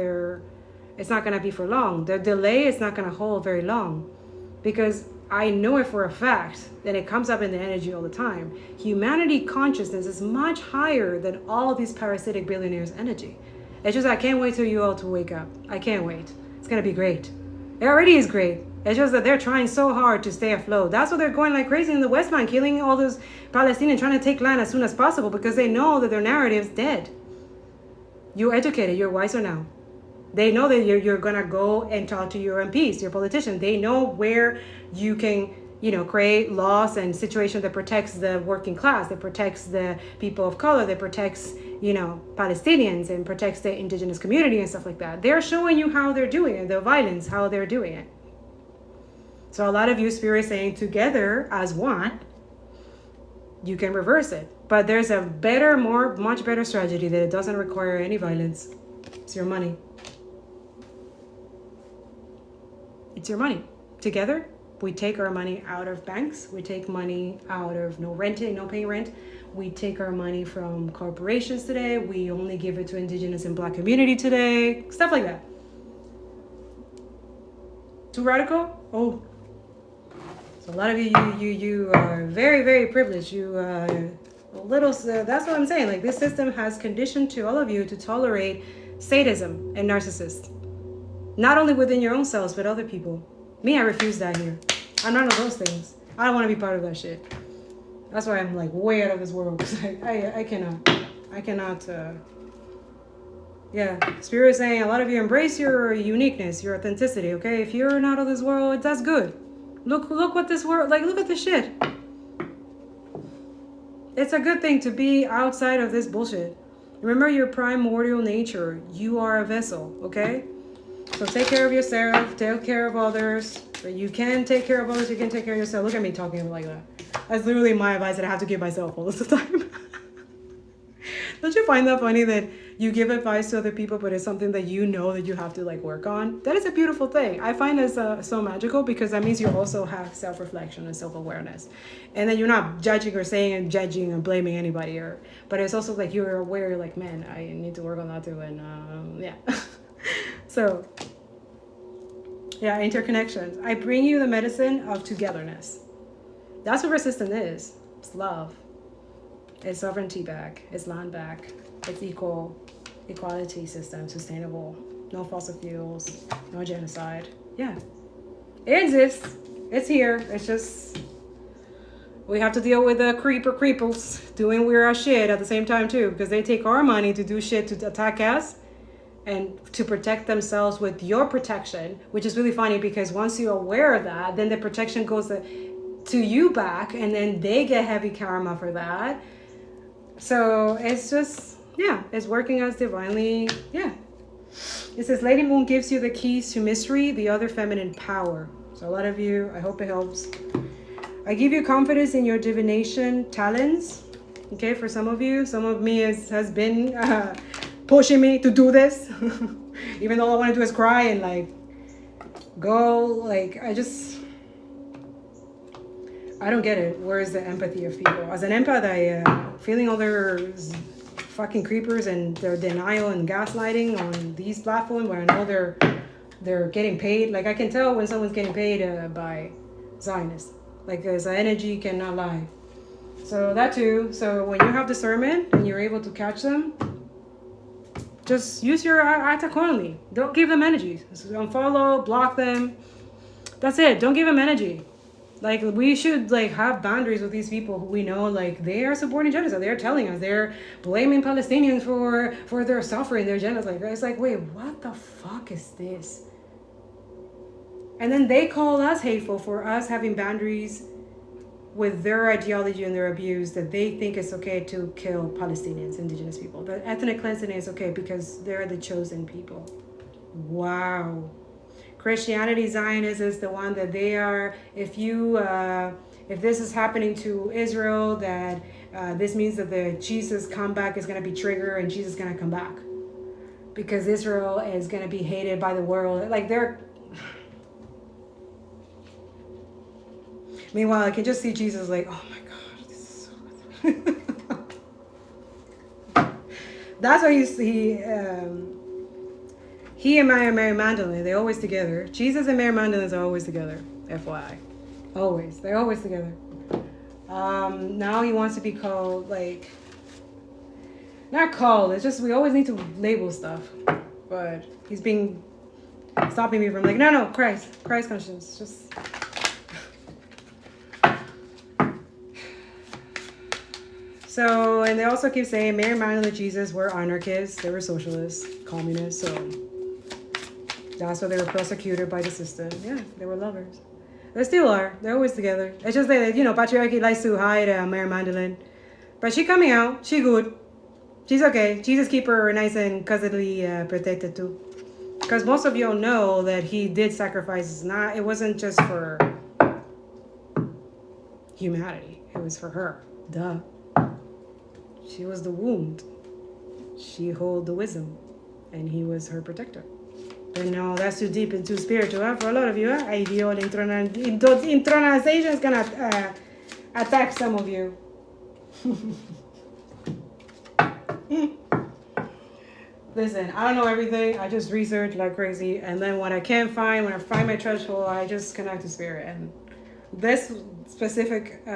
it's not going to be for long. The delay is not going to hold very long because I know it for a fact, and it comes up in the energy all the time. Humanity consciousness is much higher than all of these parasitic billionaires' energy. It's just, I can't wait till you all to wake up. I can't wait. It's going to be great. It already is great. It's just that they're trying so hard to stay afloat. That's why they're going like crazy in the West Bank, killing all those Palestinians, trying to take land as soon as possible, because they know that their narrative is dead. You're educated. You're wiser now. They know that you're going to go and talk to your MPs, your politicians. They know where you can, create laws and situations that protects the working class, that protects the people of color, that protects, Palestinians, and protects the indigenous community and stuff like that. They're showing you how they're doing it, the violence, how they're doing it. So a lot of you, Spirit is saying, together as one, you can reverse it. But there's a better, much better strategy that it doesn't require any violence. It's your money. It's your money. Together, we take our money out of banks. We take money out of no paying rent. We take our money from corporations today. We only give it to indigenous and black community today. Stuff like that. Too radical? Oh. So a lot of you are very, very privileged. You are a little, that's what I'm saying. Like, this system has conditioned to all of you to tolerate sadism and narcissists. Not only within your own selves, but other people. Me, I refuse that here. I'm none of those things. I don't want to be part of that shit. That's why I'm like way out of this world. Because I cannot. Spirit is saying a lot of you embrace your uniqueness, your authenticity, okay? If you're not of this world, that's good. Look what this world, like, look at this shit. It's a good thing to be outside of this bullshit. Remember your primordial nature. You are a vessel, okay? So take care of yourself, take care of others. But you can take care of others, you can take care of yourself. Look at me talking like that. That's literally my advice that I have to give myself all the time. Don't you find that funny that you give advice to other people, but it's something that you know that you have to like work on? That is a beautiful thing. I find this so magical, because that means you also have self-reflection and self-awareness. And then you're not judging or saying and judging or blaming anybody. But it's also like you're aware, you're like, man, I need to work on that too. And yeah. So, yeah, interconnections. I bring you the medicine of togetherness. That's what resistance is. It's love. It's sovereignty back. It's land back. It's equality system, sustainable. No fossil fuels. No genocide. Yeah. It exists. It's here. It's just, we have to deal with the creepers doing weird ass shit at the same time too, because they take our money to do shit to attack us and to protect themselves with your protection, which is really funny, because once you're aware of that, then the protection goes to you back, and then they get heavy karma for that. So it's just, yeah, it's working as divinely, yeah. It says, Lady Moon gives you the keys to mystery, the other feminine power. So a lot of you, I hope it helps. I give you confidence in your divination talents. Okay, for some of you, some of me has been pushing me to do this. Even though all I want to do is cry and like go, like, I don't get it. Where is the empathy of people? As an empath, I feeling all their fucking creepers and their denial and gaslighting on these platforms where I know they're getting paid. Like, I can tell when someone's getting paid by Zionists. Like, there's an energy cannot lie. So that too. So when you have discernment and you're able to catch them, just use your act accordingly. Don't give them energy. Just unfollow, block them. That's it. Don't give them energy. Like, we should like have boundaries with these people who we know like they are supporting genocide. They're telling us they're blaming Palestinians for their suffering, their genocide. It's like, wait, what the fuck is this? And then they call us hateful for us having boundaries with their ideology and their abuse, that they think it's okay to kill Palestinians, indigenous people. That ethnic cleansing is okay because they're the chosen people. Wow. Christianity, Zionism is the one that they are, if this is happening to Israel, that this means that the Jesus comeback is going to be triggered and Jesus is going to come back. Because Israel is going to be hated by the world. Like, they're... Meanwhile, I can just see Jesus like, oh my God, this is so... That's why he and Mary Magdalene, they're always together. Jesus and Mary Magdalene are always together, FYI. Always. They're always together. Now he wants to be called, like, not called, it's just we always need to label stuff. But he's being stopping me from, like, no, Christ conscience. Just so, and they also keep saying Mary Magdalene and Jesus were anarchists, they were socialists, communists, so that's why they were persecuted by the system. Yeah, they were lovers. They still are. They're always together. It's just that, patriarchy likes to hide Mary Magdalene. But she coming out. She good. She's okay. Jesus keep her nice and cousinly protected too. Because most of y'all know that he did sacrifices. It wasn't just for humanity. It was for her. Duh. She was the wound. She held the wisdom. And he was her protector. But no, that's too deep and too spiritual for a lot of you. Ideal intronization is going to attack some of you. Listen, I don't know everything. I just research like crazy. And then when I find my threshold, I just connect to spirit. And this specific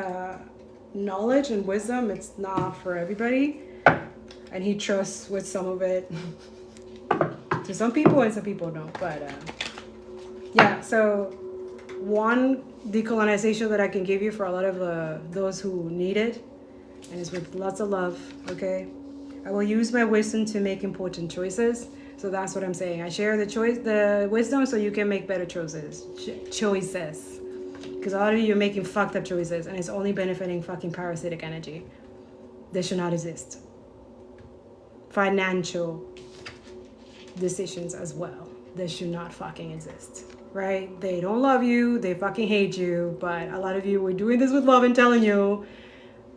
knowledge and wisdom, it's not for everybody. And he trusts with some of it. To some people and some people don't. But yeah, so one decolonization that I can give you for a lot of those who need it, and it's with lots of love, okay? I will use my wisdom to make important choices. So that's what I'm saying. I share the wisdom so you can make better choices. Because a lot of you are making fucked up choices and it's only benefiting fucking parasitic energy. They should not exist. Financial decisions as well. They should not fucking exist. Right? They don't love you. They fucking hate you. But a lot of you were doing this with love and telling you,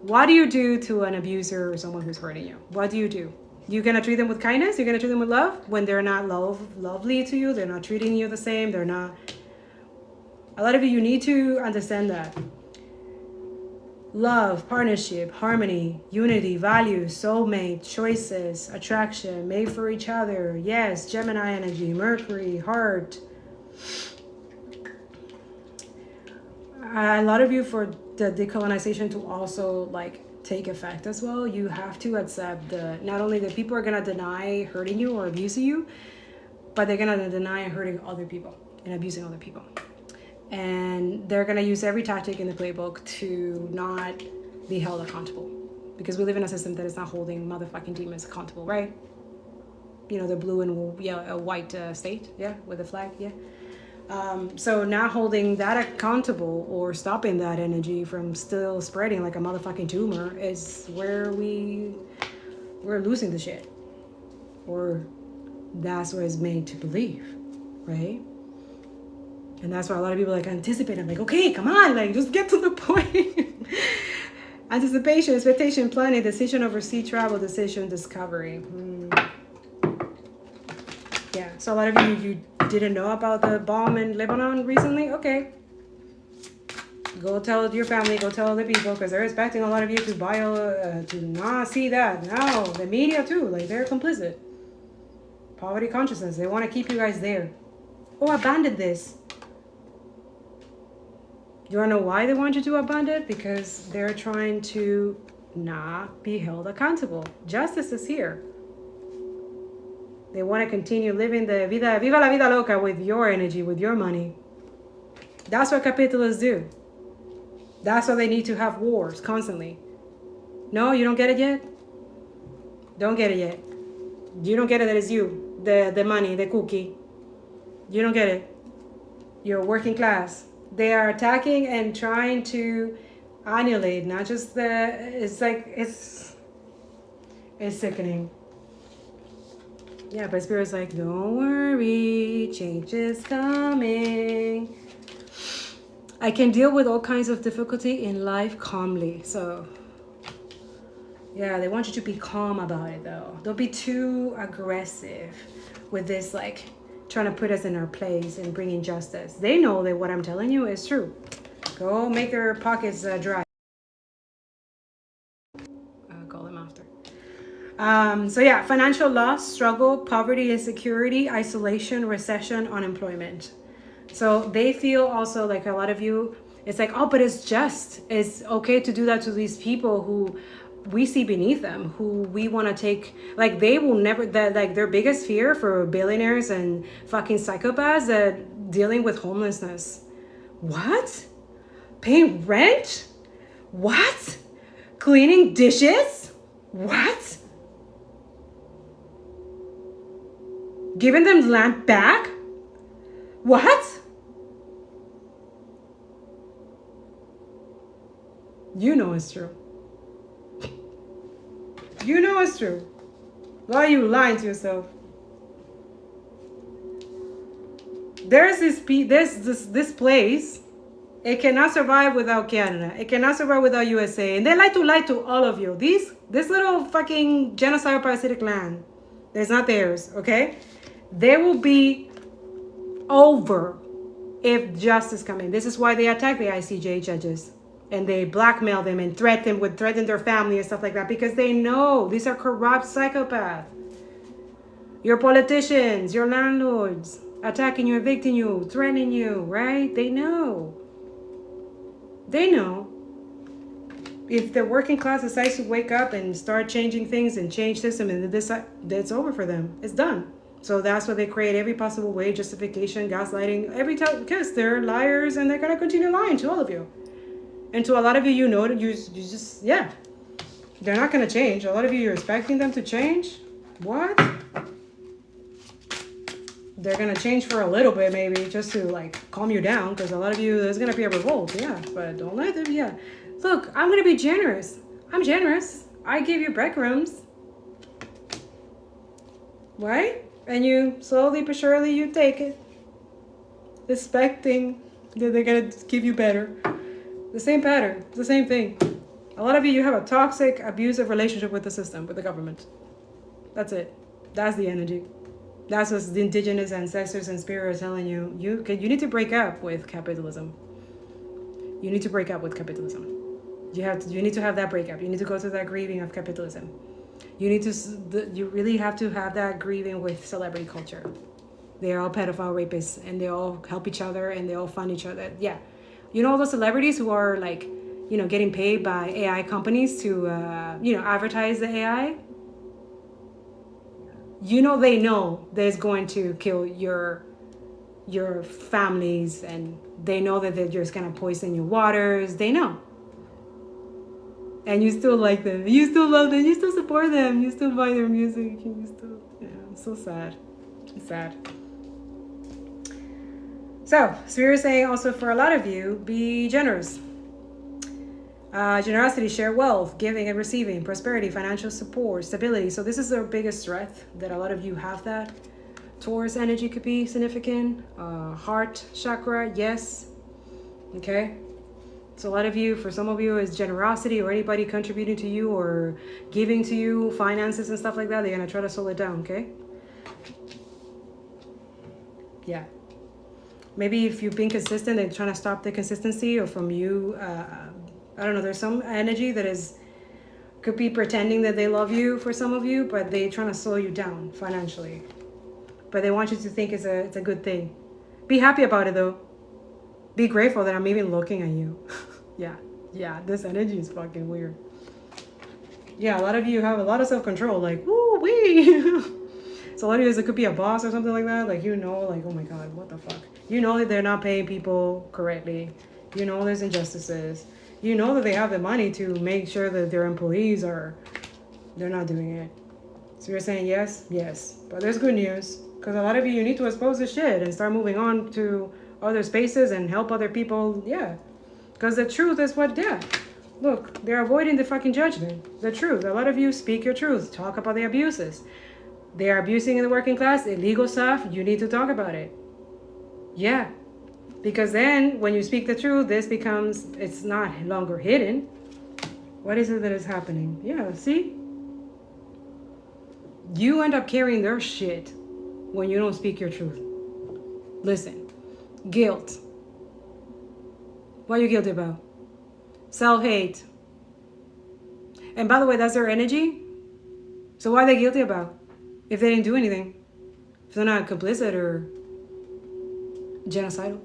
what do you do to an abuser or someone who's hurting you? What do? You're going to treat them with kindness? You're going to treat them with love? When they're not lovely to you, they're not treating you the same, they're not... A lot of you need to understand that. Love, partnership, harmony, unity, values, soulmate, choices, attraction, made for each other. Yes, Gemini energy, Mercury, heart. A lot of you, for the decolonization to also take effect as well, you have to accept not only that people are going to deny hurting you or abusing you, but they're going to deny hurting other people and abusing other people. And they're going to use every tactic in the playbook to not be held accountable. Because we live in a system that is not holding motherfucking demons accountable, right? The blue and white state, yeah, with the flag, yeah. So not holding that accountable or stopping that energy from still spreading like a motherfucking tumor is where we're losing the shit. Or that's what it's made to believe, right? And that's why a lot of people anticipate. I'm like, okay, come on, just get to the point. Anticipation, expectation, planning, decision, oversee, travel, decision, discovery. Yeah, so a lot of you didn't know about the bomb in Lebanon recently? Okay. Go tell your family, go tell other people, because they're expecting a lot of you to not see that. No, the media too, they're complicit. Poverty consciousness, they want to keep you guys there. Oh, abandon this. You want to know why they want you to abandon? Because they're trying to not be held accountable. Justice is here. They want to continue living the viva la vida loca with your energy, with your money. That's what capitalists do. That's why they need to have wars constantly. No, you don't get it yet? Don't get it yet. You don't get it, that is you. The money, the cookie. You don't get it. You're working class. They are attacking and trying to annihilate, not just it's sickening. Yeah, but Spirit's don't worry, change is coming. I can deal with all kinds of difficulty in life calmly. So, yeah, they want you to be calm about it, though. Don't be too aggressive with this, trying to put us in our place and bring injustice. They know that what I'm telling you is true. Go make their pockets dry. I'll call them after. So yeah, financial loss, struggle, poverty, insecurity, isolation, recession, unemployment. So they feel also a lot of you, It's like, oh, but it's just. It's okay to do that to these people who we see beneath them, who we want to take. Like, they will never, that, like, their biggest fear for billionaires and fucking psychopaths that dealing with homelessness. What? Paying rent? What? Cleaning dishes? What? Giving them land back? What? You know it's true. You know it's true. Why are you lying to yourself? There's this place. It cannot survive without Canada. It cannot survive without USA. And they like to lie to all of you. This little fucking genocidal parasitic land, it's not theirs, okay? They will be over if justice comes in. This is why they attack the ICJ judges. And they blackmail them and threaten their family and stuff like that. Because they know these are corrupt psychopaths. Your politicians, your landlords, attacking you, evicting you, threatening you, right? They know. They know. If the working class decides to wake up and start changing things and change system, and that's over for them. It's done. So that's why they create every possible way, justification, gaslighting, every time, because they're liars and they're going to continue lying to all of you. And to a lot of you, you know that you just, yeah, they're not going to change. A lot of you, you're expecting them to change. What? They're going to change for a little bit, maybe, just to, like, calm you down. Because a lot of you, there's going to be a revolt, yeah. But don't let them, yeah. Look, I'm going to be generous. I'm generous. I give you breadcrumbs. Right? And you, slowly but surely, you take it. Expecting that they're going to give you better. The same pattern, the same thing. A lot of you have a toxic, abusive relationship with the system, with the government. That's it. That's the energy. That's what the indigenous ancestors and spirit are telling you. You need to break up with capitalism. You need to break up with capitalism. You need to have that breakup. You need to go through that grieving of capitalism. You really have to have that grieving with celebrity culture. They're all pedophile rapists, and they all help each other, and they all fund each other. Yeah. You know, those celebrities who are, like, you know, getting paid by AI companies to, advertise the AI. You know, they know that it's going to kill your families, and they know that they're just going to poison your waters. They know. And you still like them. You still love them. You still support them. You still buy their music. You still, yeah, it's so sad. It's sad. So, Spirit is saying also for a lot of you, be generous. Generosity, share wealth, giving and receiving, prosperity, financial support, stability. So this is their biggest threat, that a lot of you have that. Taurus energy could be significant. Heart chakra, yes. Okay. So a lot of you, for some of you, is generosity, or anybody contributing to you or giving to you, finances and stuff like that. They're going to try to slow it down, okay? Yeah. Maybe if you've been consistent, they're trying to stop the consistency, or from you, I don't know, there's some energy that could be pretending that they love you for some of you, but they're trying to slow you down financially. But they want you to think it's a good thing. Be happy about it, though. Be grateful that I'm even looking at you. Yeah, this energy is fucking weird. Yeah, a lot of you have a lot of self-control, like, woo-wee. So a lot of you, it could be a boss or something like that, like, you know, like, oh my God, what the fuck? You know that they're not paying people correctly. You know there's injustices. You know that they have the money to make sure that their employees they're not doing it. So you're saying yes? Yes. But there's good news. Because a lot of you need to expose this shit and start moving on to other spaces and help other people. Yeah. Because the truth is what, yeah. Look, they're avoiding the fucking judgment. The truth. A lot of you speak your truth. Talk about the abuses. They are abusing in the working class, illegal stuff. You need to talk about it. Yeah. Because then when you speak the truth, it's not longer hidden. What is it that is happening? Yeah, see? You end up carrying their shit when you don't speak your truth. Listen, guilt. What are you guilty about? Self-hate. And by the way, that's their energy. So what are they guilty about? If they didn't do anything. If they're not complicit or genocidal.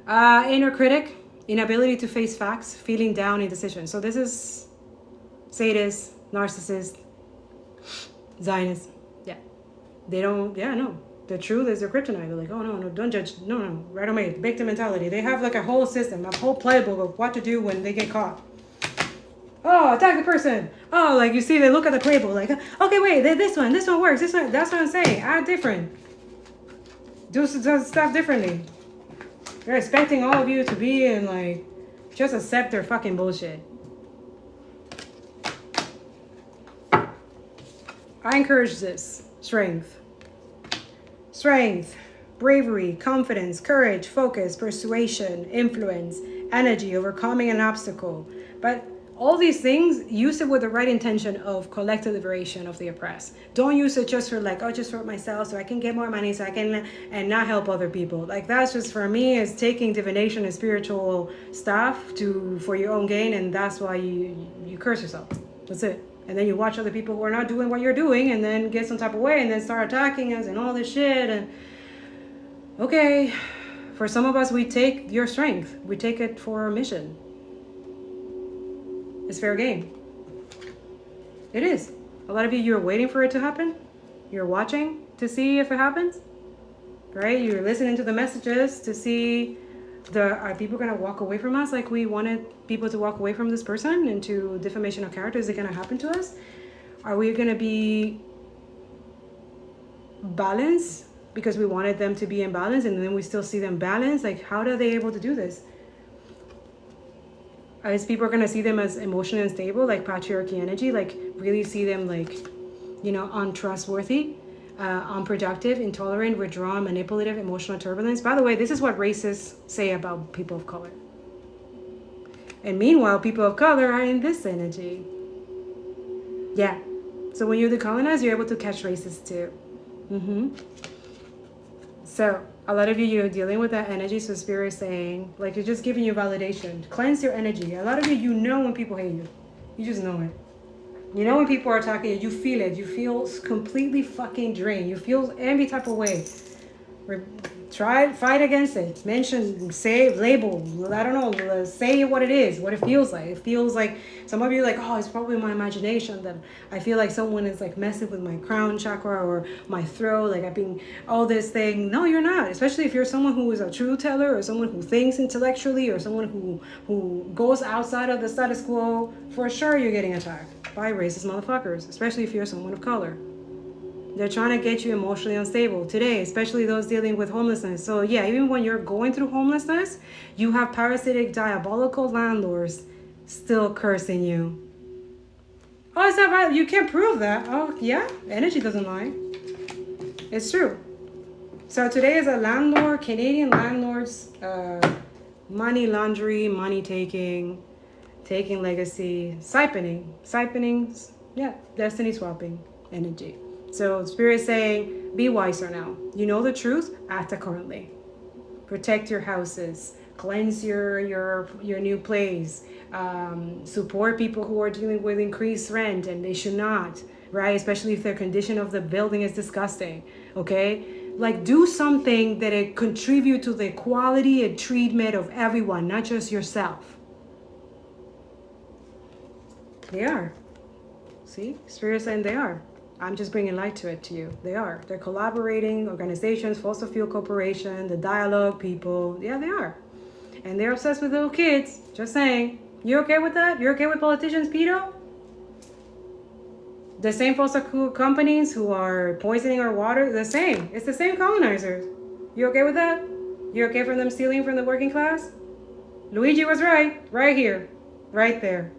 Inner critic. inability to face facts, feeling down in decisions. So this is sadist, narcissist, Zionist. Yeah. They don't, yeah, no. The truth is their kryptonite. They're like, oh, no, don't judge. No, right away. Victim mentality. They have like a whole system, a whole playbook of what to do when they get caught. Oh, attack the person. Oh, like you see, they look at the playbook like, okay, wait, this one works. This one, that's what I'm saying. Act different. Do stuff differently. They're expecting all of you to be and like, just accept their fucking bullshit. I encourage this. Strength, bravery, confidence, courage, focus, persuasion, influence, energy, overcoming an obstacle. But all these things, use it with the right intention of collective liberation of the oppressed. Don't use it just for like, oh, just for myself so I can get more money so I can, and not help other people. Like that's just for me is taking divination and spiritual stuff for your own gain, and that's why you curse yourself. That's it. And then you watch other people who are not doing what you're doing and then get some type of way and then start attacking us and all this shit. And okay, for some of us, we take your strength. We take it for our mission. It's fair game. It is. A lot of you're waiting for it to happen. You're watching to see if it happens. Right? You're listening to the messages to see are people going to walk away from us like we wanted people to walk away from this person into defamation of character? Is it going to happen to us? Are we going to be balanced because we wanted them to be in balance and then we still see them balanced? Like, how are they able to do this? As people are going to see them as emotionally unstable, like patriarchy energy, like really see them like, untrustworthy, unproductive, intolerant, withdrawn, manipulative, emotional turbulence. By the way, this is what racists say about people of color. And meanwhile, people of color are in this energy. Yeah. So when you decolonize, you're able to catch racists too. So a lot of you're dealing with that energy. So spirit is saying, like, it's just giving you validation. Cleanse your energy. A lot of you know when people hate you. You just know it. You know when people are attacking you feel it. You feel completely fucking drained. You feel every type of way. Fight against it. Mention, say, label. I don't know. Say what it is. What it feels like. It feels like some of you are like, oh, it's probably my imagination. That I feel like someone is like messing with my crown chakra or my throat. Like I've been all this thing. No, you're not. Especially if you're someone who is a truth teller or someone who thinks intellectually or someone who goes outside of the status quo. For sure, you're getting attacked by racist motherfuckers. Especially if you're someone of color. They're trying to get you emotionally unstable today, especially those dealing with homelessness. So yeah, even when you're going through homelessness, you have parasitic, diabolical landlords still cursing you. Oh, is that right? You can't prove that. Oh, yeah? Energy doesn't lie. It's true. So today is a landlord, Canadian landlords, money laundry, money taking legacy, siphoning, yeah, destiny swapping energy. So Spirit is saying, be wiser now. You know the truth, act accordingly. Protect your houses, cleanse your new place, support people who are dealing with increased rent and they should not, right? Especially if their condition of the building is disgusting, okay? Like do something that it contribute to the quality and treatment of everyone, not just yourself. They are. See, Spirit is saying they are. I'm just bringing light to it to you. They are. They're collaborating, organizations, fossil fuel corporation, the dialogue people. Yeah, they are. And they're obsessed with little kids. Just saying. You okay with that? You're okay with politicians, pedo? The same fossil fuel companies who are poisoning our water, the same. It's the same colonizers. You okay with that? You okay for them stealing from the working class? Luigi was right. Right here. Right there.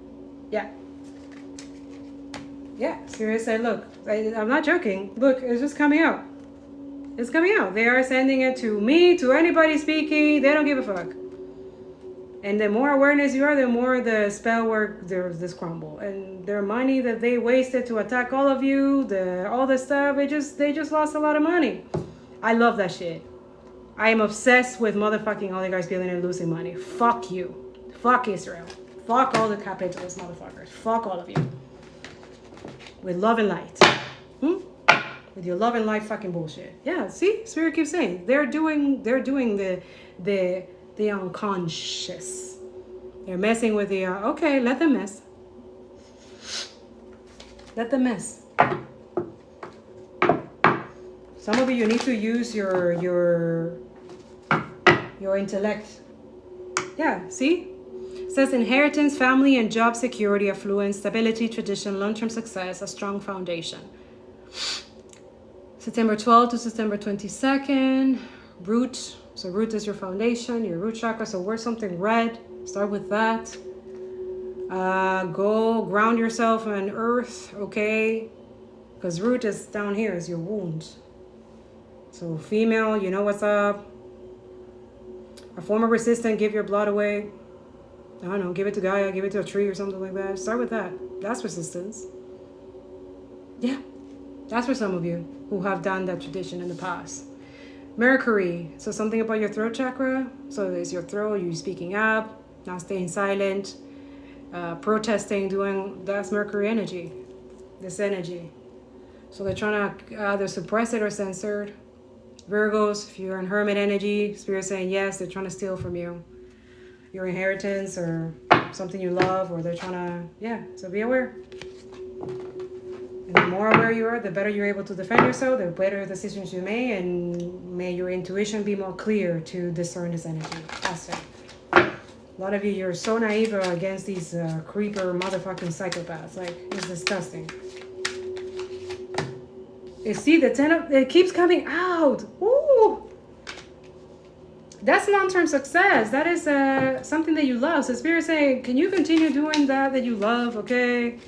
Yeah. Yeah, Spirit said, look, I'm not joking. Look, it's just coming out. It's coming out. They are sending it to me, to anybody speaking. They don't give a fuck. And the more awareness you are, the more the spell work, there's this crumble. And their money that they wasted to attack all of you, all the stuff, they just lost a lot of money. I love that shit. I am obsessed with motherfucking oligarchs, billionaires losing money. Fuck you. Fuck Israel. Fuck all the capitalist motherfuckers. Fuck all of you. With love and light. With your love and light fucking bullshit. Yeah, see? Spirit keeps saying. They're doing the unconscious. They're messing with the, okay, let them mess. Let them mess. Some of you need to use your intellect. Yeah, see? It says inheritance, family and job security, affluence, stability, tradition, long-term success, a strong foundation. September 12th to September 22nd. Root. So root is your foundation, your root chakra. So wear something red. Start with that. Go ground yourself on earth, okay? Because root is down here, is your wound. So female, you know what's up. A former resistant, give your blood away. I don't know, give it to Gaia, give it to a tree or something like that. Start with that. That's resistance. Yeah, that's for some of you who have done that tradition in the past. Mercury, so something about your throat chakra. So it's your throat, you speaking up, not staying silent, protesting, doing, that's Mercury energy, this energy. So they're trying to either suppress it or censor it. Virgos, if you're in hermit energy, spirit saying yes, they're trying to steal from you your inheritance or something you love, or they're trying to, yeah, so be aware. And the more aware you are, the better you're able to defend yourself, the better decisions you make, and may your intuition be more clear to discern this energy. That's it. A lot of you, you're so naive against these creeper motherfucking psychopaths. Like, it's disgusting. You see the 10 of, it keeps coming out. Ooh. That's long-term success. That is something that you love. So Spirit saying, can you continue doing that you love, okay?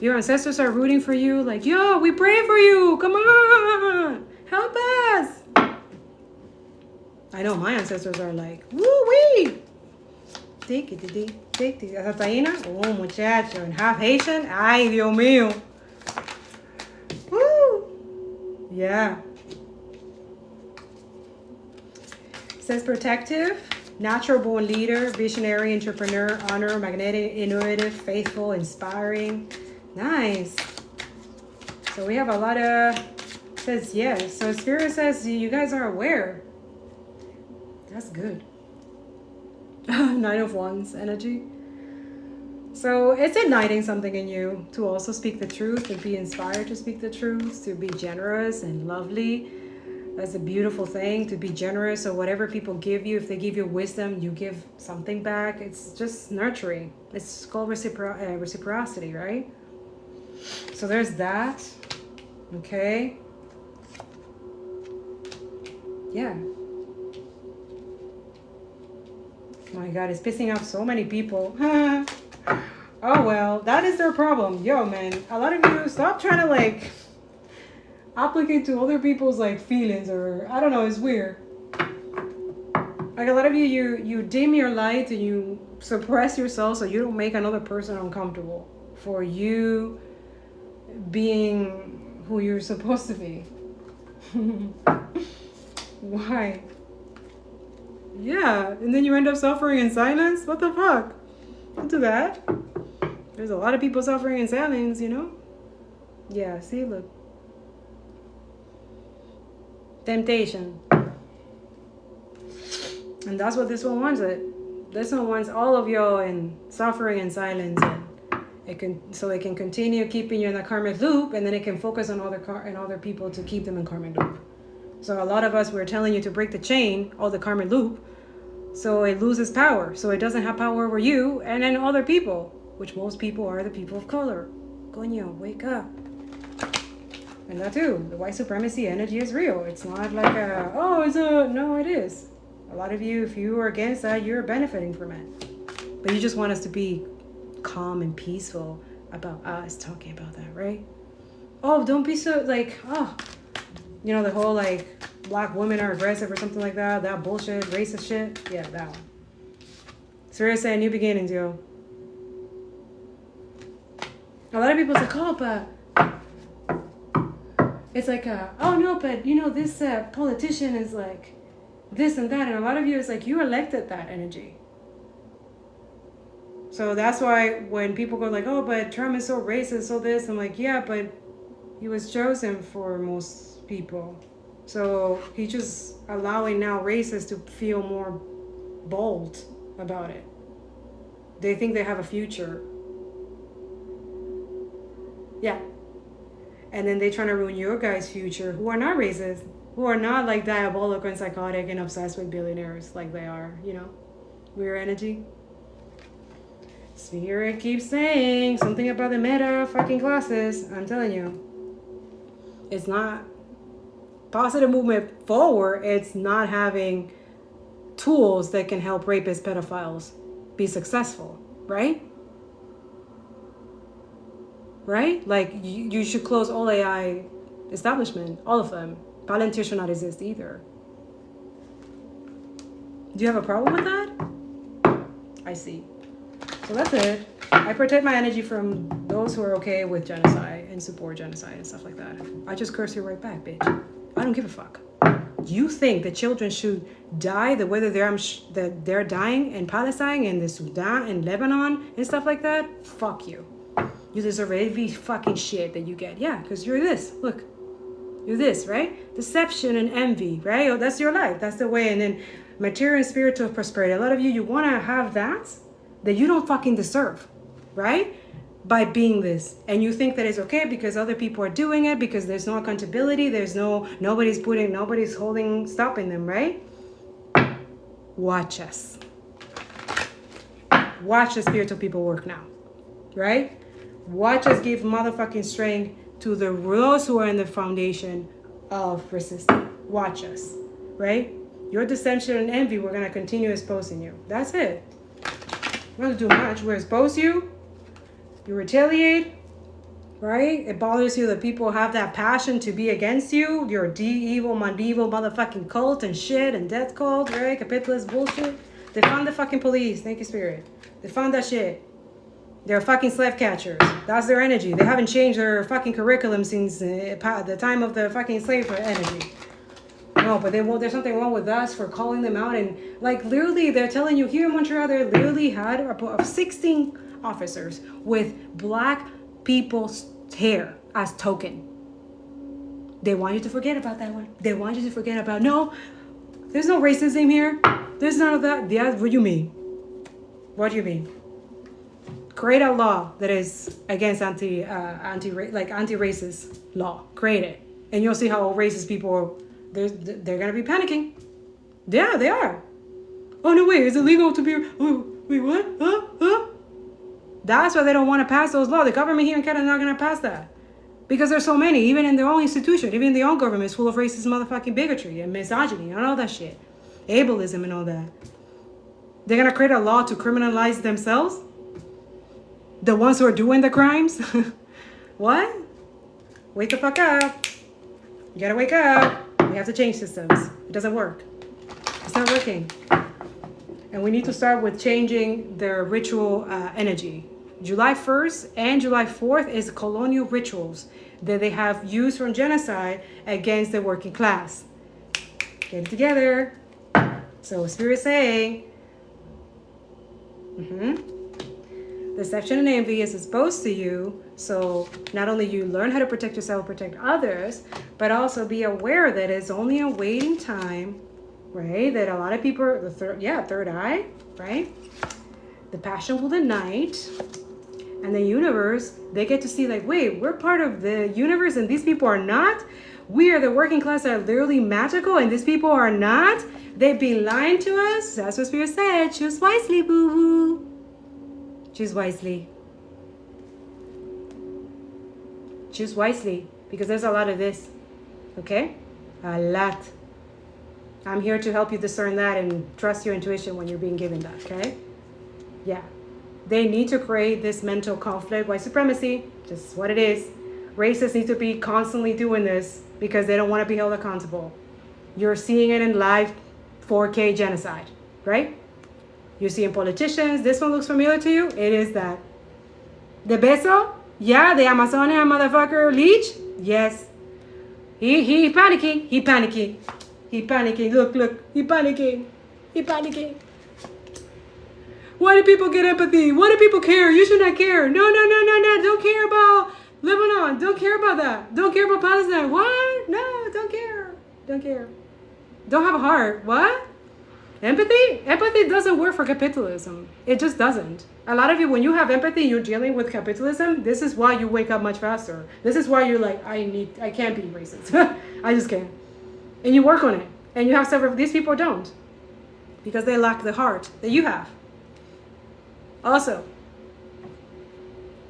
Your ancestors are rooting for you. Like, yo, we pray for you. Come on. Help us. I know my ancestors are like, woo-wee. Take it. Esa taína. Oh, muchacho. And half Haitian. Ay, Dios mío. Woo. Yeah. Says protective, natural born leader, visionary, entrepreneur, honor, magnetic, innovative, faithful, inspiring. Nice. So we have a lot of, says yes. So Spirit says you guys are aware. That's good. Nine of Wands energy. So it's igniting something in you to also speak the truth, to be inspired to speak the truth, to be generous and lovely. That's a beautiful thing, to be generous. So whatever people give you, if they give you wisdom, you give something back. It's just nurturing. It's called reciprocity, right? So there's that. Okay. Yeah. My God, it's pissing off so many people. Oh, well, that is their problem. Yo, man, a lot of you, stop trying to, like, applicate to other people's, like, feelings, or, I don't know, it's weird. Like, a lot of you dim your light and you suppress yourself so you don't make another person uncomfortable for you being who you're supposed to be. Why? Yeah, and then you end up suffering in silence? What the fuck? Don't do that. There's a lot of people suffering in silence, you know? Yeah, see, look. Temptation. And that's what this one wants it. This one wants all of you in suffering and silence, and it can continue keeping you in the karmic loop, and then it can focus on other people to keep them in karmic loop. So a lot of us, we're telling you to break the chain or the karmic loop, so it loses power, so it doesn't have power over you and then other people, which most people are the people of color. Coño, wake up. And that too, the white supremacy energy is real. It's not like no, it is. A lot of you, if you are against that, you're benefiting from it. But you just want us to be calm and peaceful about us talking about that, right? Oh, don't be so, like, oh, you know, the whole, like, black women are aggressive or something like that. That bullshit, racist shit. Yeah, that one. Seriously, new beginnings, yo. A lot of people say, oh, but it's like, oh no, but you know, this politician is like this and that. And a lot of you is like, you elected that energy. So that's why when people go like, oh, but Trump is so racist, so this, I'm like, yeah, but he was chosen for most people. So he's just allowing now racists to feel more bold about it. They think they have a future. Yeah. And then they trying to ruin your guys' future, who are not racist, who are not like diabolical and psychotic and obsessed with billionaires like they are, you know? Weird energy. Spirit keeps saying something about the meta fucking classes. I'm telling you. It's not positive movement forward. It's not having tools that can help rapists, pedophiles be successful, right? Right? Like, you should close all AI establishment, all of them. Volunteers should not exist either. Do you have a problem with that? I see. So that's it. I protect my energy from those who are okay with genocide and support genocide and stuff like that. I just curse you right back, bitch. I don't give a fuck. You think that children should die the way that they're dying in Palestine and the Sudan and Lebanon and stuff like that? Fuck you. You deserve every fucking shit that you get. Yeah, because you're this. Look. You're this, right? Deception and envy, right? Oh, that's your life. That's the way. And then material and spiritual prosperity. A lot of you want to have that you don't fucking deserve, right? By being this. And you think that it's okay because other people are doing it, because there's no accountability. There's nobody's stopping them, right? Watch us. Watch the spiritual people work now, right? Watch us give motherfucking strength to those who are in the foundation of resistance. Watch us, right? Your deception and envy, we're going to continue exposing you. That's it. We're not going to do much. We expose you. You retaliate, right? It bothers you that people have that passion to be against you. You're a evil motherfucking cult and shit and death cult, right? Capitalist bullshit. They found the fucking police. Thank you, Spirit. They found that shit. They're fucking slave catchers. That's their energy. They haven't changed their fucking curriculum since the time of the fucking slave energy. No, but there's something wrong with us for calling them out. And like literally, they're telling you here in Montreal, they literally had 16 officers with black people's hair as token. They want you to forget about that one. They want you to forget about, no, there's no racism here. There's none of that. Yeah, what do you mean? What do you mean? Create a law that is against anti-racist law. Create it. And you'll see how racist people, they're going to be panicking. Yeah, they are. Oh, no, wait, it's illegal to be, oh, wait, what? Huh? That's why they don't want to pass those laws. The government here in Canada is not going to pass that. Because there's so many, even in their own institution, even their own government is full of racist motherfucking bigotry and misogyny and all that shit. Ableism and all that. They're going to create a law to criminalize themselves? The ones who are doing the crimes? What? Wake the fuck up. You gotta wake up. We have to change systems. It doesn't work. It's not working. And we need to start with changing their ritual energy. July 1st and July 4th is colonial rituals that they have used from genocide against the working class. Get it together. So Spirit saying, deception and envy is exposed to you, so not only you learn how to protect yourself, protect others, but also be aware that it's only a waiting time, right? That a lot of people, third eye, right? The passion for the night and the universe, they get to see like, wait, we're part of the universe and these people are not. We are the working class that are literally magical and these people are not. They've been lying to us. That's what Spirit said. Choose wisely, boo-boo. Choose wisely. Choose wisely, because there's a lot of this, okay? A lot. I'm here to help you discern that and trust your intuition when you're being given that, okay? Yeah. They need to create this mental conflict, white supremacy, just what it is. Racists need to be constantly doing this because they don't want to be held accountable. You're seeing it in live 4K genocide, right? You're seeing politicians. This one looks familiar to you? It is that. The beso? Yeah, the Amazonian motherfucker leech? Yes. He panicking. He panicking. He panicking. Look. He panicking. He panicking. Why do people get empathy? Why do people care? You should not care. No. Don't care about Lebanon. Don't care about that. Don't care about Palestine. What? No, don't care. Don't care. Don't have a heart. What? Empathy doesn't work for capitalism. It just doesn't. A lot of you, when you have empathy, you're dealing with capitalism. This is why you wake up much faster. This is why you're like, I can't be racist. I just can't. And you work on it. And you have several, these people don't. Because they lack the heart that you have. Also,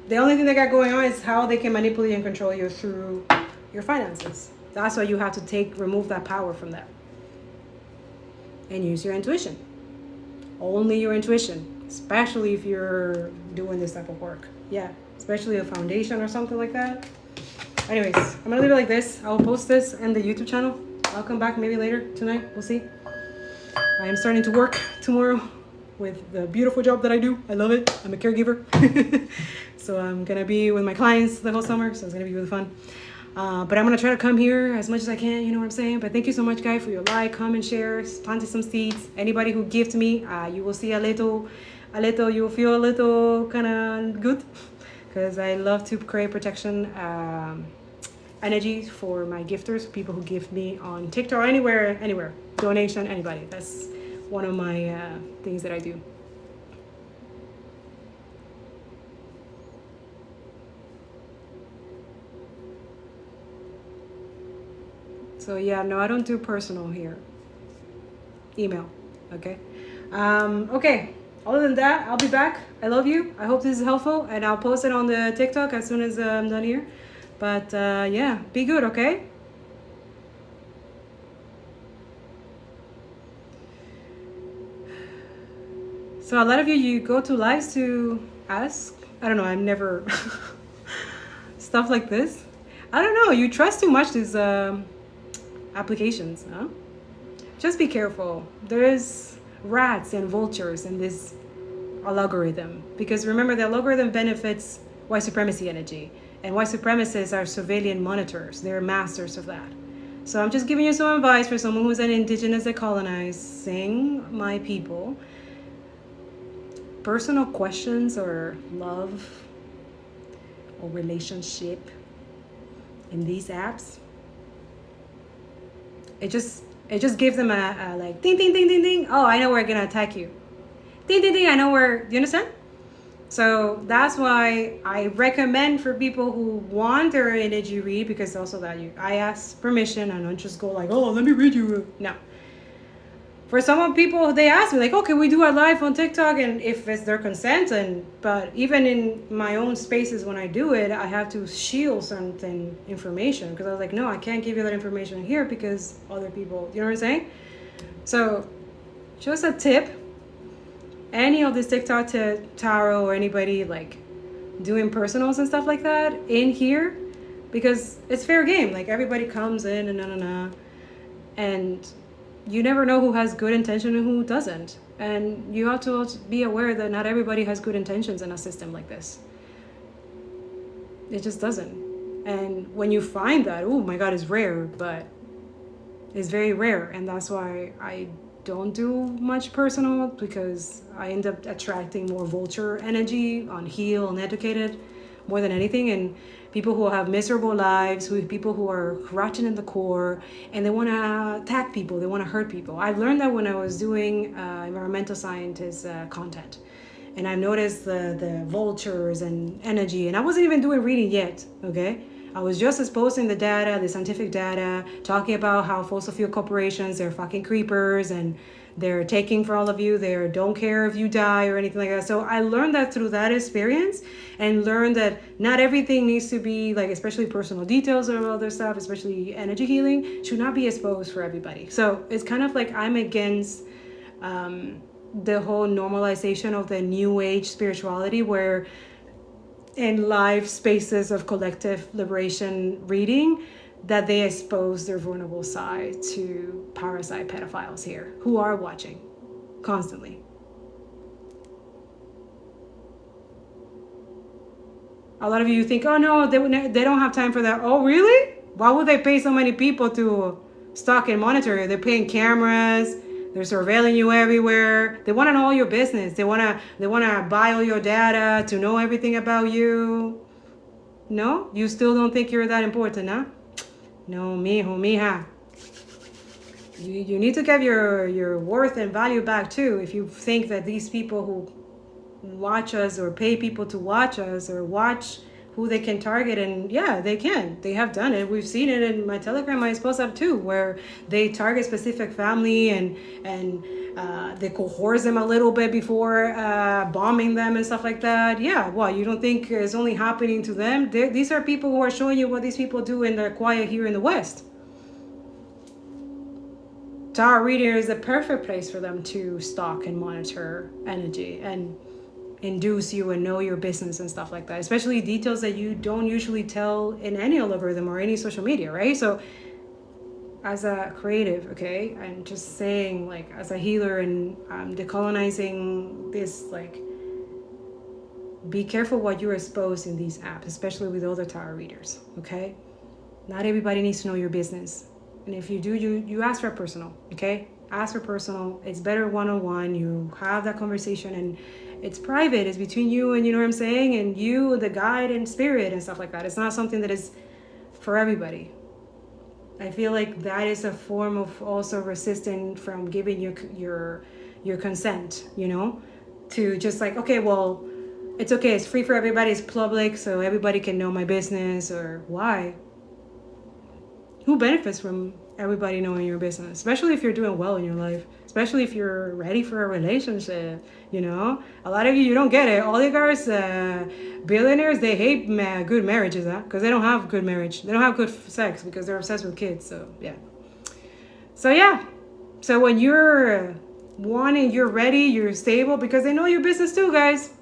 the only thing they got going on is how they can manipulate and control you through your finances. That's why you have to remove that power from them. And use your intuition. Only your intuition. Especially if you're doing this type of work. Yeah, especially a foundation or something like that. Anyways, I'm gonna leave it like this. I'll post this in the YouTube channel. I'll come back maybe later tonight. We'll see. I am starting to work tomorrow with the beautiful job that I do. I love it. I'm a caregiver. So I'm gonna be with my clients the whole summer. So it's gonna be really fun. But I'm gonna try to come here as much as I can, you know what I'm saying? But thank you so much, guys, for your like, comment, share, planting some seeds. Anybody who gives me, you will see a little, you will feel a little kind of good, because I love to create protection energy for my gifters, people who give me on TikTok or anywhere, donation, anybody. That's one of my things that I do. So yeah, no, I don't do personal here. Email, okay? Okay, other than that, I'll be back. I love you. I hope this is helpful, and I'll post it on the TikTok as soon as I'm done here. But yeah, be good, okay? So a lot of you go to lives to ask. I don't know, I've never stuff like this. I don't know, you trust too much these applications, huh? Just be careful. There's rats and vultures in this algorithm, because remember the algorithm benefits white supremacy energy, and white supremacists are surveillance monitors. They're masters of that. So I'm just giving you some advice for someone who's an indigenous decolonizing my people. Personal questions or love or relationship in these apps, it just gives them a like ding ding ding ding ding. Oh, I know we're gonna attack you. Ding ding ding. I know where. Do you understand? So that's why I recommend for people who want their energy read, because also that I ask permission. I don't just go like, oh, let me read you. No. For some people, they ask me like, oh, can we do a live on TikTok? And if it's their consent, but even in my own spaces when I do it, I have to shield certain information, because I was like, no, I can't give you that information here because other people, you know what I'm saying? So just a tip, any of this TikTok tarot or anybody like doing personals and stuff like that in here, because it's fair game. Like everybody comes in and you never know who has good intention and who doesn't. And you have to also be aware that not everybody has good intentions in a system like this. It just doesn't. And when you find that, oh my God, it's rare, but it's very rare. And that's why I don't do much personal, because I end up attracting more vulture energy on heal and educated more than anything. And people who have miserable lives, people who are rotten in the core, and they want to attack people, they want to hurt people. I've learned that when I was doing environmental scientist content, and I noticed the vultures and energy, and I wasn't even doing reading yet, okay? I was just exposing the data, the scientific data, talking about how fossil fuel corporations, they're fucking creepers, and they're taking for all of you. They don't care if you die or anything like that. So I learned that through that experience, and learned that not everything needs to be like, especially personal details or other stuff, especially energy healing, should not be exposed for everybody. So it's kind of like I'm against the whole normalization of the new age spirituality, where in live spaces of collective liberation reading, that they expose their vulnerable side to parasite pedophiles here who are watching constantly. A lot of you think, oh no, they don't have time for that. Oh really? Why would they pay so many people to stalk and monitor you? They're paying cameras, they're surveilling you everywhere. They want to know all your business. They want to buy all your data to know everything about you. No? You still don't think you're that important, huh? No, mijo, mija. you need to get your worth and value back too. If you think that these people who watch us or pay people to watch us or watch who they can target, and yeah, they have done it. We've seen it in my Telegram. I post up too, where they target specific family and they coerce them a little bit before bombing them and stuff like that. Yeah, well, you don't think it's only happening to them? These are people who are showing you what these people do in their quiet here in the West. Tarot reader is the perfect place for them to stalk and monitor energy and induce you and know your business and stuff like that, especially details that you don't usually tell in any algorithm or any social media, right? So as a creative, okay, I'm just saying, like, as a healer and decolonizing this, like, be careful what you expose in these apps, especially with other tarot readers, okay? Not everybody needs to know your business. And if you do, you ask for a personal, okay? Ask for personal. It's better one-on-one. You have that conversation and it's private. It's between you and, you know what I'm saying, and you, the guide and spirit and stuff like that. It's not something that is for everybody. I feel like that is a form of also resisting from giving your consent, you know, to just like, okay, well, it's okay. It's free for everybody. It's public, so everybody can know my business. Or why? Who benefits from everybody knowing your business? Especially if you're doing well in your life. Especially if you're ready for a relationship, you know? A lot of you don't get it. Oligarchs, billionaires, they hate good marriages, huh? Because they don't have good marriage. They don't have good sex because they're obsessed with kids. So, yeah. So when you're wanting, you're ready, you're stable, because they know your business too, guys.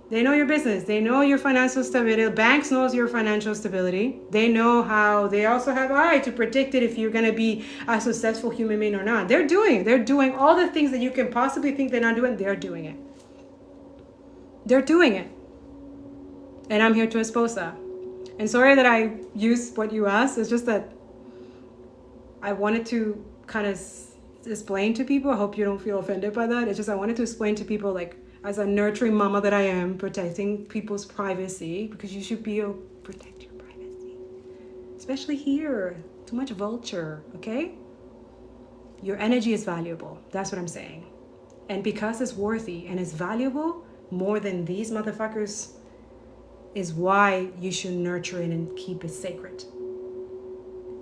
They know your business. They know your financial stability. Banks knows your financial stability. They know how. They also have an eye to predict it if you're going to be a successful human being or not. They're doing it. They're doing all the things that you can possibly think they're not doing. They're doing it. They're doing it. And I'm here to expose that. And sorry that I used what you asked. It's just that I wanted to kind of explain to people. I hope you don't feel offended by that. It's just I wanted to explain to people, like, as a nurturing mama that I am, protecting people's privacy, because you should protect your privacy. Especially here. Too much vulture, okay? Your energy is valuable. That's what I'm saying. And because it's worthy and it's valuable more than these motherfuckers, is why you should nurture it and keep it sacred.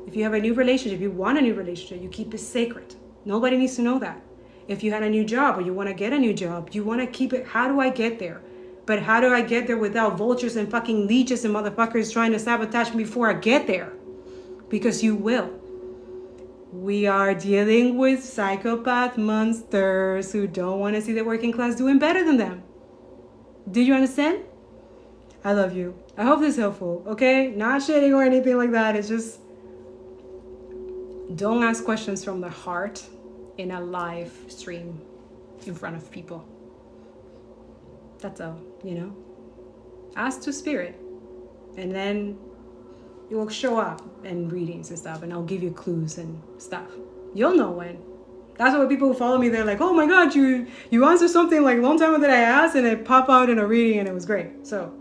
If you have a new relationship, you want a new relationship, you keep it sacred. Nobody needs to know that. If you had a new job or you want to get a new job, you want to keep it. How do I get there? But how do I get there without vultures and fucking leeches and motherfuckers trying to sabotage me before I get there? Because you will. We are dealing with psychopath monsters who don't want to see the working class doing better than them. Do you understand? I love you. I hope this is helpful, okay? Not shitting or anything like that. It's just, don't ask questions from the heart in a live stream in front of people. That's all, you know? Ask to spirit, and then it will show up in readings and stuff, and I'll give you clues and stuff. You'll know when. That's why people who follow me, they're like, oh my God, you answered something like a long time ago that I asked, and it popped out in a reading and it was great. So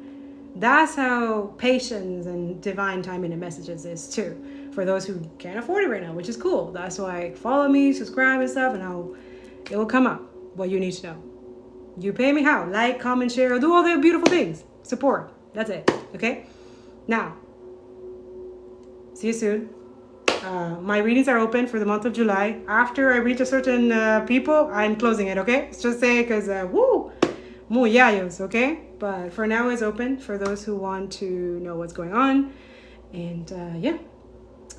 that's how patience and divine timing and messages is too, for those who can't afford it right now, which is cool. That's why follow me, subscribe and stuff, and it will come up what you need to know. You pay me how? Like, comment, share, do all the beautiful things. Support. That's it. Okay? Now, see you soon. My readings are open for the month of July. After I reach a certain people, I'm closing it, okay? Let's just say, because, muy yayos, okay? But for now, it's open for those who want to know what's going on. And yeah.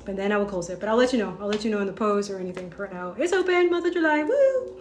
But then I will close it. But I'll let you know. I'll let you know in the post or anything. For now, it's open, month of July. Woo!